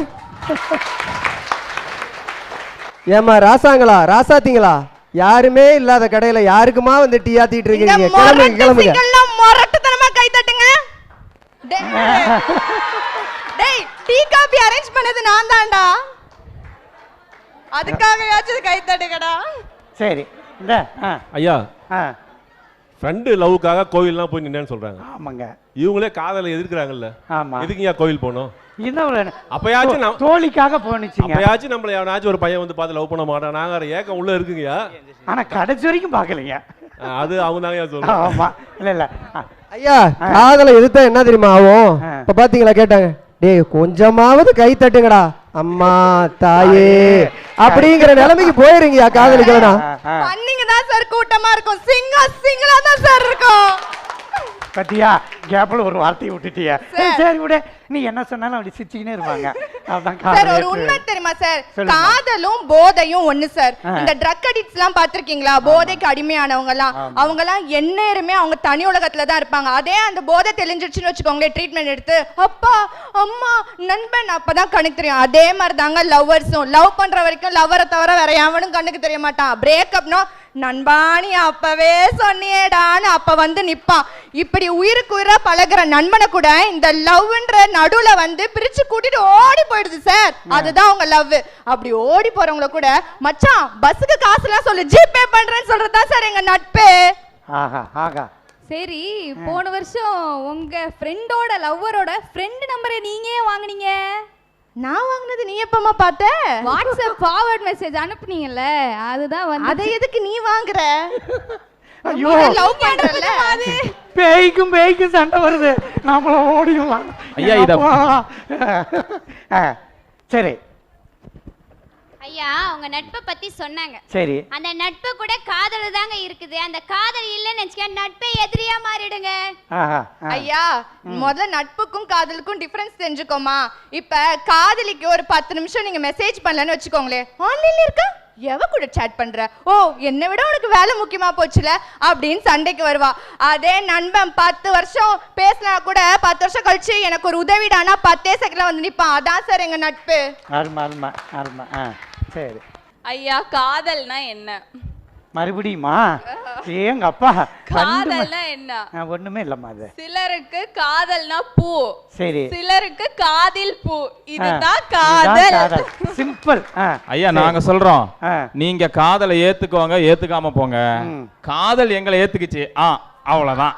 Speaker 7: ஏமா ராசாங்களா ராசாத்தீங்களா, யாருமே இல்லாத கடையில யாருக்குமா வந்து டீ ஆத்திட்டு இருக்கீங்க? கிளம்புங்க கிளம்புங்க.
Speaker 4: மொரட்டுத்தனமா கை தட்டுங்க. டேய் டீ காபி அரேஞ்ச் பண்ணது நான் தான்டா, அதுக்காகயாச்சும் கை தட்டுங்கடா.
Speaker 1: சரி இந்த
Speaker 12: ஐயா ஃப்ரெண்டு லவ்வுக்காக கோவில்லாம் போய் நின்னேன்னு சொல்றாங்க.
Speaker 1: ஆமாங்க,
Speaker 12: இவங்களே காதலை எதிர்க்கிறாங்கல்ல.
Speaker 1: ஆமா,
Speaker 12: எதுக்குங்க கோவில் போனோம்?
Speaker 1: அப்பயாச்சும் தோழிக்காக போனிச்சிங்க.
Speaker 12: அப்பயாச்சும் நம்மள எவனாச்சும் ஒரு பையன் வந்து பார்த்து லவ் பண்ண மாட்டான், நாங்க ஏக்கம் உள்ள இருக்குங்கயா.
Speaker 1: ஆனா கடைசி வரைக்கும் பாக்கலீங்க.
Speaker 12: அது அவங்க தாங்க சொல்றாங்க.
Speaker 1: ஆமா இல்ல இல்ல
Speaker 7: ஐயா காதலை எதிர்த்தா என்ன தெரியுமா ஆகும்? இப்ப பாத்தீங்களா கேட்டாங்க, டேய் கொஞ்சமாவது கை தட்டுங்கடா அம்மா தாயே அப்படிங்கிற நிலைமைக்கு போயிருங்கயா. காதலிக்கலாம்
Speaker 4: பண்ணிங்க தான் சார் கூட்டமா இருக்கும், சிங்கா சிங்களா தான் சார் இருக்கும்.
Speaker 1: பத்தியா கேப்பில் ஒரு வார்த்தையை விட்டுட்டியா சரி விட நீ என்ன சொன்னாலும் அப்படி சிரிச்சுக்கினே இருப்பாங்க அதான்
Speaker 4: சார் ஒரு உண்மை தெரியுமா சார் காதலும் போதையும் ஒண்ணு சார் இந்த ட்ரக் அடிக்ட்ஸ் எல்லாம் பாத்திருக்கீங்களா போதைக்கு அடிமையானவங்க எல்லாம் அவங்க எல்லாம் எந்நேரமே அவங்க தனி உலகத்துல தான் இருப்பாங்க அதே அந்த போதை தெளிஞ்சிருச்சுன்னு வச்சுக்கோங்களேன் ட்ரீட்மெண்ட் எடுத்து அப்பா அம்மா நண்பன் அப்பதான் கண்ணுக்கு தெரியும் அதே மாதிரி தாங்க லவ்வர்ஸும் லவ் பண்ற வரைக்கும் லவ்வரை தவிர வேற எவனும் கண்ணுக்கு தெரிய மாட்டான் பிரேக்கப்னா நண்பானி அப்பவே சொன்னியேடான்னு அப்ப வந்து நிப்பான் இப்படி உயிருக்கு உயிரா பழகுற நண்பனை கூட இந்த லவ்ன்ற நடுவுல வந்து பிரிச்சு கூட்டிட்டு ஓடி போயிடுது சார் அதுதான் உங்க லவ் அப்படி ஓடி போறவங்கள கூட மச்சான் பஸ்ஸுக்கு காசு எல்லாம் சொல்லு ஜிபே பண்றேன்னு சொல்றதுதான் சார் எங்க நட்பு
Speaker 1: ஆஹா ஆகா
Speaker 9: சரி போன வருஷம் உங்க ஃப்ரெண்டோட லவ்வரோட ஃப்ரெண்ட் நம்பரை நீங்க ஏன் வாங்குனீங்க
Speaker 4: நான் வாங்குனது நீ எப்பமா பார்த்த
Speaker 9: வாட்ஸ்அப் ஃபார்வர்ட் மெசேஜ் அனுப்புனீங்கல்ல அதுதான் வந்து
Speaker 4: அதை எதுக்கு நீ வாங்குற
Speaker 1: ஐயோ
Speaker 4: லவ் பண்றல
Speaker 1: பேய்க்கும் சண்டை வருது நாமள ஓடிடலாம்
Speaker 8: ஐயா இத
Speaker 1: சரி
Speaker 6: ஐயா உங்க நட்பை பத்தி சொன்னாங்க
Speaker 1: சரி
Speaker 6: அந்த நட்பு கூட காதல் தாங்க இருக்குது அந்த காதல் இல்லைன்னு நினைச்சுக்க நட்பே எதிரியா மாறிடுங்க
Speaker 4: ஐயா முதல்ல நட்புக்கும் காதலுக்கும் டிஃபரன்ஸ் தெரிஞ்சுக்கோமா இப்ப காதலிக்கு ஒரு 10 நிமிஷம் நீங்க மெசேஜ் பண்ணலன்னு வச்சுக்கோங்களேன் ஆன்லைன்ல இருக்க எவ கூட சேட் பண்ற ஓ என்னை விட உனக்கு வேலை முக்கியமா போச்சுல அப்படின்னு சண்டைக்கு வருவா அதே நண்பன் 10 வருஷம் பேசினா கூட 10 வருஷம் கழிச்சு எனக்கு ஒரு உதவிடானா 10 செகண்ட்ல வந்து நிப்பான் அதான் சார் எங்க நட்பு
Speaker 1: அருமை சரி
Speaker 5: ஐயா காதல்னா என்ன
Speaker 1: மறுபடியுமா எங்க அப்பா
Speaker 5: காதல்னா என்ன
Speaker 1: ஒண்ணுமே இல்லம்மா அது
Speaker 5: சிலருக்கு காதல்னா பூ
Speaker 1: சரி
Speaker 5: சிலருக்கு காதில் பூ இதுதான் காதல்
Speaker 1: சிம்பிள்
Speaker 8: ஐயா நாங்க சொல்றோம் நீங்க காதலை ஏத்துக்குவாங்க ஏத்துக்காம போங்க காதல் எங்களை ஏத்துக்குச்சு அவ்வளவுதான்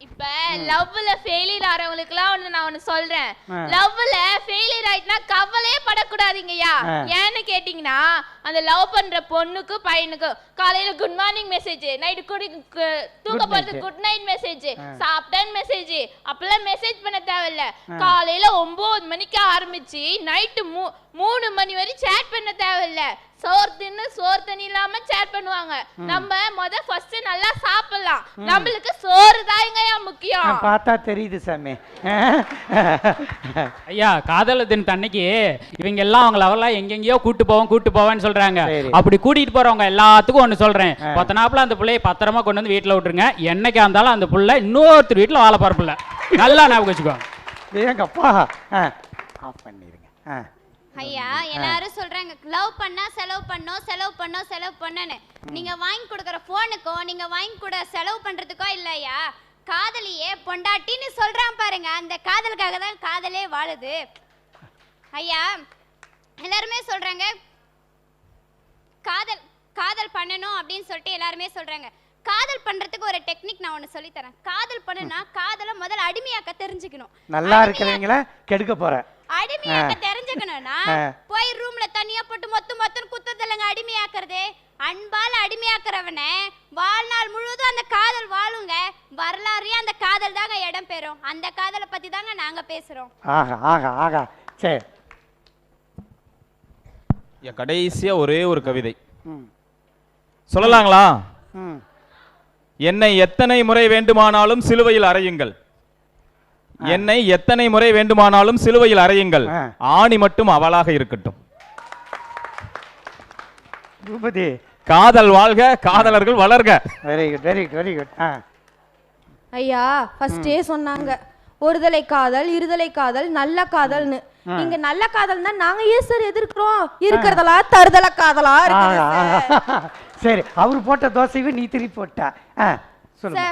Speaker 16: இப்ப லவ்ல ஃபெயிலியர் ஆறவங்களுக்குலாம் நான் ஒன்னு சொல்றேன் லவ்ல ஃபெயிலியர் ஆயிட்டுனா கவலையே படக்கூடாதீங்கய்யா ஏன்னு கேட்டீங்கன்னா அந்த லவ் பண்ற பொண்ணுக்கு பையனுக்கு காலையில குட் மார்னிங் மெசேஜ் நைட் தூங்க போறது குட் நைட் மெசேஜ் சாப்பிட்டேன் மெசேஜ் அப்பெல்லாம் மெசேஜ் பண்ண தேவையில்ல காலையில 9 மணிக்கு ஆரம்பிச்சு நைட்டு 3 மணி வரை சேட் பண்ண தேவையில்ல சோறு தண்ணி இல்லாம சேட் பண்ணுவாங்க நம்ம ஃபர்ஸ்ட் நல்லா சாப்பிடலாம் நம்மளுக்கு சோறு தாங்க முக்கியம்
Speaker 1: பார்த்தா தெரியுது சாமி
Speaker 3: ஐயா காதல் தினத்து அன்னைக்கு இவங்க எல்லாம் அவங்க லெவல்லாம் எங்கெங்கயோ கூட்டு போவான்னு சொல்றாங்க அப்படி கூட்டிட்டு போறவங்க எல்லாத்துக்கும் ஒண்ணு சொல்றேன் பத்தனாப்புல அந்த பிள்ளைய பத்திரமா கொண்டு வந்து வீட்டுல விட்டுருங்க என்னைக்கா இருந்தாலும் அந்த பிள்ளை இன்னொருத்தர் வீட்டுல வாழ பரப்பில்ல நல்லா ஞாபகம் வச்சுக்கோங்க
Speaker 1: ஏங்கப்பா ஆஃப் பண்ணிருங்க
Speaker 6: ஐயா எல்லாரும் சொல்றாங்க லவ் பண்ணா செலவு பண்ணணும்னு நீங்க வாங்கி கொடுக்குற போனுக்கோ நீங்க வாங்கி கூட செலவு பண்றதுக்கோ இல்லையா காதலியே பொண்டாட்டின்னு சொல்றான் பாருங்க அந்த காதலுக்காக தான் காதலே வாழுது ஐயா எல்லாருமே சொல்றாங்க காதல் பண்ணணும் அப்படின்னு சொல்லிட்டு எல்லாருமே சொல்றாங்க காதல் பண்றதுக்கு ஒரு டெக்னிக் நான் ஒன்னு சொல்லி தரேன் காதல் பண்ணுனா காதலை முதல்ல அடிமையாக்க தெரிஞ்சுக்கணும்
Speaker 1: நல்லா இருக்கிறவங்கள கெடுக்க போறேன்
Speaker 6: அடிமையாக்க தெரிஞ்சுக்கணும்னா போய் ரூம்ல தனியா போட்டு மொத்தம் குத்ததல்லங்க அடிமையாக்குறதே அன்பால அடிமையாக்குறவனே வாழ்நாள் முழுவதும் அந்த காதல் வாழுங்க வரலாறே அந்த காதல் தாங்க இடம் பெறும் அந்த காதலை பத்தி தாங்க நாங்க பேசுறோம்
Speaker 1: ஆகா சரி
Speaker 8: கடைசியா ஒரே ஒரு கவிதை சொல்லலாங்களா என்னை எத்தனை முறை வேண்டுமானாலும் சிலுவையில் அறையுங்கள் என்னை எத்தனை முறை வேண்டுமானாலும் சிலுவையில் அறையுங்கள் ஆணி மட்டும் அவளாக இருக்கட்டும் காதல் வாழ்க காதலர்கள் வளர்க
Speaker 1: வெரி குட்
Speaker 17: ஐயா ஃபர்ஸ்டே சொன்னாங்க ஒருதலை காதல் இருதலை காதல் நல்ல காதல்னு நீங்க நல்ல காதல் தான் நாங்க ஏன் சார் எதிர்க்கிறோம் இருக்கிறதலா தருதல காதலா
Speaker 1: சரி அவர் போட்ட தோசையை நீ திருப்பி போட்ட சொல்லுங்க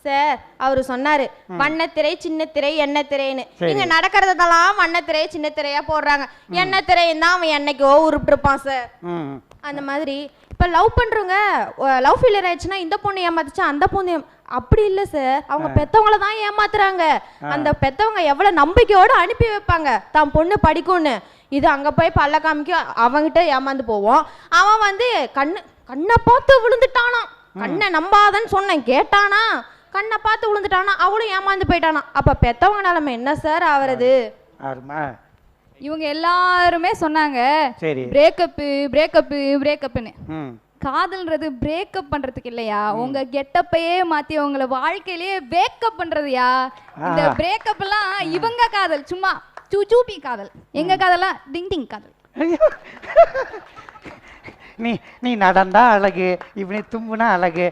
Speaker 17: சார் அவரு சொன்னாரு வண்ணத்திரை சின்னத்திரை எண்ணத்திரைன்னு நீங்க நடக்கிறதெல்லாம் வண்ணத்திரை சின்ன திரையா போடுறாங்க எண்ணத்திரையும் தான் அவன் என்னைக்கோ உருப்பிருப்பான் சார் அந்த மாதிரி இப்ப லவ் பண்றவங்க லவ் ஃபெயிலியர் ஆயிடுச்சுன்னா இந்த பொண்ணு ஏமாத்துச்சா அந்த பொண்ணு அப்படி இல்ல சார் அவங்க பெத்தவங்கள தான் ஏமாத்துறாங்க அந்த பெத்தவங்க எவ்வளவு நம்பிக்கையோட அனுப்பி வைப்பாங்க தான் பொண்ணு படிக்கும்னு இது அங்க போய் பல்ல காமிக்க அவங்கிட்ட ஏமாந்து போவோம் அவன் வந்து கண்ணை பார்த்து விழுந்துட்டானா கண்ணை நம்பாதன்னு சொன்னேன் கேட்டானா கண்ணை பார்த்து விழுந்துட்டானா அவளும் ஏமாந்து போயிட்டானா அப்ப பெத்தவங்க நிலைமை என்ன சார் ஆவறது
Speaker 9: இவங்க எல்லாருமே சொன்னாங்க
Speaker 1: சரி
Speaker 9: பிரேக்கப்னு காதல்ன்றது பிரேக்கப் பண்றதுக்கு இல்லையா, உங்க கெட்டப்பையே மாத்தி உங்களை வாழ்க்கையிலேயே வேக்கப் பண்றதுயா. இந்த பிரேக்கப் எல்லாம் இவங்க காதல் சும்மா சூபி காதல், எங்க காதலாம் டிங் டிங் காதல்.
Speaker 1: நீ நீ நடந்தா அழகு, இப்படி தும்புனா அழகு,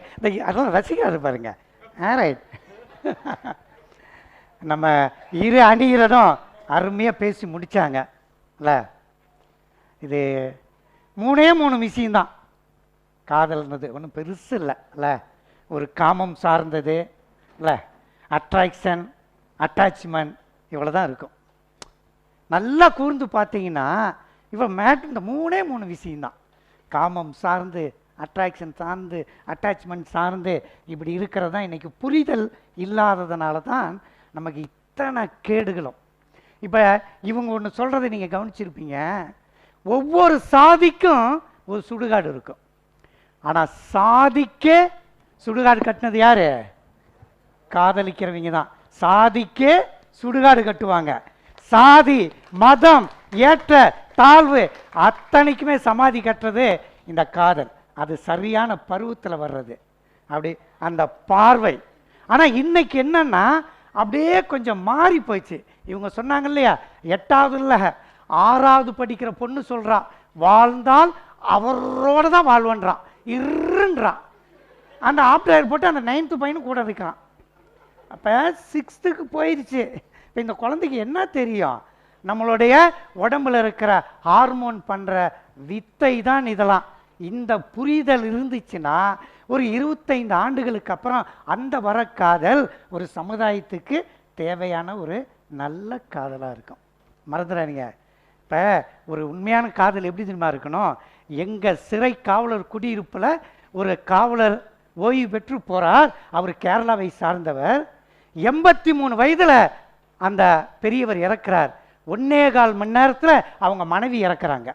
Speaker 1: அதெல்லாம் ரசிக்காது பாருங்க. ரைட். நம்ம இரு அணிகிறதும் அருமையாக பேசி முடித்தாங்க இல்லை. இது 3 விஷயம்தான். காதல்ன்றது ஒன்றும் பெருசு இல்லை. ஒரு காமம் சார்ந்தது இல்லை, அட்ராக்ஷன், அட்டாச்மெண்ட், இவ்வளோ தான் இருக்கும். நல்லா கூர்ந்து பார்த்தீங்கன்னா இவ்வளோ மேட் இந்த 3 விஷயம்தான். காமம் சார்ந்து, அட்ராக்ஷன் சார்ந்து, அட்டாச்மெண்ட் சார்ந்து இப்படி இருக்கிறது தான் இன்றைக்கி. புரிதல் இல்லாததுனால தான் நமக்கு இத்தனை கேடுகளும். இப்போ இவங்க ஒன்று சொல்கிறத நீங்கள் கவனிச்சிருப்பீங்க, ஒவ்வொரு சாதிக்கும் ஒரு சுடுகாடு இருக்கும். ஆனால் சாதிக்கே சுடுகாடு கட்டினது யார்? காதலிக்கிறவங்க தான். சாதிக்கே சுடுகாடு கட்டுவாங்க. சாதி, மதம், ஏற்ற தாழ்வு அத்தனைக்குமே சமாதி கட்டுறது இந்த காதல். அது சரியான பருவத்தில் வர்றது, அப்படி அந்த பார்வை. ஆனால் இன்னைக்கு என்னன்னா அப்படியே கொஞ்சம் மாறி போயிடுச்சு. இவங்க சொன்னாங்க இல்லையா, 8வது இல்லை 6வது படிக்கிற பொண்ணு சொல்கிறா, வாழ்ந்தால் அவரோட தான் வாழ்வன்றான், இருன்றான். அந்த ஆப்டர் போட்டு அந்த 9th பையனும் கூட இருக்கிறான். அப்போ 6th போயிடுச்சு. இப்போ இந்த குழந்தைக்கு என்ன தெரியும்? நம்மளுடைய உடம்புல இருக்கிற ஹார்மோன் பண்ணுற வித்தை தான் இதெல்லாம். இந்த புரிதல் இருந்துச்சுன்னா ஒரு 25 ஆண்டுகளுக்கு அப்புறம் அந்த வர காதல் ஒரு சமுதாயத்துக்கு தேவையான ஒரு நல்ல காதலாக இருக்கும். மறந்துடாதீங்க. இப்போ ஒரு உண்மையான காதல் எப்படி தெரியுமா இருக்கணும்? எங்கள் சிறை காவலர் குடியிருப்பில் ஒரு காவலர் ஓய்வு பெற்று போகிறார். அவர் கேரளாவை சார்ந்தவர். 83 வயதில் அந்த பெரியவர் இறக்குறார். 1.25 மணி நேரத்தில் அவங்க மனைவி இறக்குறாங்க.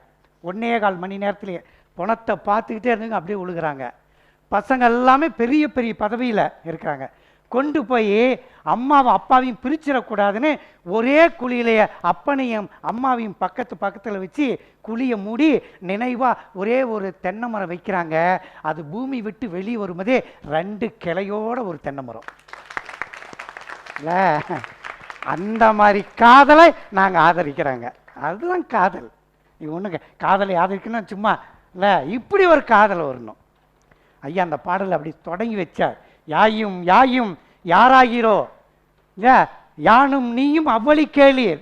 Speaker 1: 1.25 மணி நேரத்துலேயே பணத்தை பார்த்துக்கிட்டே இருந்துங்க, அப்படியே விழுகிறாங்க. பசங்க எல்லாமே பெரிய பெரிய பதவியில் இருக்கிறாங்க. கொண்டு போய் அம்மாவும் அப்பாவையும் பிரிச்சிடக்கூடாதுன்னு ஒரே குழியிலேயே அப்பனையும் அம்மாவையும் பக்கத்தில் வச்சு குழியை மூடி நினைவாக ஒரே ஒரு தென்னை மரம் வைக்கிறாங்க. அது பூமி விட்டு வெளியே வரும்போதே 2 கிளையோட ஒரு தென்னை மரம் இல்லை. அந்த மாதிரி காதலை நாங்கள் ஆதரிக்கிறாங்க. அதுதான் காதல். இது ஒன்றுங்க காதலை ஆதரிக்கணும் சும்மா இல்லை, இப்படி ஒரு காதல் வரணும். ஐயா அந்த பாடலை அப்படி தொடங்கி வச்சார். யாயும் யாயும் யாராகிறோ இல்லை, யானும் நீயும் அவ்வளி கேளீர்,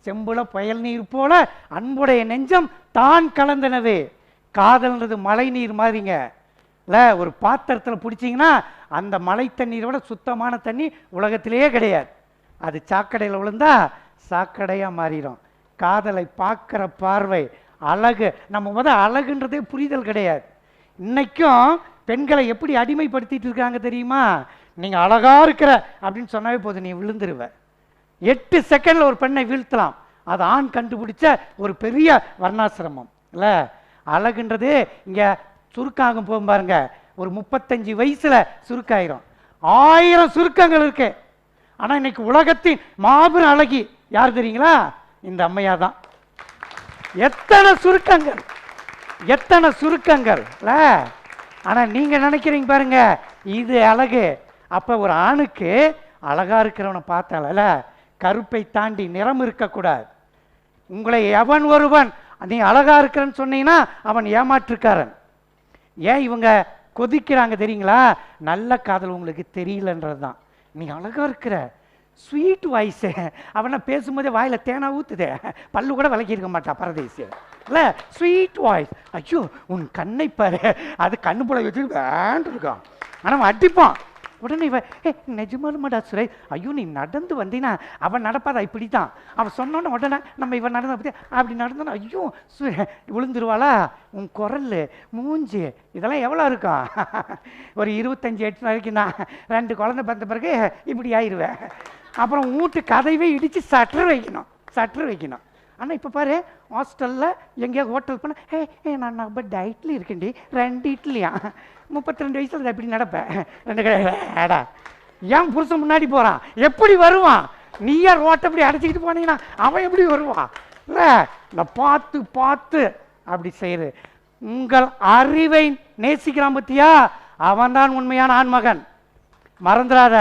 Speaker 1: செம்புல புயல் நீர் போல அன்புடைய நெஞ்சம் தான் கலந்தனவே. காதல்ன்றது மழை நீர் மாதிரிங்க இல்லை. ஒரு பாத்திரத்தில் பிடிச்சிங்கன்னா அந்த மழை தண்ணீரை விட சுத்தமான தண்ணி உலகத்திலேயே கிடையாது. அது சாக்கடையில் விழுந்தா சாக்கடையாக மாறிடும். காதலை பார்க்குற பார்வை, அழகு, நம்ம அழகுன்றதே புரிதல் கிடையாது. இன்னைக்கும் பெண்களை எப்படி அடிமைப்படுத்திட்டு இருக்காங்க தெரியுமா? நீங்கள் அழகாக இருக்கிற அப்படின்னு சொன்னாவே போதும், நீ விழுந்துருவ. 8 செகண்டில் ஒரு பெண்ணை வீழ்த்தலாம். அது ஆண் கண்டுபிடிச்ச ஒரு பெரிய வர்ணாசிரமம் இல்லை. அழகுன்றது இங்கே சுருக்காகும் போகும் பாருங்க, ஒரு 35 வயசில் சுருக்காயிரும். 1000 சுருக்கங்கள் இருக்கு. ஆனால் இன்னைக்கு உலகத்தின் மாபெரும் அழகி யார் தெரியுங்களா? இந்த அம்மையார் தான். எத்தனை சுருக்கங்கள், எத்தனை சுருக்கங்கள் இல்ல. ஆனால் நீங்கள் நினைக்கிறீங்க பாருங்க இது அழகு. அப்போ ஒரு ஆணுக்கு அழகா இருக்கிறவனை பார்த்தால கருப்பை தாண்டி நிறம் இருக்கக்கூடாது. உங்களை எவன் ஒருவன் நீ அழகா இருக்கிறன்னு சொன்னீங்கன்னா அவன் ஏமாற்றுக்காரன். ஏன் இவங்க கொதிக்கிறாங்க தெரியுங்களா? நல்ல காதல் உங்களுக்கு தெரியலன்றது தான். நீ அழகா இருக்கிற, ஸ்வீட் வாய்ஸு, அவனை பேசும்போதே வாயில் தேனா ஊற்றுதே, பல்லு கூட விளக்கியிருக்க மாட்டான் பரதேசி இல்லை. ஸ்வீட் வாய்ஸ், ஐயோ உன் கண்ணை பாரு, அது கண்ணு போல வச்சுட்டு வேண்டு இருக்கான். ஆனால் அவன் அடிப்பான். உடனே இவன் நிஜமாலுமாடா சுரேஷ், ஐயோ நீ நடந்து வந்தீங்கன்னா அவன் நடப்பாதா இப்படி தான். அவன் சொன்னோன்னு உடனே நம்ம இவன் நடந்த அப்படி நடந்தோன்னா ஐயோ விழுந்துருவாளா? உன் குரல், மூஞ்சி இதெல்லாம் எவ்வளோ இருக்கும்? ஒரு 25 வரைக்கும் தான். 2 குழந்தை பிறந்த பிறகு இப்படி ஆயிடுவேன். அப்புறம் வீட்டு கதைவே இடித்து சற்று வைக்கணும். ஆனால் இப்போ பாரு ஹாஸ்டலில் எங்கேயா ஹோட்டல் போனால் நான் ரொம்ப டயட்டில் இருக்கேன்டி, 2 இட்லியா, 32 வயசில் எப்படி நடப்பேன், 2 கடைடா. ஏன் புருஷன் முன்னாடி போகிறான், எப்படி வருவான்? நீயா ரோட்டை அப்படி அடைச்சிக்கிட்டு போனீங்கன்னா அவன் எப்படி வருவான் இல்லை. நான் பார்த்து அப்படி செய்யுது. உங்கள் அறிவை நேசிக்கிறான் பத்தியா, அவன்தான் உண்மையான ஆண்மகன். மறந்துடாத.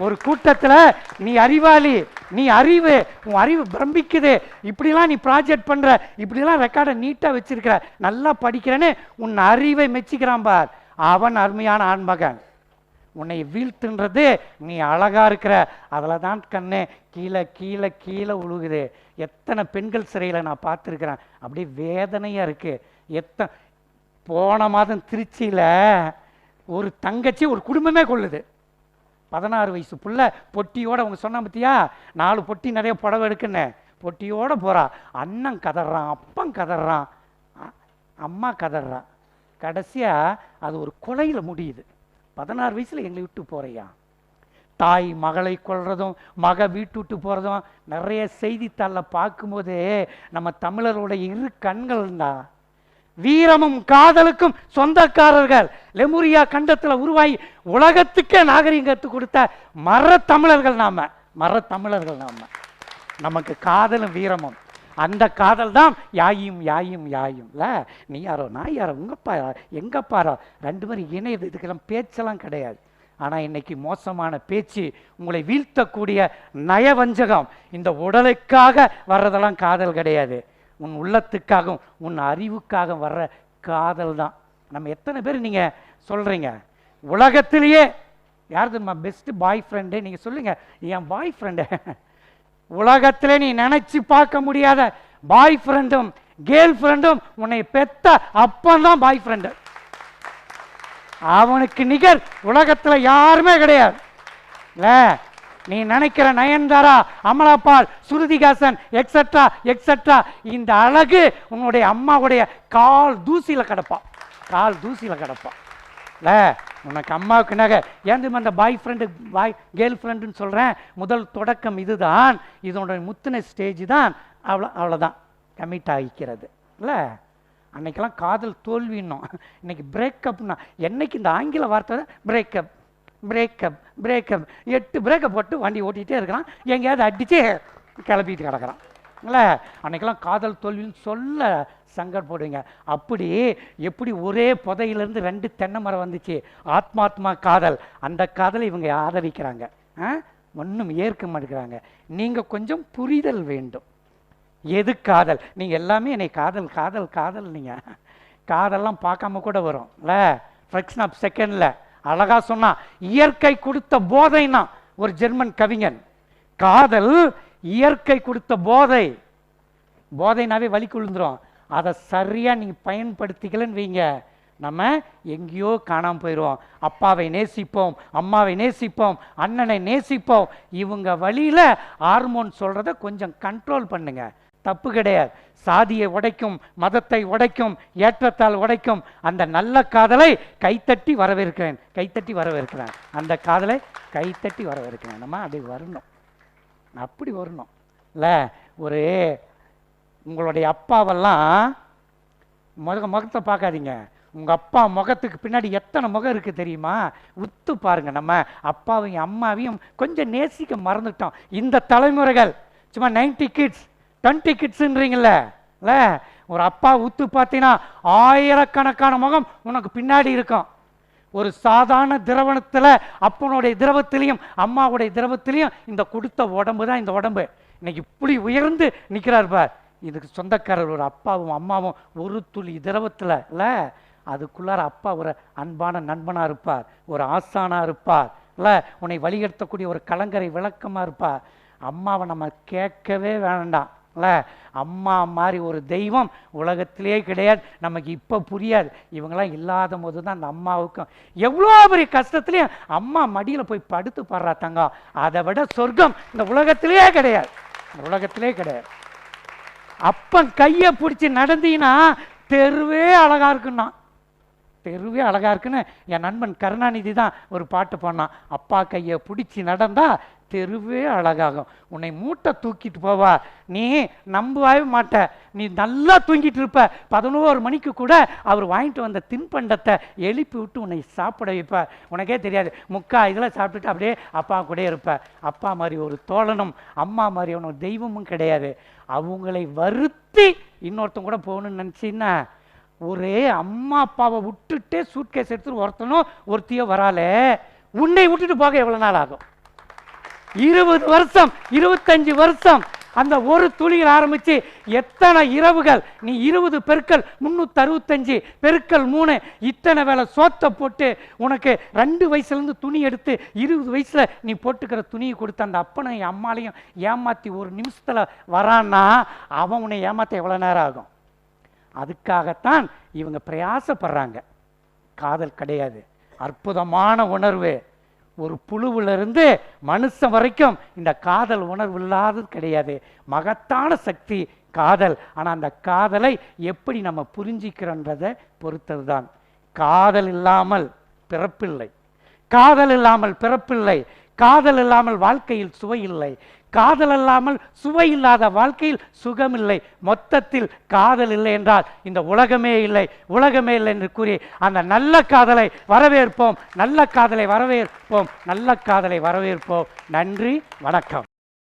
Speaker 1: ஒரு கூட்டத்தில் நீ அறிவாளி, நீ அறிவு, உன் அறிவு பிரமிக்குது, இப்படிலாம் நீ ப்ராஜெக்ட் பண்ற, இப்படிலாம் ரெக்கார்டை நீட்டா வச்சிருக்கிற, நல்லா படிக்கிறேன்னு உன் அறிவை மெச்சிக்கிறான் பார், அவன் அருமையான ஆண்மகன். உன்னை வீழ்த்துன்றது நீ அழகா இருக்கிற, அதில் தான் கண்ணு கீழே கீழே கீழே உழுகுது. எத்தனை பெண்கள் சிறையில் நான் பார்த்துருக்கிறேன், அப்படியே வேதனையா இருக்கு. போன மாதம் திருச்சியில் ஒரு தங்கச்சி ஒரு குடும்பமே கொள்ளுது. 16 வயசு புள்ள பொட்டியோட, அவங்க சொன்னா பத்தியா 4 பொட்டி நிறைய புடவை எடுக்குன்னு, பொட்டியோட போறா. அண்ணன் கதறான், அப்பன் கதறான், அம்மா கதறான். கடைசியா அது ஒரு கொலையில முடியுது. 16 வயசுல எங்களை விட்டு போறையா. தாய் மகளை கொள்றதும் மக வீட்டு விட்டு போறதும் நிறைய செய்தித்தாளில் பார்க்கும்போது நம்ம தமிழரோட இரு கண்கள் தான். வீரமும் காதலுக்கும் சொந்தக்காரர்கள், லெமுரியா கண்டத்தில் உருவாகி உலகத்துக்கே நாகரிகம் கற்றுக் கொடுத்த மரத்தமிழர்கள் நாம, மரத்தமிழர்கள் நாம. நமக்கு காதலும் வீரமும், அந்த காதல் தான் யாயும் யாயும் யாயும்ல. நீ யாரோ நான் யாரோ, உங்கப்பா எங்கப்பாரோ, 2 பேரும் இணையது. இதுக்கெல்லாம் பேச்செல்லாம் கிடையாது. ஆனால் இன்னைக்கு மோசமான பேச்சு, உங்களை வீழ்த்தக்கூடிய நயவஞ்சகம், இந்த உடலுக்காக வர்றதெல்லாம் காதல் கிடையாது. உன் உள்ளத்துக்காகவும் உன் அறிவுக்காக வர்ற காதல் தான். நம்ம எத்தனை பேர் நீங்க சொல்றீங்க உலகத்திலேயே யார் தெரியுமா பெஸ்ட் பாய் ஃப்ரெண்டு? நீங்க சொல்லுங்க, என் பாய் ஃப்ரெண்டு. உலகத்திலே நீ நினைச்சு பார்க்க முடியாத பாய் ஃப்ரெண்டும் கேர்ள் ஃப்ரெண்டும் உன்னை பெத்த அப்பந்தான் பாய் ஃப்ரெண்டு. அவனுக்கு நிகர் உலகத்துல யாருமே கிடையாது. நீ நினைக்கிற நயன்தாரா, அமலாபால், சுருதிகாசன் எக்ஸெட்ரா எக்ஸெட்ரா, இந்த அழகு உன்னுடைய அம்மாவுடைய கால் தூசியில கிடப்பா, கால் தூசியில கிடப்பா. உனக்கு அம்மாவுக்கு நகை ஏன் அந்த பாய் ஃப்ரெண்டு பாய் கேர்ள் ஃப்ரெண்டுன்னு சொல்றேன். முதல் தொடக்கம் இதுதான், இதனுடைய முத்தின ஸ்டேஜ் தான். அவ்வளோதான் கமிட் ஆகிக்கிறது இல்லை. அன்னைக்கெல்லாம் காதல் தோல்வின்னும், இன்னைக்கு பிரேக்கப்னா. என்னைக்கு இந்த ஆங்கில வார்த்தை பிரேக்கப் பிரேக்கப் பிரேக்கப், 8 பிரேக்கப் போட்டு வண்டி ஓட்டிகிட்டே இருக்கிறான், எங்கேயாவது அடித்து கிளப்பிட்டு கிடக்கிறான் இல்லை. அன்னைக்கெல்லாம் காதல் தோல்வின்னு சொல்ல சங்கடப்படுவீங்க. அப்படி எப்படி ஒரே புதையிலேருந்து 2 தென்னை மரம் வந்துச்சு, ஆத்மாத்மா காதல். அந்த காதலை இவங்க ஆதரிக்கிறாங்க, ஒன்றும் ஏற்க மாட்டேங்கிறாங்க. நீங்கள் கொஞ்சம் புரிதல் வேண்டும். எது காதல்? நீங்கள் எல்லாமே என்னை காதல் காதல் காதல், நீங்கள் காதல்லாம் பார்க்காம கூட வரும் இல்லை. ஃப்ராக்ஷன் ஆஃப் செகண்டில் அழகா சொன்னா, இயற்கை கொடுத்த போதைன்னா ஒரு ஜெர்மன் கவிஞன். காதல் இயற்கை கொடுத்த போதை. போதைனாவே வலிக்கு விழுந்துரும். அதை சரியா நீங்க பயன்படுத்திக்கலன்னு வைங்க, நம்ம எங்கேயோ காணாம போயிடுவோம். அப்பாவை நேசிப்போம், அம்மாவை நேசிப்போம், அண்ணனை நேசிப்போம். இவங்க வழியில ஹார்மோன் சொல்றத கொஞ்சம் கண்ட்ரோல் பண்ணுங்க, தப்பு கிடையாது. சாதியை உடைக்கும், மதத்தை உடைக்கும், ஏற்றத்தால் உடைக்கும் அந்த நல்ல காதலை கைத்தட்டி வரவேற்கிறேன், கைத்தட்டி வரவேற்கிறேன். அந்த காதலை கைத்தட்டி வரவேற்கிறேன். நம்ம அப்படி வரணும், அப்படி வரணும் இல்லை. ஒரு உங்களுடைய அப்பாவெல்லாம் முகத்தை பார்க்காதீங்க. உங்க அப்பா முகத்துக்கு பின்னாடி எத்தனை முகம் இருக்கு தெரியுமா? உத்து பாருங்க. நம்ம அப்பாவையும் அம்மாவையும் கொஞ்சம் நேசிக்க மறந்துட்டோம் இந்த தலைமுறைகள். சும்மா 90 கிட்ஸ் 20 கிட்ஸ்ன்றீங்கல்ல. ஒரு அப்பா உத்து பார்த்தீங்கன்னா ஆயிரக்கணக்கான முகம் உனக்கு பின்னாடி இருக்கும். ஒரு சாதாரண திரவணத்தில் அப்பனுடைய திரவத்திலையும் அம்மாவுடைய திரவத்திலையும் இந்த கொடுத்த உடம்பு தான் இந்த உடம்பு. இன்னைக்கு இப்படி உயர்ந்து நிற்கிறார் பார். இதுக்கு சொந்தக்காரர் ஒரு அப்பாவும் அம்மாவும் ஒரு துளி திரவத்தில் இல்லை. அதுக்குள்ளார அப்பா ஒரு அன்பான நண்பனாக இருப்பார், ஒரு ஆசானாக இருப்பார் இல்லை. உன்னை வழிகெடுத்தக்கூடிய ஒரு கலங்கரை விளக்கமாக இருப்பார். அம்மாவை நம்ம கேட்கவே வேண்டாம் இல்லை. அம்மா மாதிரி ஒரு தெய்வம் உலகத்திலே கிடையாது. நமக்கு இப்போ புரியாது. இவங்களாம் இல்லாத போது தான் அந்த அம்மாவுக்கும் எவ்வளோ பெரிய கஷ்டத்துலேயும் அம்மா மடியில் போய் படுத்து பாடுறா தங்கம். அதை விட சொர்க்கம் இந்த உலகத்திலே கிடையாது, உலகத்திலே கிடையாது. அப்பன் கையை பிடிச்சி நடந்தீங்கன்னா தெருவே அழகா இருக்குன்னா, தெருவே அழகா இருக்குன்னு என் நண்பன் கருணாநிதி தான் ஒரு பாட்டு பாடினான். அப்பா கையை பிடிச்சி நடந்தா தெருவே அழகாகும். உன்னை மூட்டை தூக்கிட்டு போவா, நீ நம்பவே மாட்ட. நீ நல்லா தூங்கிட்டு இருப்ப. 11 மணிக்கு கூட அவர் வாங்கிட்டு வந்த தின்பண்டத்தை எழுப்பி விட்டு உன்னை சாப்பிட வைப்ப. உனக்கே தெரியாது, முக்கா இதில் சாப்பிட்டுட்டு அப்படியே அப்பா கூட இருப்ப. அப்பா மாதிரி ஒரு தோழனும் அம்மா மாதிரி அவனுக்கு தெய்வமும் கிடையாது. அவங்களை வருத்தி இன்னொருத்தன் கூட போகணும்னு நினச்சின்னா ஒரே அம்மா அப்பாவை விட்டுட்டே சூட்கேஸ் எடுத்துட்டு ஒருத்தனோ ஒருத்தியோ வராலே, உன்னை விட்டுட்டு போக எவ்வளவு நாள் ஆகும்? 20 வருஷம் 25 வருஷம் அந்த ஒரு துளியில் ஆரம்பிச்சு எத்தனை இரவுகள், நீ 20 பெருக்கல் 365 பெருக்கல் 3 இத்தனை வேலை சோத்தை போட்டு உனக்கு 2 வயசுலேருந்து துணி எடுத்து 20 வயசுல நீ போட்டுக்கிற துணியை கொடுத்து அந்த அப்பனையும் அம்மாலையும் ஏமாத்தி ஒரு நிமிஷத்துல வரான்னா அவன் உன்னை ஏமாத்த எவ்வளவு நேரம் ஆகும்? அதுக்காகத்தான் இவங்க பிரயாசப்படுறாங்க. காதல் கிடையாது, அற்புதமான உணர்வு. ஒரு புழுவிலிருந்து மனுஷன் வரைக்கும் இந்த காதல் உணர்வு இல்லாதது கிடையாது. மகத்தான சக்தி காதல். ஆனால் அந்த காதலை எப்படி நம்ம புரிஞ்சிக்கிறோன்றதை பொறுத்தது தான். காதல் இல்லாமல் பிறப்பில்லை, காதல் இல்லாமல் பிறப்பில்லை, காதல் இல்லாமல் வாழ்க்கையில் சுவை இல்லை, காதல் இல்லாமல் சுவை இல்லாத வாழ்க்கையில் சுகமில்லை. மொத்தத்தில் காதல் இல்லை என்றால் இந்த உலகமே இல்லை, உலகமே இல்லை என்று கூறி அந்த நல்ல காதலை வரவேற்போம், நல்ல காதலை வரவேற்போம், நல்ல காதலை வரவேற்போம். நன்றி, வணக்கம்.